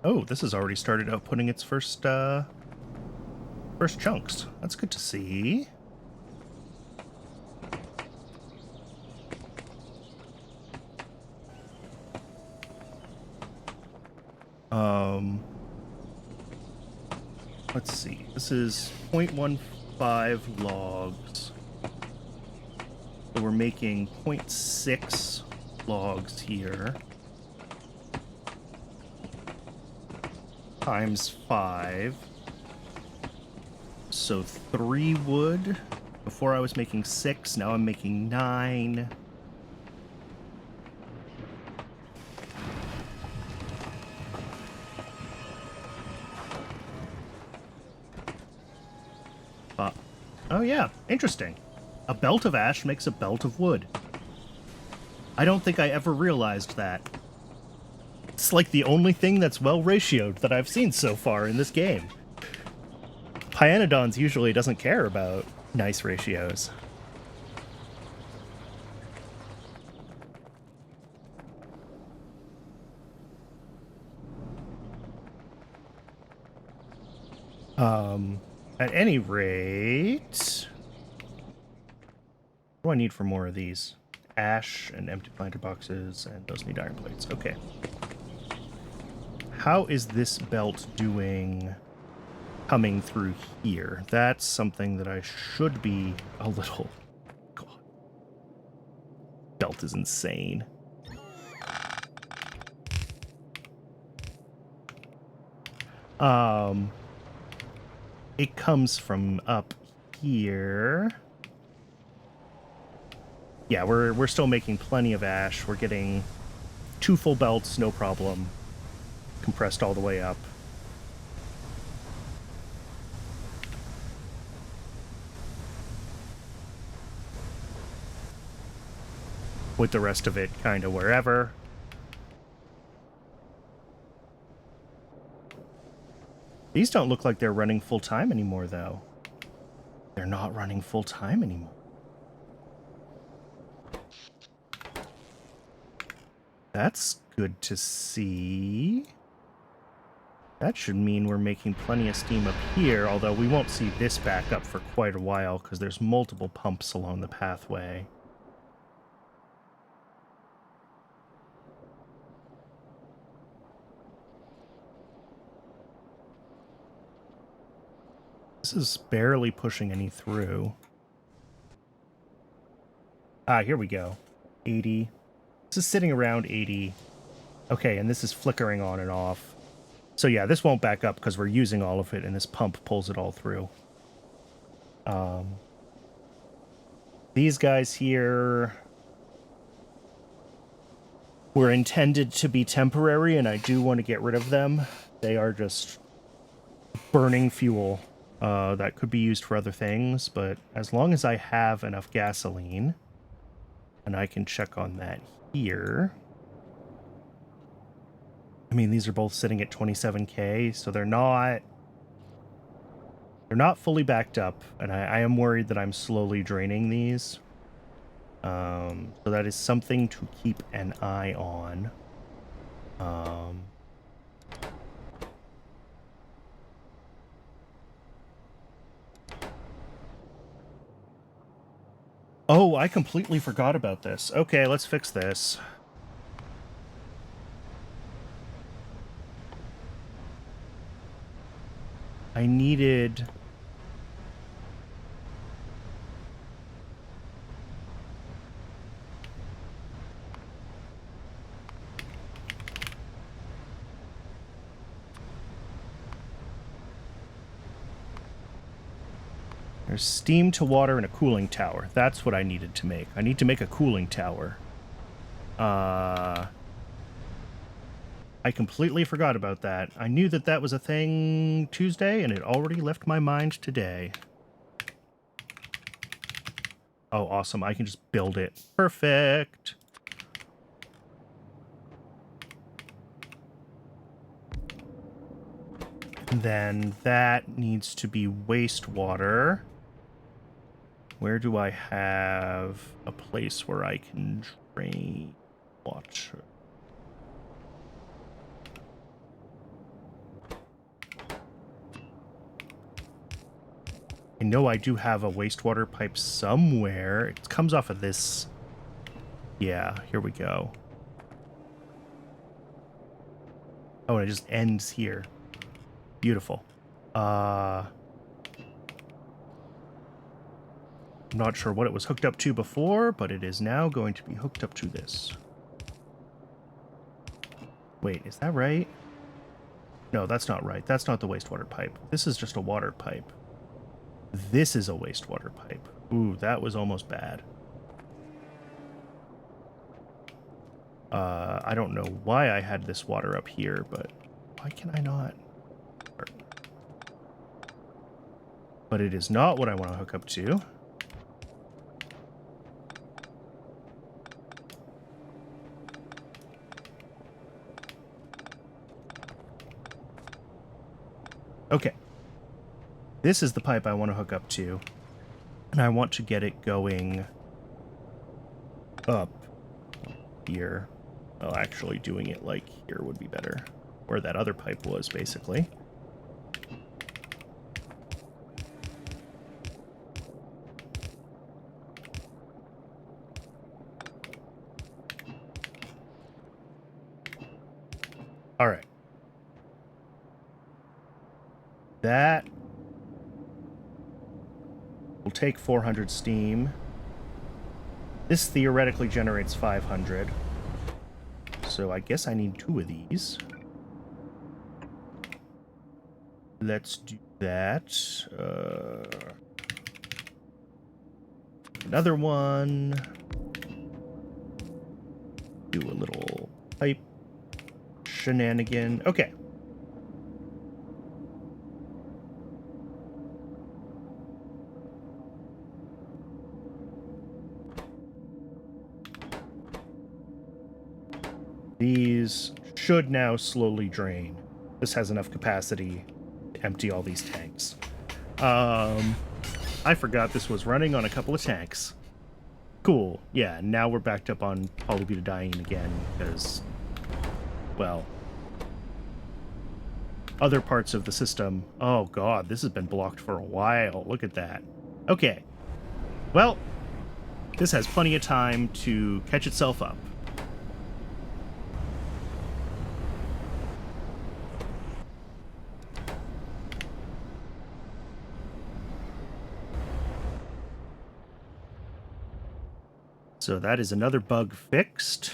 Oh, this has already started outputting its first chunks. That's good to see. Let's see. This is 0.15 logs. So we're making 0.6 logs here. Times 5. So 3 wood. Before I was making 6, now I'm making 9. Oh yeah, interesting. A belt of ash makes a belt of wood. I don't think I ever realized that. It's like the only thing that's well ratioed that I've seen so far in this game. Pyanodons usually doesn't care about nice ratios. At any rate... What do I need for more of these? Ash and empty planter boxes, and those need iron plates. Okay. How is this belt doing coming through here? That's something that I should be a little... God. Belt is insane. It comes from up here. Yeah, we're still making plenty of ash. We're getting 2 full belts, no problem. Compressed all the way up. With the rest of it kind of wherever. These don't look like they're running full-time anymore, though. They're not running full-time anymore. That's good to see. That should mean we're making plenty of steam up here, although we won't see this back up for quite a while because there's multiple pumps along the pathway. This is barely pushing any through. Ah, here we go. 80. This is sitting around 80. Okay, and this is flickering on and off. So yeah, this won't back up because we're using all of it, and this pump pulls it all through. These guys here were intended to be temporary, and I do want to get rid of them. They are just burning fuel that could be used for other things, but as long as I have enough gasoline, and I can check on that here. I mean, these are both sitting at 27k, so they're not fully backed up, and I am worried that I'm slowly draining these. So that is something to keep an eye on. Oh, I completely forgot about this. Okay, let's fix this. I needed... There's steam to water and a cooling tower. That's what I needed to make. I need to make a cooling tower. I completely forgot about that. I knew that that was a thing Tuesday, and it already left my mind today. Oh, awesome. I can just build it. Perfect. And then that needs to be wastewater. Where do I have a place where I can drain water? I know I do have a wastewater pipe somewhere. It comes off of this. Yeah, here we go. Oh, and it just ends here. Beautiful. I'm not sure what it was hooked up to before, but it is now going to be hooked up to this. Wait, is that right? No, that's not right. That's not the wastewater pipe. This is just a water pipe. This is a wastewater pipe. Ooh, that was almost bad. I don't know why I had this water up here, but why can I not? But it is not what I want to hook up to. Okay. This is the pipe I want to hook up to. And I want to get it going up here. Well, actually doing it like here would be better. Where that other pipe was, basically. All right. That will take 400 steam. This theoretically generates 500. So I guess I need 2 of these. Let's do that. Another one. Do a little pipe shenanigan. Okay. These should now slowly drain. This has enough capacity to empty all these tanks. I forgot this was running on a couple of tanks. Cool. Yeah, now we're backed up on polybutadiene again because, well, other parts of the system. Oh god, this has been blocked for a while. Look at that. Okay. Well, this has plenty of time to catch itself up. So that is another bug fixed.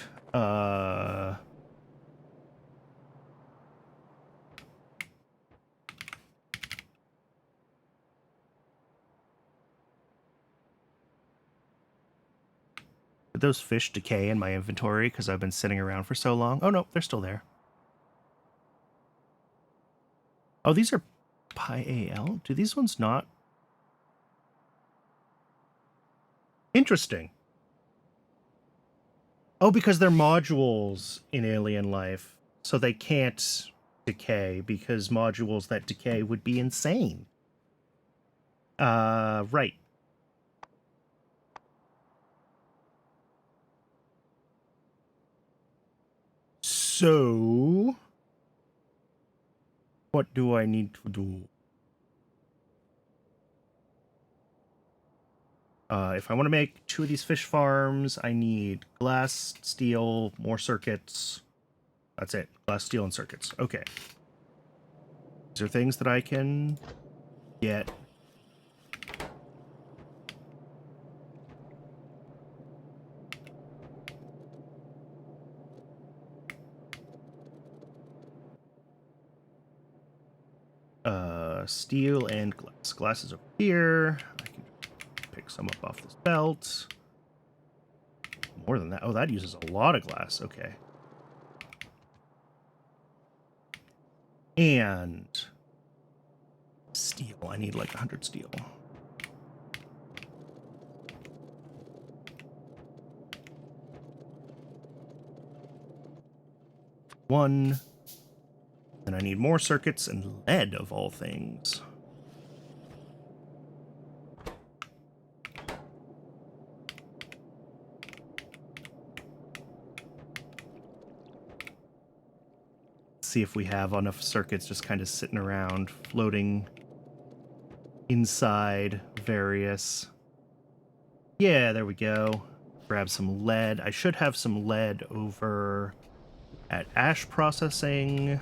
Did those fish decay in my inventory because I've been sitting around for so long? Oh no, they're still there. Oh, these are PyAL? Do these ones not? Interesting. Oh, because they're modules in alien life. So they can't decay because modules that decay would be insane. Right. So, what do I need to do? If I want to make 2 of these fish farms, I need glass, steel, more circuits. That's it. Glass, steel, and circuits. Okay. These are things that I can get. Steel and glass. Glass is over here. I can pick some up off this belt. More than that. Oh, that uses a lot of glass. Okay. And steel. I need like 100 steel. One. And I need more circuits and lead of all things. See if we have enough circuits just kind of sitting around, floating inside various. Yeah, there we go. Grab some lead. I should have some lead over at ash processing.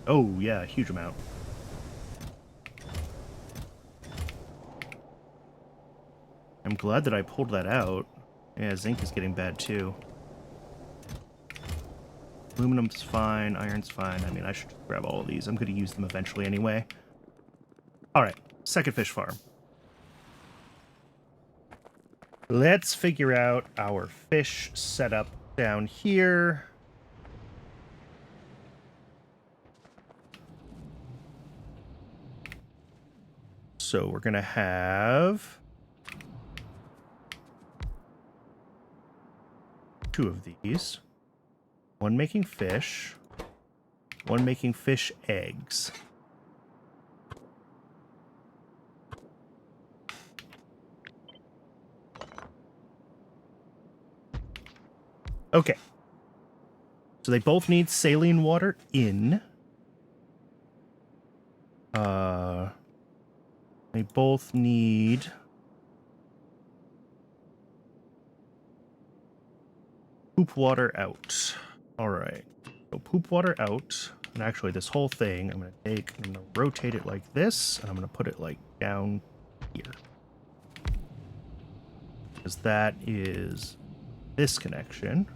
Oh, yeah, a huge amount. I'm glad that I pulled that out. Yeah, zinc is getting bad too. Aluminum's fine, iron's fine. I mean, I should just grab all of these. I'm going to use them eventually anyway. Alright, second fish farm. Let's figure out our fish setup down here. So we're going to have 2 of these. One making fish. One making fish eggs. Okay. So they both need saline water in. They both need poop water out. All right. So poop water out. And actually this whole thing, I'm going to rotate it like this, and I'm going to put it like down here. Because that is this connection.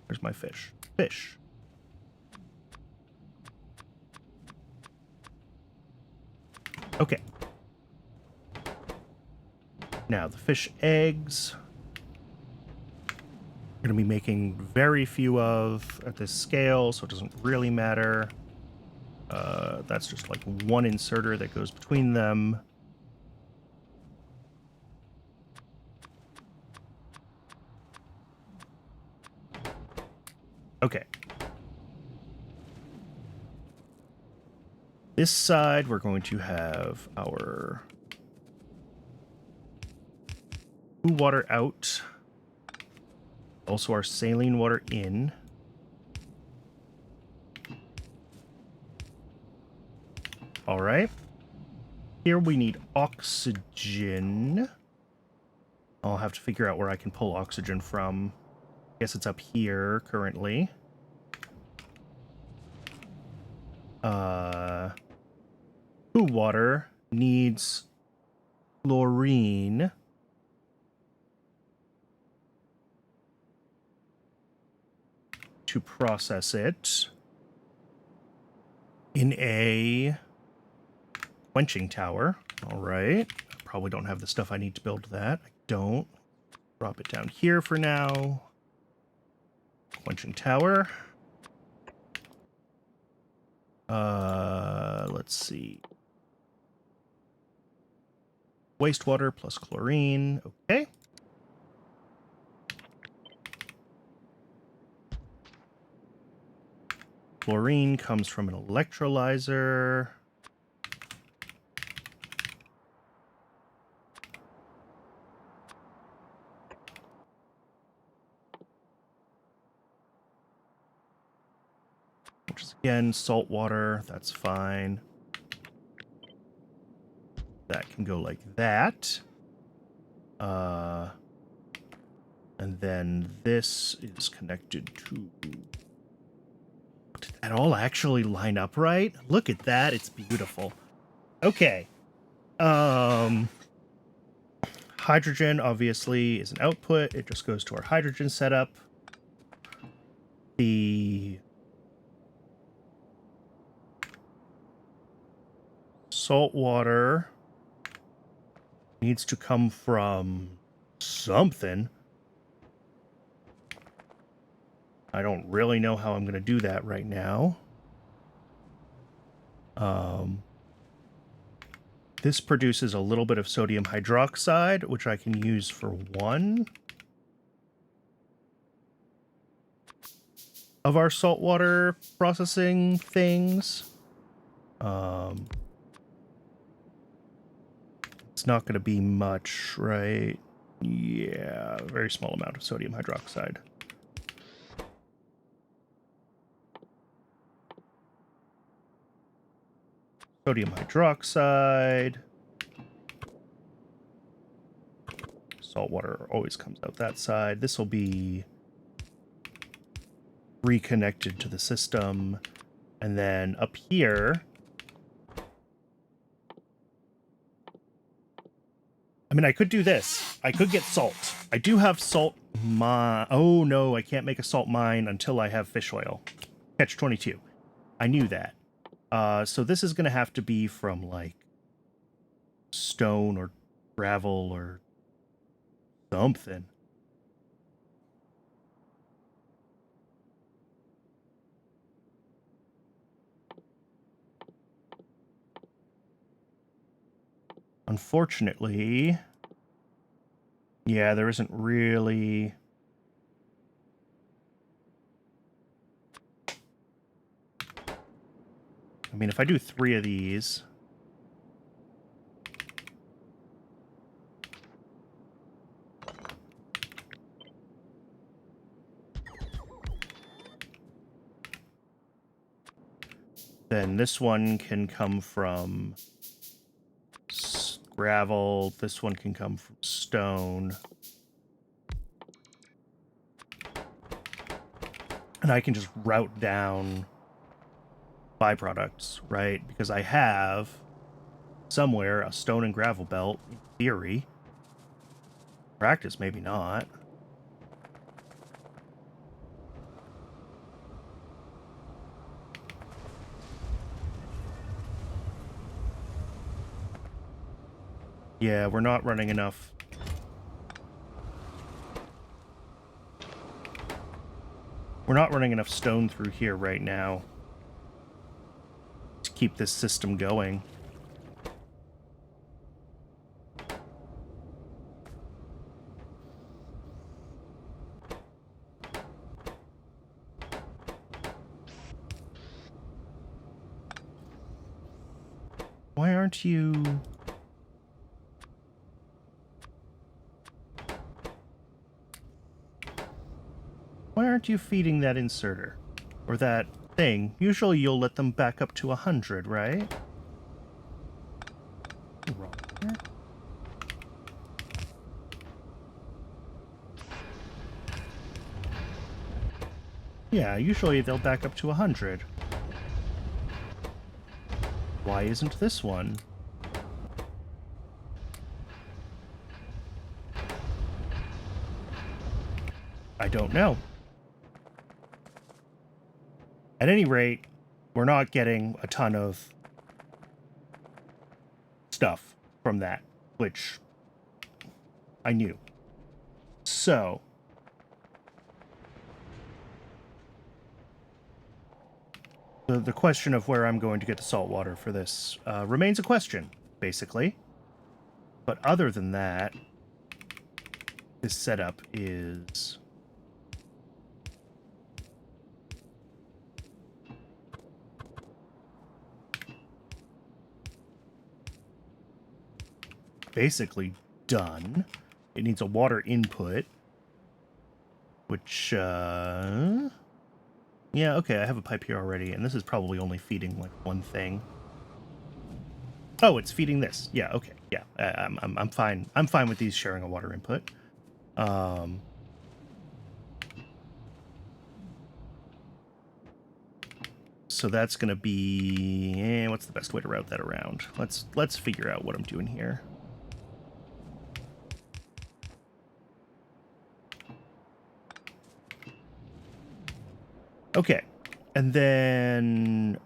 Where's my fish? Fish. Okay. Now, the fish eggs. We're going to be making very few of at this scale, so it doesn't really matter. That's just like one inserter that goes between them. Okay. This side, we're going to have our poo water out. Also our saline water in. All right. Here we need oxygen. I'll have to figure out where I can pull oxygen from. I guess it's up here currently. Poo water needs chlorine. To process it in a quenching tower. All right. I probably don't have the stuff I need to build that. I don't. Drop it down here for now. Quenching tower. Let's see. Wastewater plus chlorine. Okay. Chlorine comes from an electrolyzer. Which is, again, salt water. That's fine. That can go like that. And then this is connected to... Did that all actually line up right? Look at that. It's beautiful. Okay. Hydrogen, obviously, is an output. It just goes to our hydrogen setup. The salt water needs to come from something. I don't really know how I'm going to do that right now. This produces a little bit of sodium hydroxide, which I can use for one of our saltwater processing things. It's not going to be much, right? Yeah, a very small amount of sodium hydroxide. Sodium hydroxide. Salt water always comes out that side. This will be reconnected to the system. And then up here, I mean, I could do this. I could get salt. I do have salt mine. Oh, no, I can't make a salt mine until I have fish oil. Catch 22. I knew that. So this is going to have to be from, like, stone or gravel or something. Unfortunately, yeah, there isn't really... I mean, if I do 3 of these... then this one can come from gravel. This one can come from stone. And I can just route down byproducts, right? Because I have somewhere a stone and gravel belt, in theory. Practice, maybe not. Yeah, we're not running enough. We're not running enough stone through here right now to keep this system going. Why aren't you... Why aren't you feeding that inserter? Or that thing? Usually you'll let them back up to 100, right? Wrong here. Yeah, usually they'll back up to 100. Why isn't this one? I don't know. At any rate, we're not getting a ton of stuff from that, which I knew. So, the question of where I'm going to get the salt water for this remains a question, basically. But other than that, this setup is... basically done. It needs a water input, which, yeah, okay, I have a pipe here already, and this is probably only feeding, like, one thing. Oh, it's feeding this. Yeah, okay, yeah, I'm fine. I'm fine with these sharing a water input. So that's gonna be, what's the best way to route that around? Let's figure out what I'm doing here. Okay, and then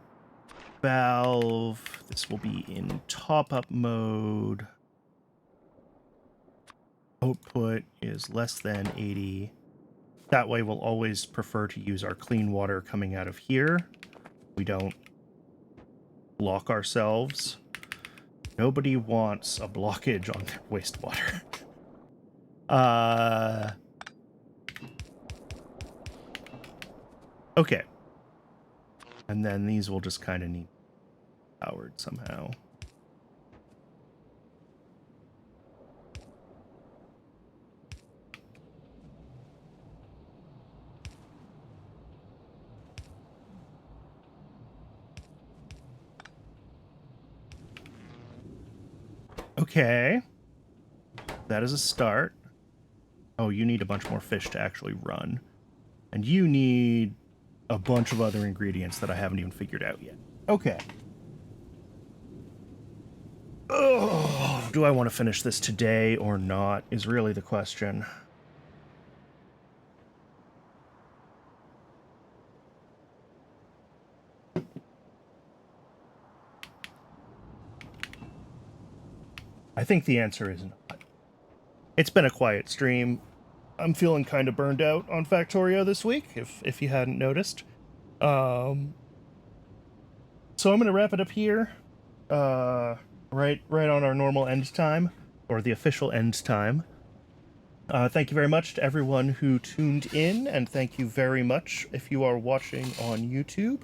valve, this will be in top-up mode. Output is less than 80. That way we'll always prefer to use our clean water coming out of here. We don't block ourselves. Nobody wants a blockage on their wastewater. Okay. And then these will just kind of need powered somehow. Okay. That is a start. Oh, you need a bunch more fish to actually run. And you need a bunch of other ingredients that I haven't even figured out yet. Okay. Oh, do I want to finish this today or not is really the question. I think the answer is not. It's been a quiet stream. I'm feeling kind of burned out on Factorio this week, if you hadn't noticed. So I'm going to wrap it up here. Right on our normal end time, or the official end time. Thank you very much to everyone who tuned in, and thank you very much if you are watching on YouTube.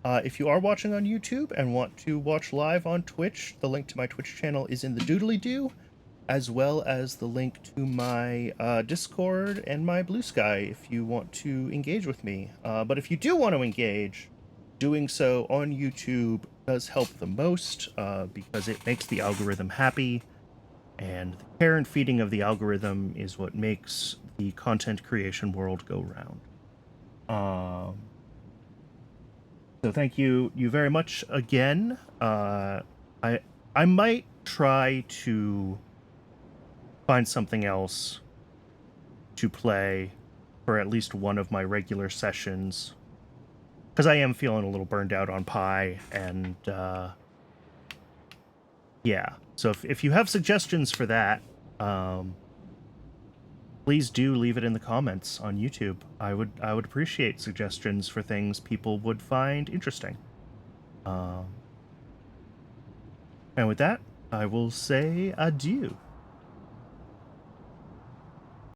If you are watching on YouTube and want to watch live on Twitch, the link to my Twitch channel is in the doodly-doo, as well as the link to my Discord and my Blue Sky if you want to engage with me. But if you do want to engage, doing so on YouTube does help the most, because it makes the algorithm happy, and the care and feeding of the algorithm is what makes the content creation world go round. So thank you very much again. I might try to find something else to play for at least one of my regular sessions, because I am feeling a little burned out on Pi, and yeah. So if you have suggestions for that, please do leave it in the comments on YouTube. I would appreciate suggestions for things people would find interesting. And with that, I will say adieu.